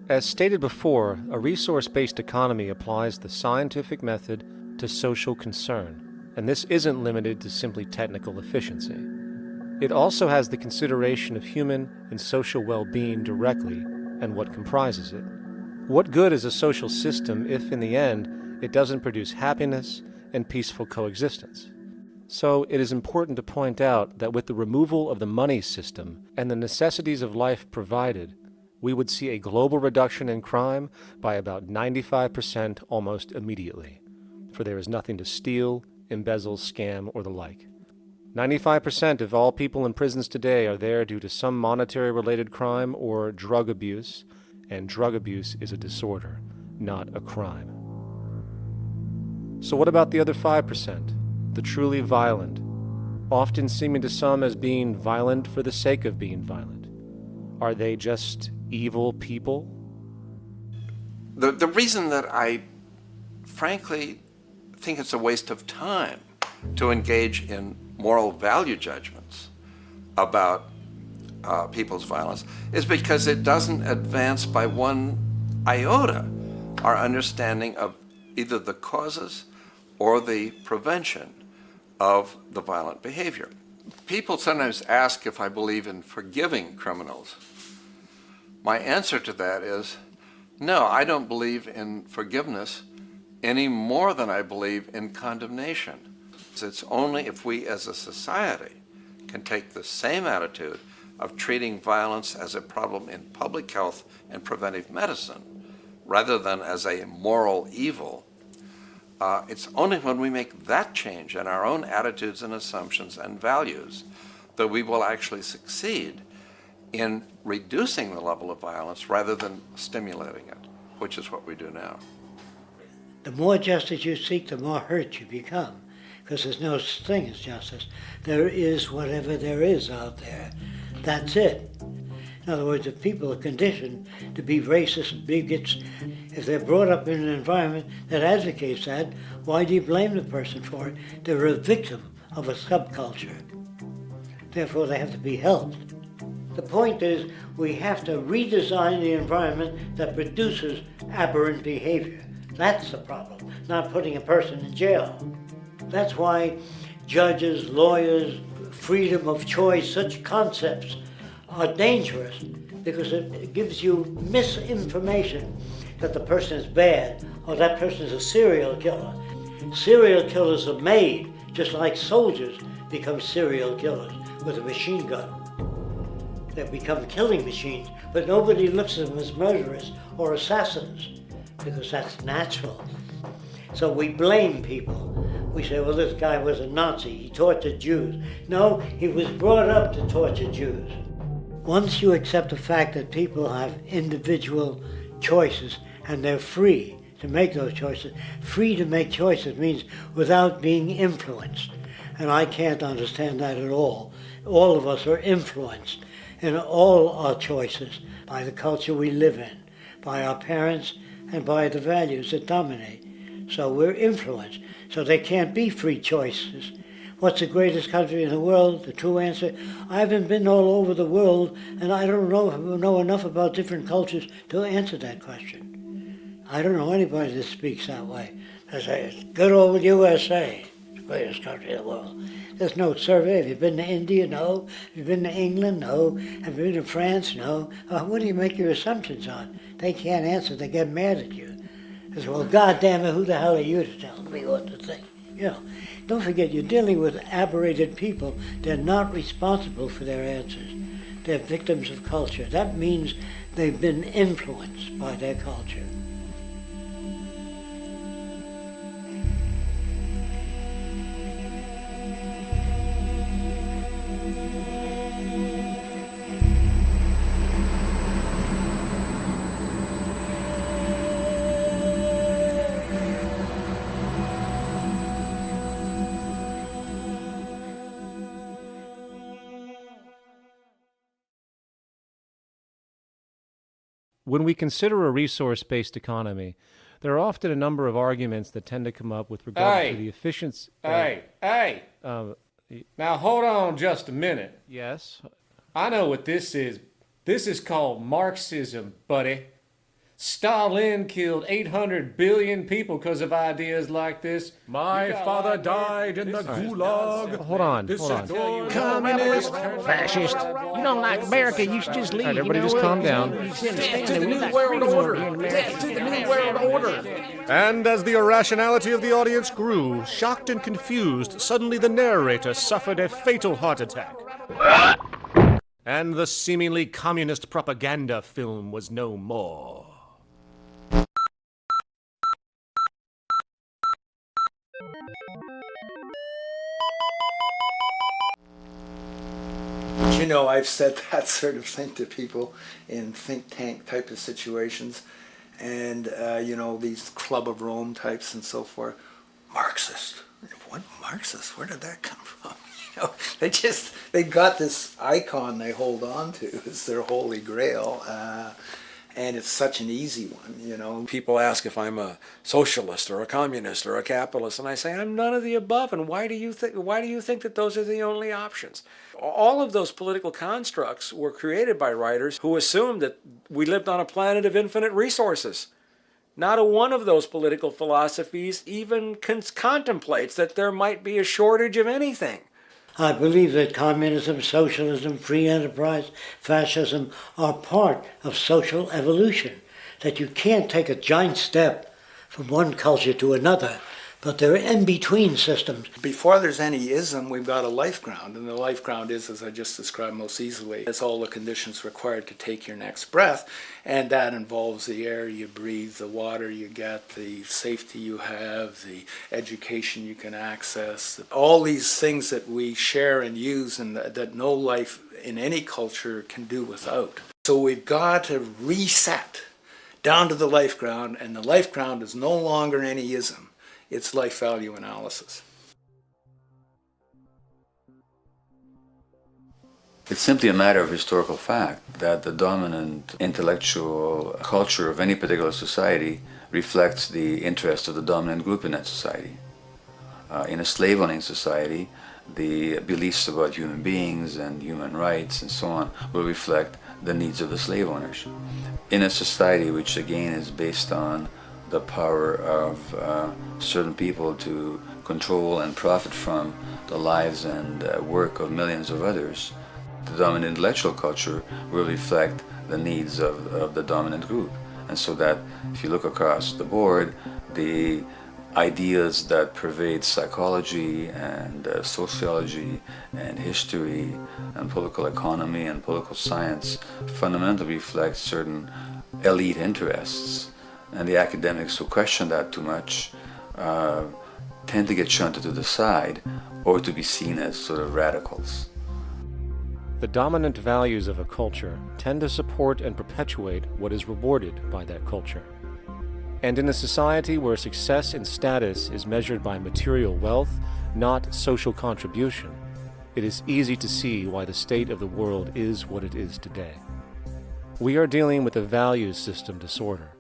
As stated before, a resource-based economy applies the scientific method to social concern, and this isn't limited to simply technical efficiency. It also has the consideration of human and social well-being directly and what comprises it. What good is a social system if, in the end, it doesn't produce happiness and peaceful coexistence? So it is important to point out that with the removal of the money system and the necessities of life provided, we would see a global reduction in crime by about 95% almost immediately, for there is nothing to steal, embezzle, scam, or the like. 95% of all people in prisons today are there due to some monetary-related crime or drug abuse, and drug abuse is a disorder, not a crime. So what about the other 5%, the truly violent, often seeming to some as being violent for the sake of being violent? Are they just evil people? The reason that I frankly think it's a waste of time to engage in moral value judgments about people's violence is because it doesn't advance by one iota our understanding of either the causes or the prevention of the violent behavior. People sometimes ask if I believe in forgiving criminals. My answer to that is, no, I don't believe in forgiveness any more than I believe in condemnation. It's only if we as a society can take the same attitude of treating violence as a problem in public health and preventive medicine rather than as a moral evil. It's only when we make that change in our own attitudes and assumptions and values that we will actually succeed in reducing the level of violence rather than stimulating it, which is what we do now. The more justice you seek, the more hurt you become, because there's no such thing as justice. There is whatever there is out there. That's it. In other words, if people are conditioned to be racist and bigots, if they're brought up in an environment that advocates that, why do you blame the person for it? They're a victim of a subculture. Therefore, they have to be helped. The point is, we have to redesign the environment that produces aberrant behavior, That's the problem, not putting a person in jail. That's why judges, lawyers, freedom of choice, such concepts are dangerous because it gives you misinformation that the person is bad or that person is a serial killer. Serial killers are made, just like soldiers become serial killers with a machine gun. They become killing machines, but nobody looks at them as murderers or assassins because that's natural. So we blame people. We say, well, this guy was a Nazi, he tortured Jews. No, he was brought up to torture Jews. Once you accept the fact that people have individual choices and they're free to make those choices, free to make choices means without being influenced. And I can't understand that at all. All of us are influenced in all our choices by the culture we live in, by our parents, and by the values that dominate. So we're influenced. So there can't be free choices. What's the greatest country in the world? The true answer, I haven't been all over the world, and I don't know enough about different cultures to answer that question. I don't know anybody that speaks that way. They say, good old USA, the greatest country in the world. There's no survey. Have you been to India? No. Have you been to England? No. Have you been to France? No. What do you make your assumptions on? They can't answer. They get mad at you. They say, well, goddamn it, who the hell are you to tell me what to think? You know, don't forget, you're dealing with aberrated people. They're not responsible for their answers. They're victims of culture. That means they've been influenced by their culture. When we consider a resource-based economy, there are often a number of arguments that tend to come up with regard to the efficiency. Now hold on just a minute. Yes? I know what this is. This is called Marxism, buddy. Stalin killed 800 billion people because of ideas like this. My father died in the gulag. Hold on. Communist, fascist. You don't like America, you should just leave. All right, everybody just calm down. Death to the New World Order. Death to the New World Order. And as the irrationality of the audience grew, shocked and confused, suddenly the narrator suffered a fatal heart attack. And the seemingly communist propaganda film was no more. You know, I've said that sort of thing to people in think tank type of situations, and you know, these Club of Rome types and so forth. Marxist? What Marxist? Where did that come from? You know, they got this icon they hold on to as their holy grail, and it's such an easy one. You know, people ask if I'm a socialist or a communist or a capitalist, and I say I'm none of the above. And why do you think that those are the only options? All of those political constructs were created by writers who assumed that we lived on a planet of infinite resources. Not a one of those political philosophies even contemplates that there might be a shortage of anything. I believe that communism, socialism, free enterprise, fascism are part of social evolution, that you can't take a giant step from one culture to another, but they're in-between systems. Before there's any ism, we've got a life ground, and the life ground is, as I just described most easily, it's all the conditions required to take your next breath, and that involves the air you breathe, the water you get, the safety you have, the education you can access, all these things that we share and use and that no life in any culture can do without. So we've got to reset down to the life ground, and the life ground is no longer any ism. It's life value analysis. It's simply a matter of historical fact that the dominant intellectual culture of any particular society reflects the interest of the dominant group in that society. In a slave-owning society, the beliefs about human beings and human rights and so on will reflect the needs of the slave owners. In a society which again is based on the power of certain people to control and profit from the lives and work of millions of others, the dominant intellectual culture will reflect the needs of the dominant group. And so that if you look across the board, the ideas that pervade psychology and sociology and history and political economy and political science fundamentally reflect certain elite interests. And the academics who question that too much tend to get shunted to the side or to be seen as sort of radicals. The dominant values of a culture tend to support and perpetuate what is rewarded by that culture. And in a society where success and status is measured by material wealth, not social contribution, it is easy to see why the state of the world is what it is today. We are dealing with a values system disorder,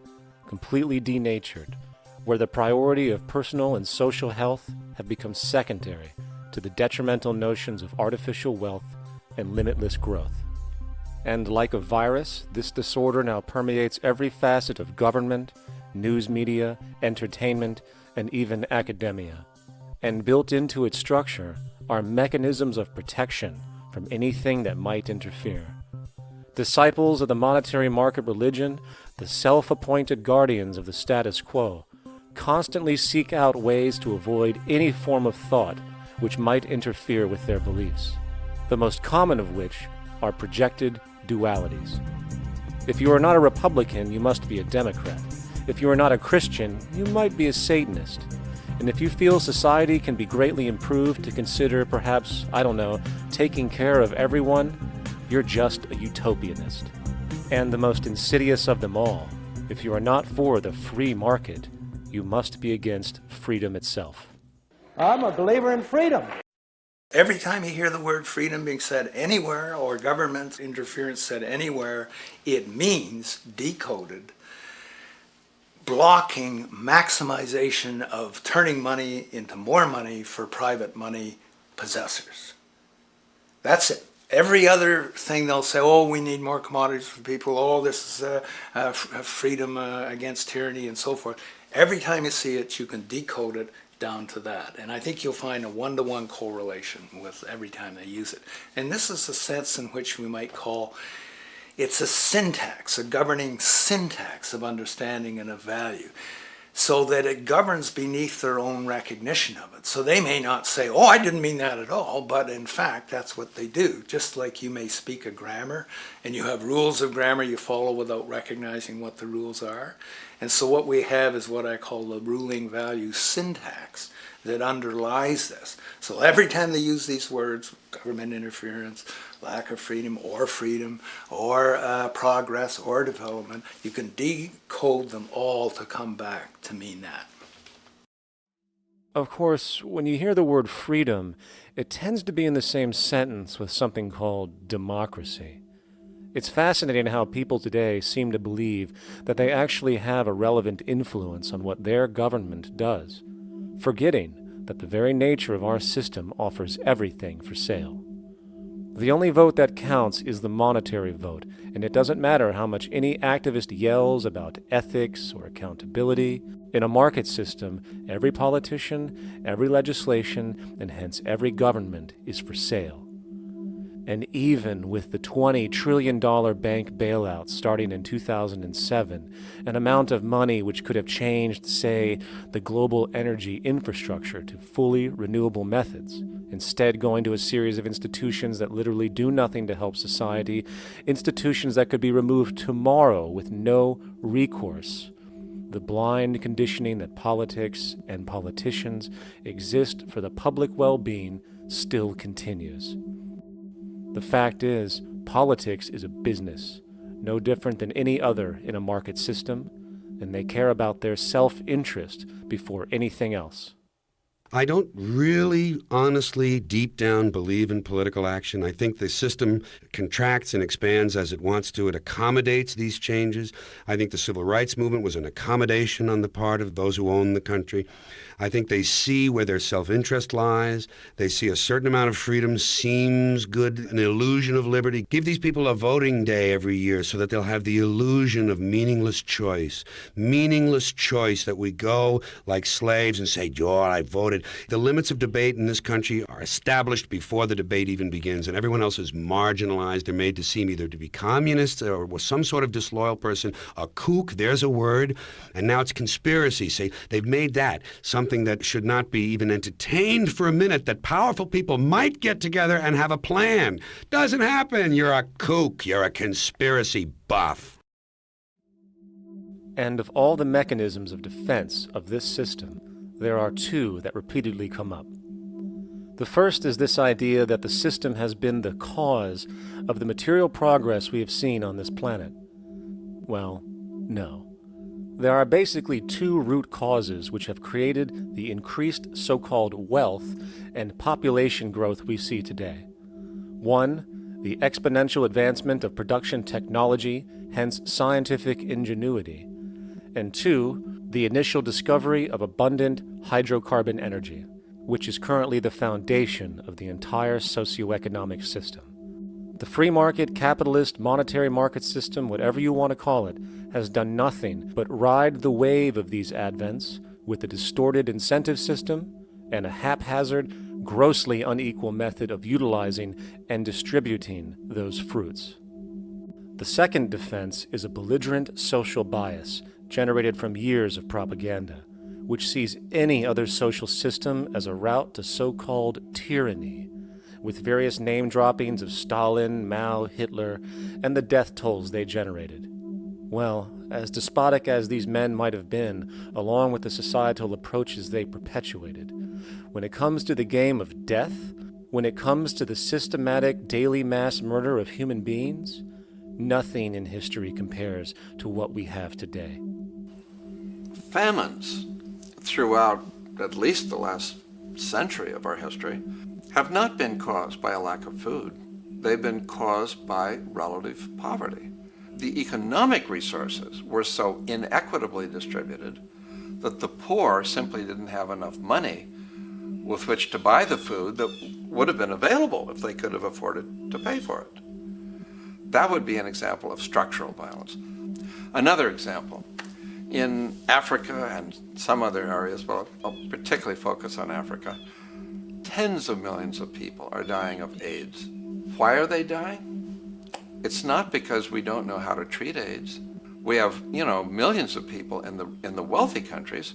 completely denatured, where the priority of personal and social health have become secondary to the detrimental notions of artificial wealth and limitless growth. And like a virus, this disorder now permeates every facet of government, news media, entertainment, and even academia. And built into its structure are mechanisms of protection from anything that might interfere. Disciples of the monetary market religion, the self-appointed guardians of the status quo, constantly seek out ways to avoid any form of thought which might interfere with their beliefs, the most common of which are projected dualities. If you are not a Republican, you must be a Democrat. If you are not a Christian, you might be a Satanist. And if you feel society can be greatly improved to consider perhaps, taking care of everyone, you're just a utopianist. And the most insidious of them all, if you are not for the free market, you must be against freedom itself. I'm a believer in freedom. Every time you hear the word freedom being said anywhere or government interference said anywhere, it means, decoded, blocking maximization of turning money into more money for private money possessors. That's it. Every other thing they'll say, oh, we need more commodities for people, oh, this is freedom against tyranny and so forth. Every time you see it, you can decode it down to that. And I think you'll find a one-to-one correlation with every time they use it. And this is a sense in which we might call it's a syntax, a governing syntax of understanding and of value, so that it governs beneath their own recognition of it. So they may not say, oh, I didn't mean that at all, but in fact, that's what they do. Just like you may speak a grammar, and you have rules of grammar you follow without recognizing what the rules are. And so what we have is what I call the ruling value syntax that underlies this. So every time they use these words, government interference, lack of freedom, or progress, or development, you can decode them all to come back to mean that. Of course, when you hear the word freedom, it tends to be in the same sentence with something called democracy. It's fascinating how people today seem to believe that they actually have a relevant influence on what their government does, forgetting that the very nature of our system offers everything for sale. The only vote that counts is the monetary vote, and it doesn't matter how much any activist yells about ethics or accountability. In a market system, every politician, every legislation, and hence every government is for sale. And even with the $20 trillion bank bailout starting in 2007, an amount of money which could have changed, say, the global energy infrastructure to fully renewable methods, instead going to a series of institutions that literally do nothing to help society, institutions that could be removed tomorrow with no recourse. The blind conditioning that politics and politicians exist for the public well-being still continues. The fact is, politics is a business, no different than any other in a market system, and they care about their self-interest before anything else. I don't really, honestly, deep down believe in political action. I think the system contracts and expands as it wants to. It accommodates these changes. I think the civil rights movement was an accommodation on the part of those who own the country. I think they see where their self-interest lies. They see a certain amount of freedom seems good, an illusion of liberty. Give these people a voting day every year so that they'll have the illusion of meaningless choice. Meaningless choice that we go like slaves and say, "Oh, I voted." The limits of debate in this country are established before the debate even begins, and everyone else is marginalized. They're made to seem either to be communists or some sort of disloyal person. A kook, there's a word. And now it's conspiracy. Say, they've made that something that should not be even entertained for a minute, that powerful people might get together and have a plan. Doesn't happen. You're a kook. You're a conspiracy buff. And of all the mechanisms of defense of this system, there are two that repeatedly come up. The first is this idea that the system has been the cause of the material progress we have seen on this planet. Well, no. There are basically two root causes which have created the increased so-called wealth and population growth we see today. One, the exponential advancement of production technology, hence scientific ingenuity. And two, the initial discovery of abundant hydrocarbon energy, which is currently the foundation of the entire socioeconomic system. The free market, capitalist, monetary market system, whatever you want to call it, has done nothing but ride the wave of these advents with a distorted incentive system and a haphazard, grossly unequal method of utilizing and distributing those fruits. The second defense is a belligerent social bias generated from years of propaganda, which sees any other social system as a route to so-called tyranny, with various name droppings of Stalin, Mao, Hitler, and the death tolls they generated. Well, as despotic as these men might have been, along with the societal approaches they perpetuated, when it comes to the game of death, when it comes to the systematic daily mass murder of human beings, nothing in history compares to what we have today. Famines throughout at least the last century of our history have not been caused by a lack of food. They've been caused by relative poverty. The economic resources were so inequitably distributed that the poor simply didn't have enough money with which to buy the food that would have been available if they could have afforded to pay for it. That would be an example of structural violence. Another example, in Africa and some other areas, but I'll particularly focus on Africa, tens of millions of people are dying of AIDS. Why are they dying? It's not because we don't know how to treat AIDS. We have, millions of people in the wealthy countries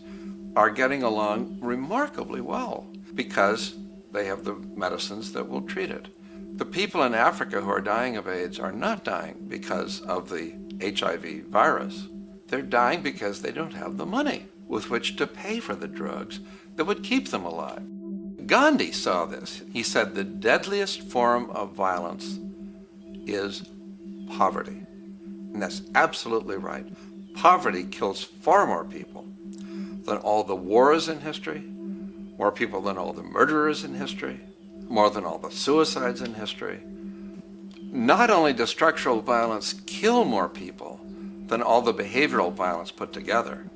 are getting along remarkably well because they have the medicines that will treat it. The people in Africa who are dying of AIDS are not dying because of the HIV virus. They're dying because they don't have the money with which to pay for the drugs that would keep them alive. Gandhi saw this. He said the deadliest form of violence is poverty. And that's absolutely right. Poverty kills far more people than all the wars in history, more people than all the murderers in history, more than all the suicides in history. Not only does structural violence kill more people than all the behavioral violence put together,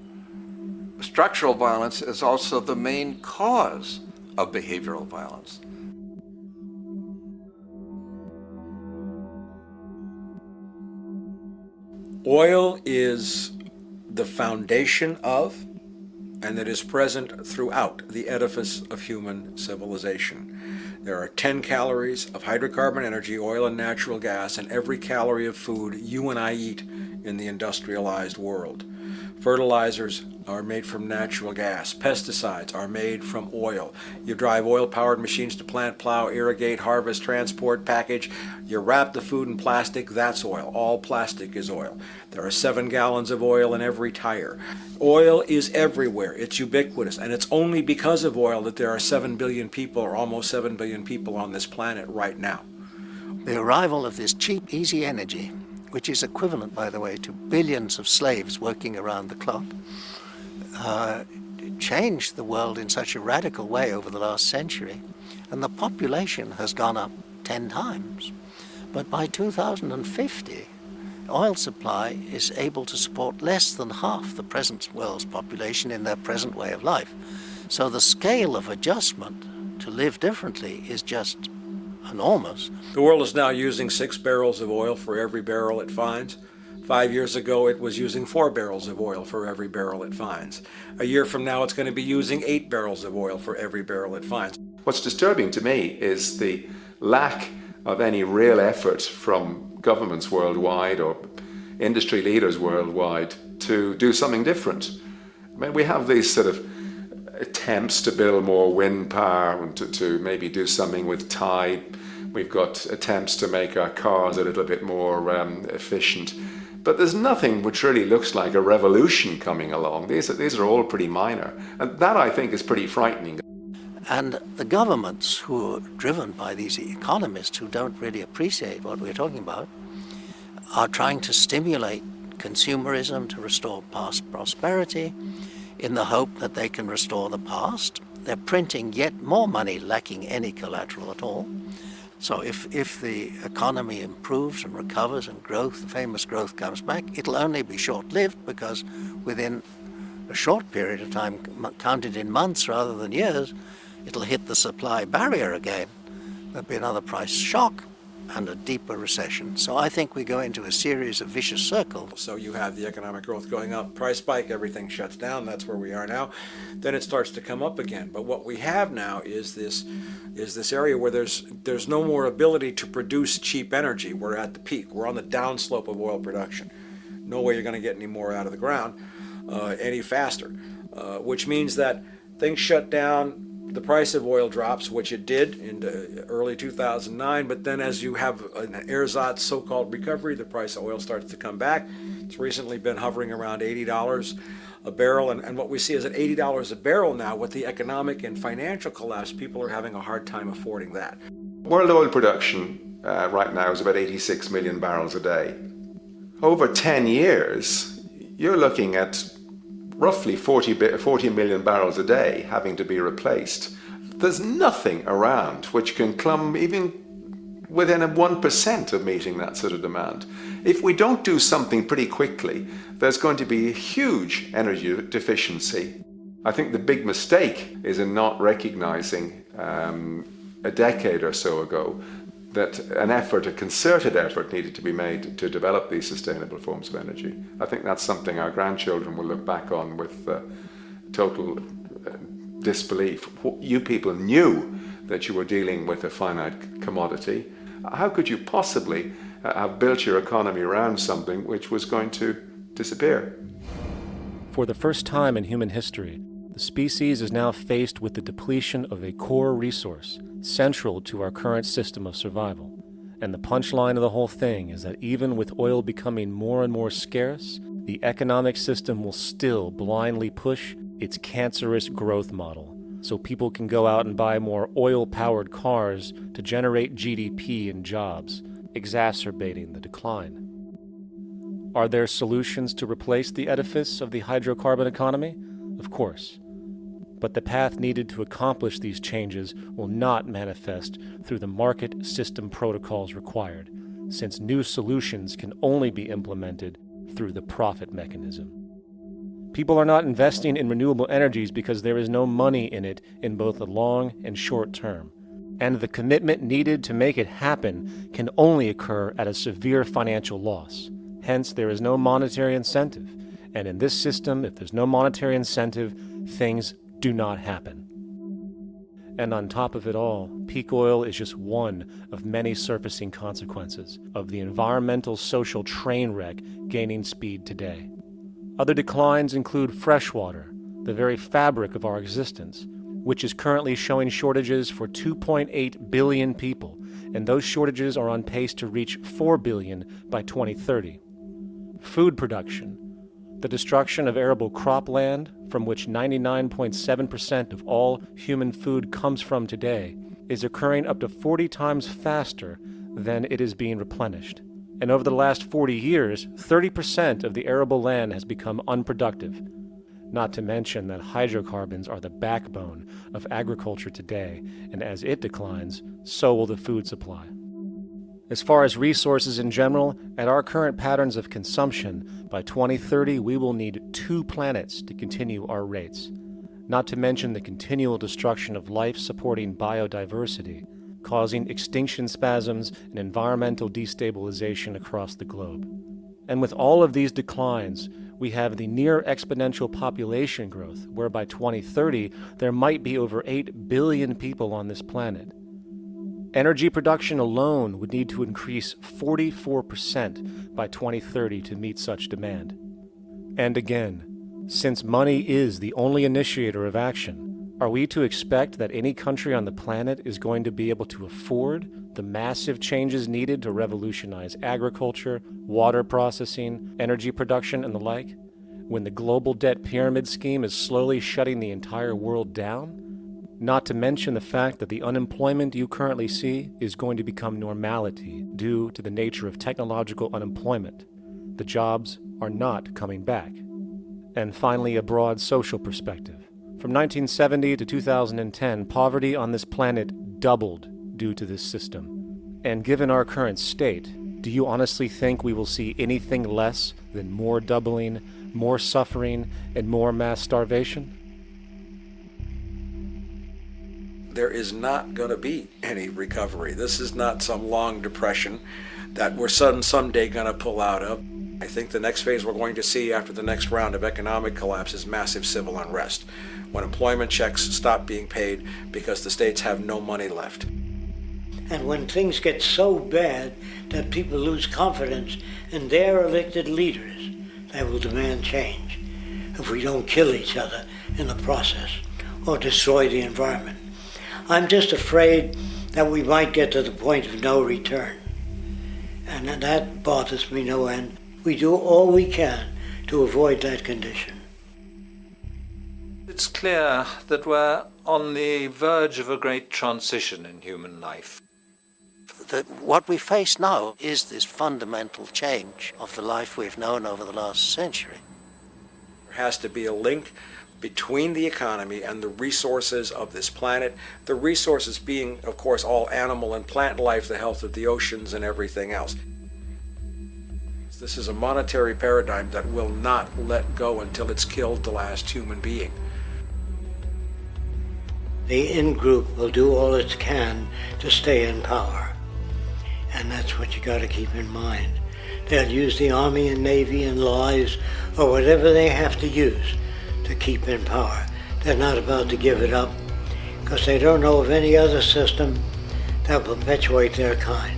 structural violence is also the main cause of behavioral violence. Oil is the foundation of, and it is present throughout the edifice of human civilization. There are 10 calories of hydrocarbon energy, oil and natural gas, in every calorie of food you and I eat in the industrialized world. Fertilizers are made from natural gas. Pesticides are made from oil. You drive oil-powered machines to plant, plow, irrigate, harvest, transport, package. You wrap the food in plastic, that's oil. All plastic is oil. There are 7 gallons of oil in every tire. Oil is everywhere. It's ubiquitous. And it's only because of oil that there are 7 billion people, or almost 7 billion people on this planet right now. The arrival of this cheap, easy energy, which is equivalent, by the way, to billions of slaves working around the clock, changed the world in such a radical way over the last century, and the population has gone up 10 times. But by 2050, oil supply is able to support less than half the present world's population in their present way of life. So the scale of adjustment to live differently is just enormous. The world is now using 6 barrels of oil for every barrel it finds. 5 years ago, it was using 4 barrels of oil for every barrel it finds. A year from now, it's going to be using 8 barrels of oil for every barrel it finds. What's disturbing to me is the lack of any real effort from governments worldwide or industry leaders worldwide to do something different. I mean, we have these sort of attempts to build more wind power and to maybe do something with tide. We've got attempts to make our cars a little bit more efficient. But there's nothing which really looks like a revolution coming along. These are all pretty minor. And that, I think, is pretty frightening. And the governments who are driven by these economists who don't really appreciate what we're talking about are trying to stimulate consumerism to restore past prosperity in the hope that they can restore the past. They're printing yet more money lacking any collateral at all. So if the economy improves and recovers and growth, the famous growth comes back, it'll only be short-lived because within a short period of time, counted in months rather than years, it'll hit the supply barrier again. There'll be another price shock and a deeper recession. So I think we go into a series of vicious circles. So you have the economic growth going up, price spike, everything shuts down, that's where we are now. Then it starts to come up again. But what we have now is this area where there's no more ability to produce cheap energy. We're at the peak. We're on the downslope of oil production. No way you're going to get any more out of the ground any faster, which means that things shut down. The price of oil drops, which it did in early 2009, but then as you have an ersatz so-called recovery, the price of oil starts to come back. It's recently been hovering around $80 a barrel, and what we see is at $80 a barrel now, with the economic and financial collapse, people are having a hard time affording that. World oil production right now is about 86 million barrels a day. Over 10 years, you're looking at roughly 40 million barrels a day having to be replaced. There's nothing around which can come even within 1% of meeting that sort of demand. If we don't do something pretty quickly, there's going to be a huge energy deficiency. I think the big mistake is in not recognizing a decade or so ago that a concerted effort needed to be made to develop these sustainable forms of energy. I think that's something our grandchildren will look back on with total disbelief. You people knew that you were dealing with a finite commodity. How could you possibly have built your economy around something which was going to disappear? For the first time in human history, the species is now faced with the depletion of a core resource central to our current system of survival. And the punchline of the whole thing is that even with oil becoming more and more scarce, the economic system will still blindly push its cancerous growth model, so people can go out and buy more oil-powered cars to generate GDP and jobs, exacerbating the decline. Are there solutions to replace the edifice of the hydrocarbon economy? Of course. But the path needed to accomplish these changes will not manifest through the market system protocols required, since new solutions can only be implemented through the profit mechanism. People are not investing in renewable energies because there is no money in it in both the long and short term, and the commitment needed to make it happen can only occur at a severe financial loss. Hence, there is no monetary incentive, and in this system, if there's no monetary incentive, things do not happen. And on top of it all, peak oil is just one of many surfacing consequences of the environmental social train wreck gaining speed today. Other declines include freshwater, the very fabric of our existence, which is currently showing shortages for 2.8 billion people, and those shortages are on pace to reach 4 billion by 2030. Food production, the destruction of arable cropland, from which 99.7% of all human food comes from today, is occurring up to 40 times faster than it is being replenished. And over the last 40 years, 30% of the arable land has become unproductive. not to mention that hydrocarbons are the backbone of agriculture today, and as it declines, so will the food supply. As far as resources in general, at our current patterns of consumption, by 2030 we will need 2 planets to continue our rates, not to mention the continual destruction of life-supporting biodiversity, causing extinction spasms and environmental destabilization across the globe. And with all of these declines, we have the near exponential population growth, where by 2030 there might be over 8 billion people on this planet. Energy production alone would need to increase 44% by 2030 to meet such demand. And again, since money is the only initiator of action, are we to expect that any country on the planet is going to be able to afford the massive changes needed to revolutionize agriculture, water processing, energy production, and the like, when the global debt pyramid scheme is slowly shutting the entire world down? Not to mention the fact that the unemployment you currently see is going to become normality due to the nature of technological unemployment. The jobs are not coming back. And finally, a broad social perspective. From 1970 to 2010, poverty on this planet doubled due to this system. And given our current state, do you honestly think we will see anything less than more doubling, more suffering, and more mass starvation? There is not going to be any recovery. This is not some long depression that we're someday going to pull out of. I think the next phase we're going to see after the next round of economic collapse is massive civil unrest, when employment checks stop being paid because the states have no money left. And when things get so bad that people lose confidence in their elected leaders, they will demand change if we don't kill each other in the process or destroy the environment. I'm just afraid that we might get to the point of no return. And that bothers me no end. We do all we can to avoid that condition. It's clear that we're on the verge of a great transition in human life. What we face now is this fundamental change of the life we've known over the last century. There has to be a link between the economy and the resources of this planet, the resources being, of course, all animal and plant life, the health of the oceans and everything else. This is a monetary paradigm that will not let go until it's killed the last human being. The in-group will do all it can to stay in power. And that's what you got to keep in mind. They'll use the Army and Navy and lies or whatever they have to use to keep in power. They're not about to give it up because they don't know of any other system that will perpetuate their kind.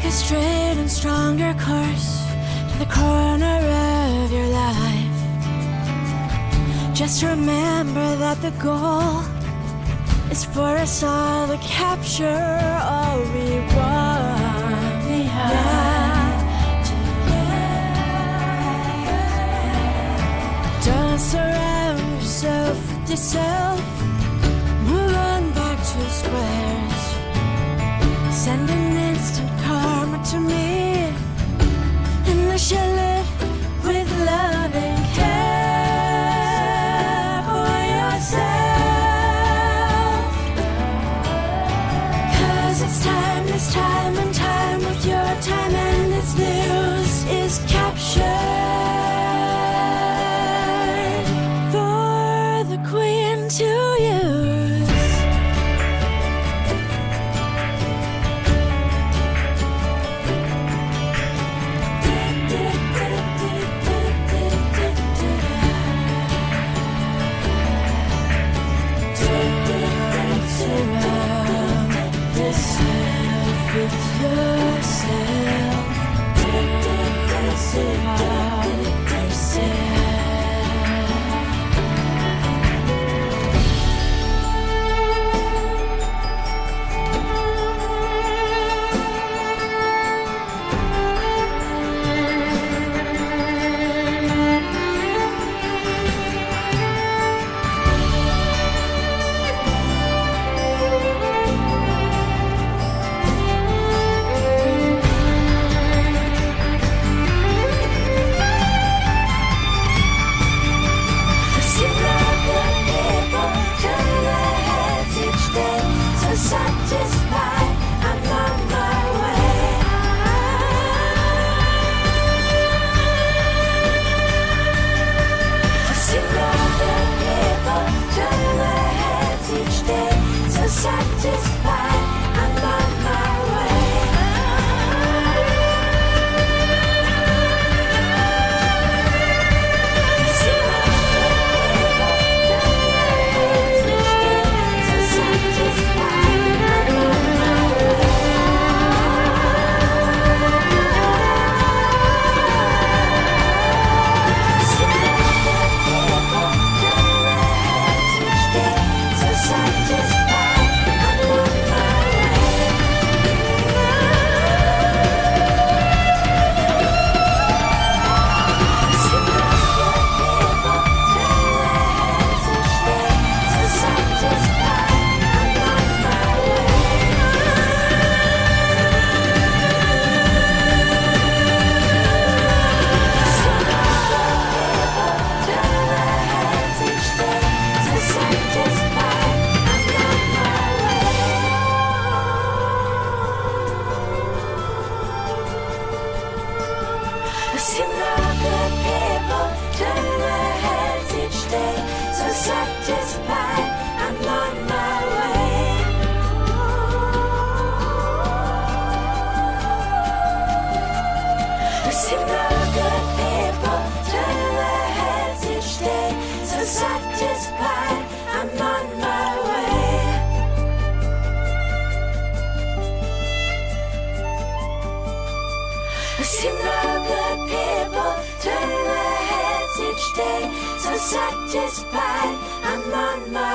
a straight and stronger course to the corner of your life. Just remember that the goal is for us all to capture all we want. We have to don't surround yourself with yourself. Move on back to squares. Send an instant karma to me, and I shall live with love and care for yourself. 'Cause it's time, this time and time with your time, and this news is captured for the Queen to use. With yourself, dance around yourself. Satisfied, I'm on my way. See all the people turn their heads each day. So satisfied, I'm on my way. See all the people turn their heads each day. So satisfied. Satisfied, I'm on my way. See the good people turn their heads each day. So satisfied, I'm on my way. See the good people turn their heads each day. So satisfied, I'm on my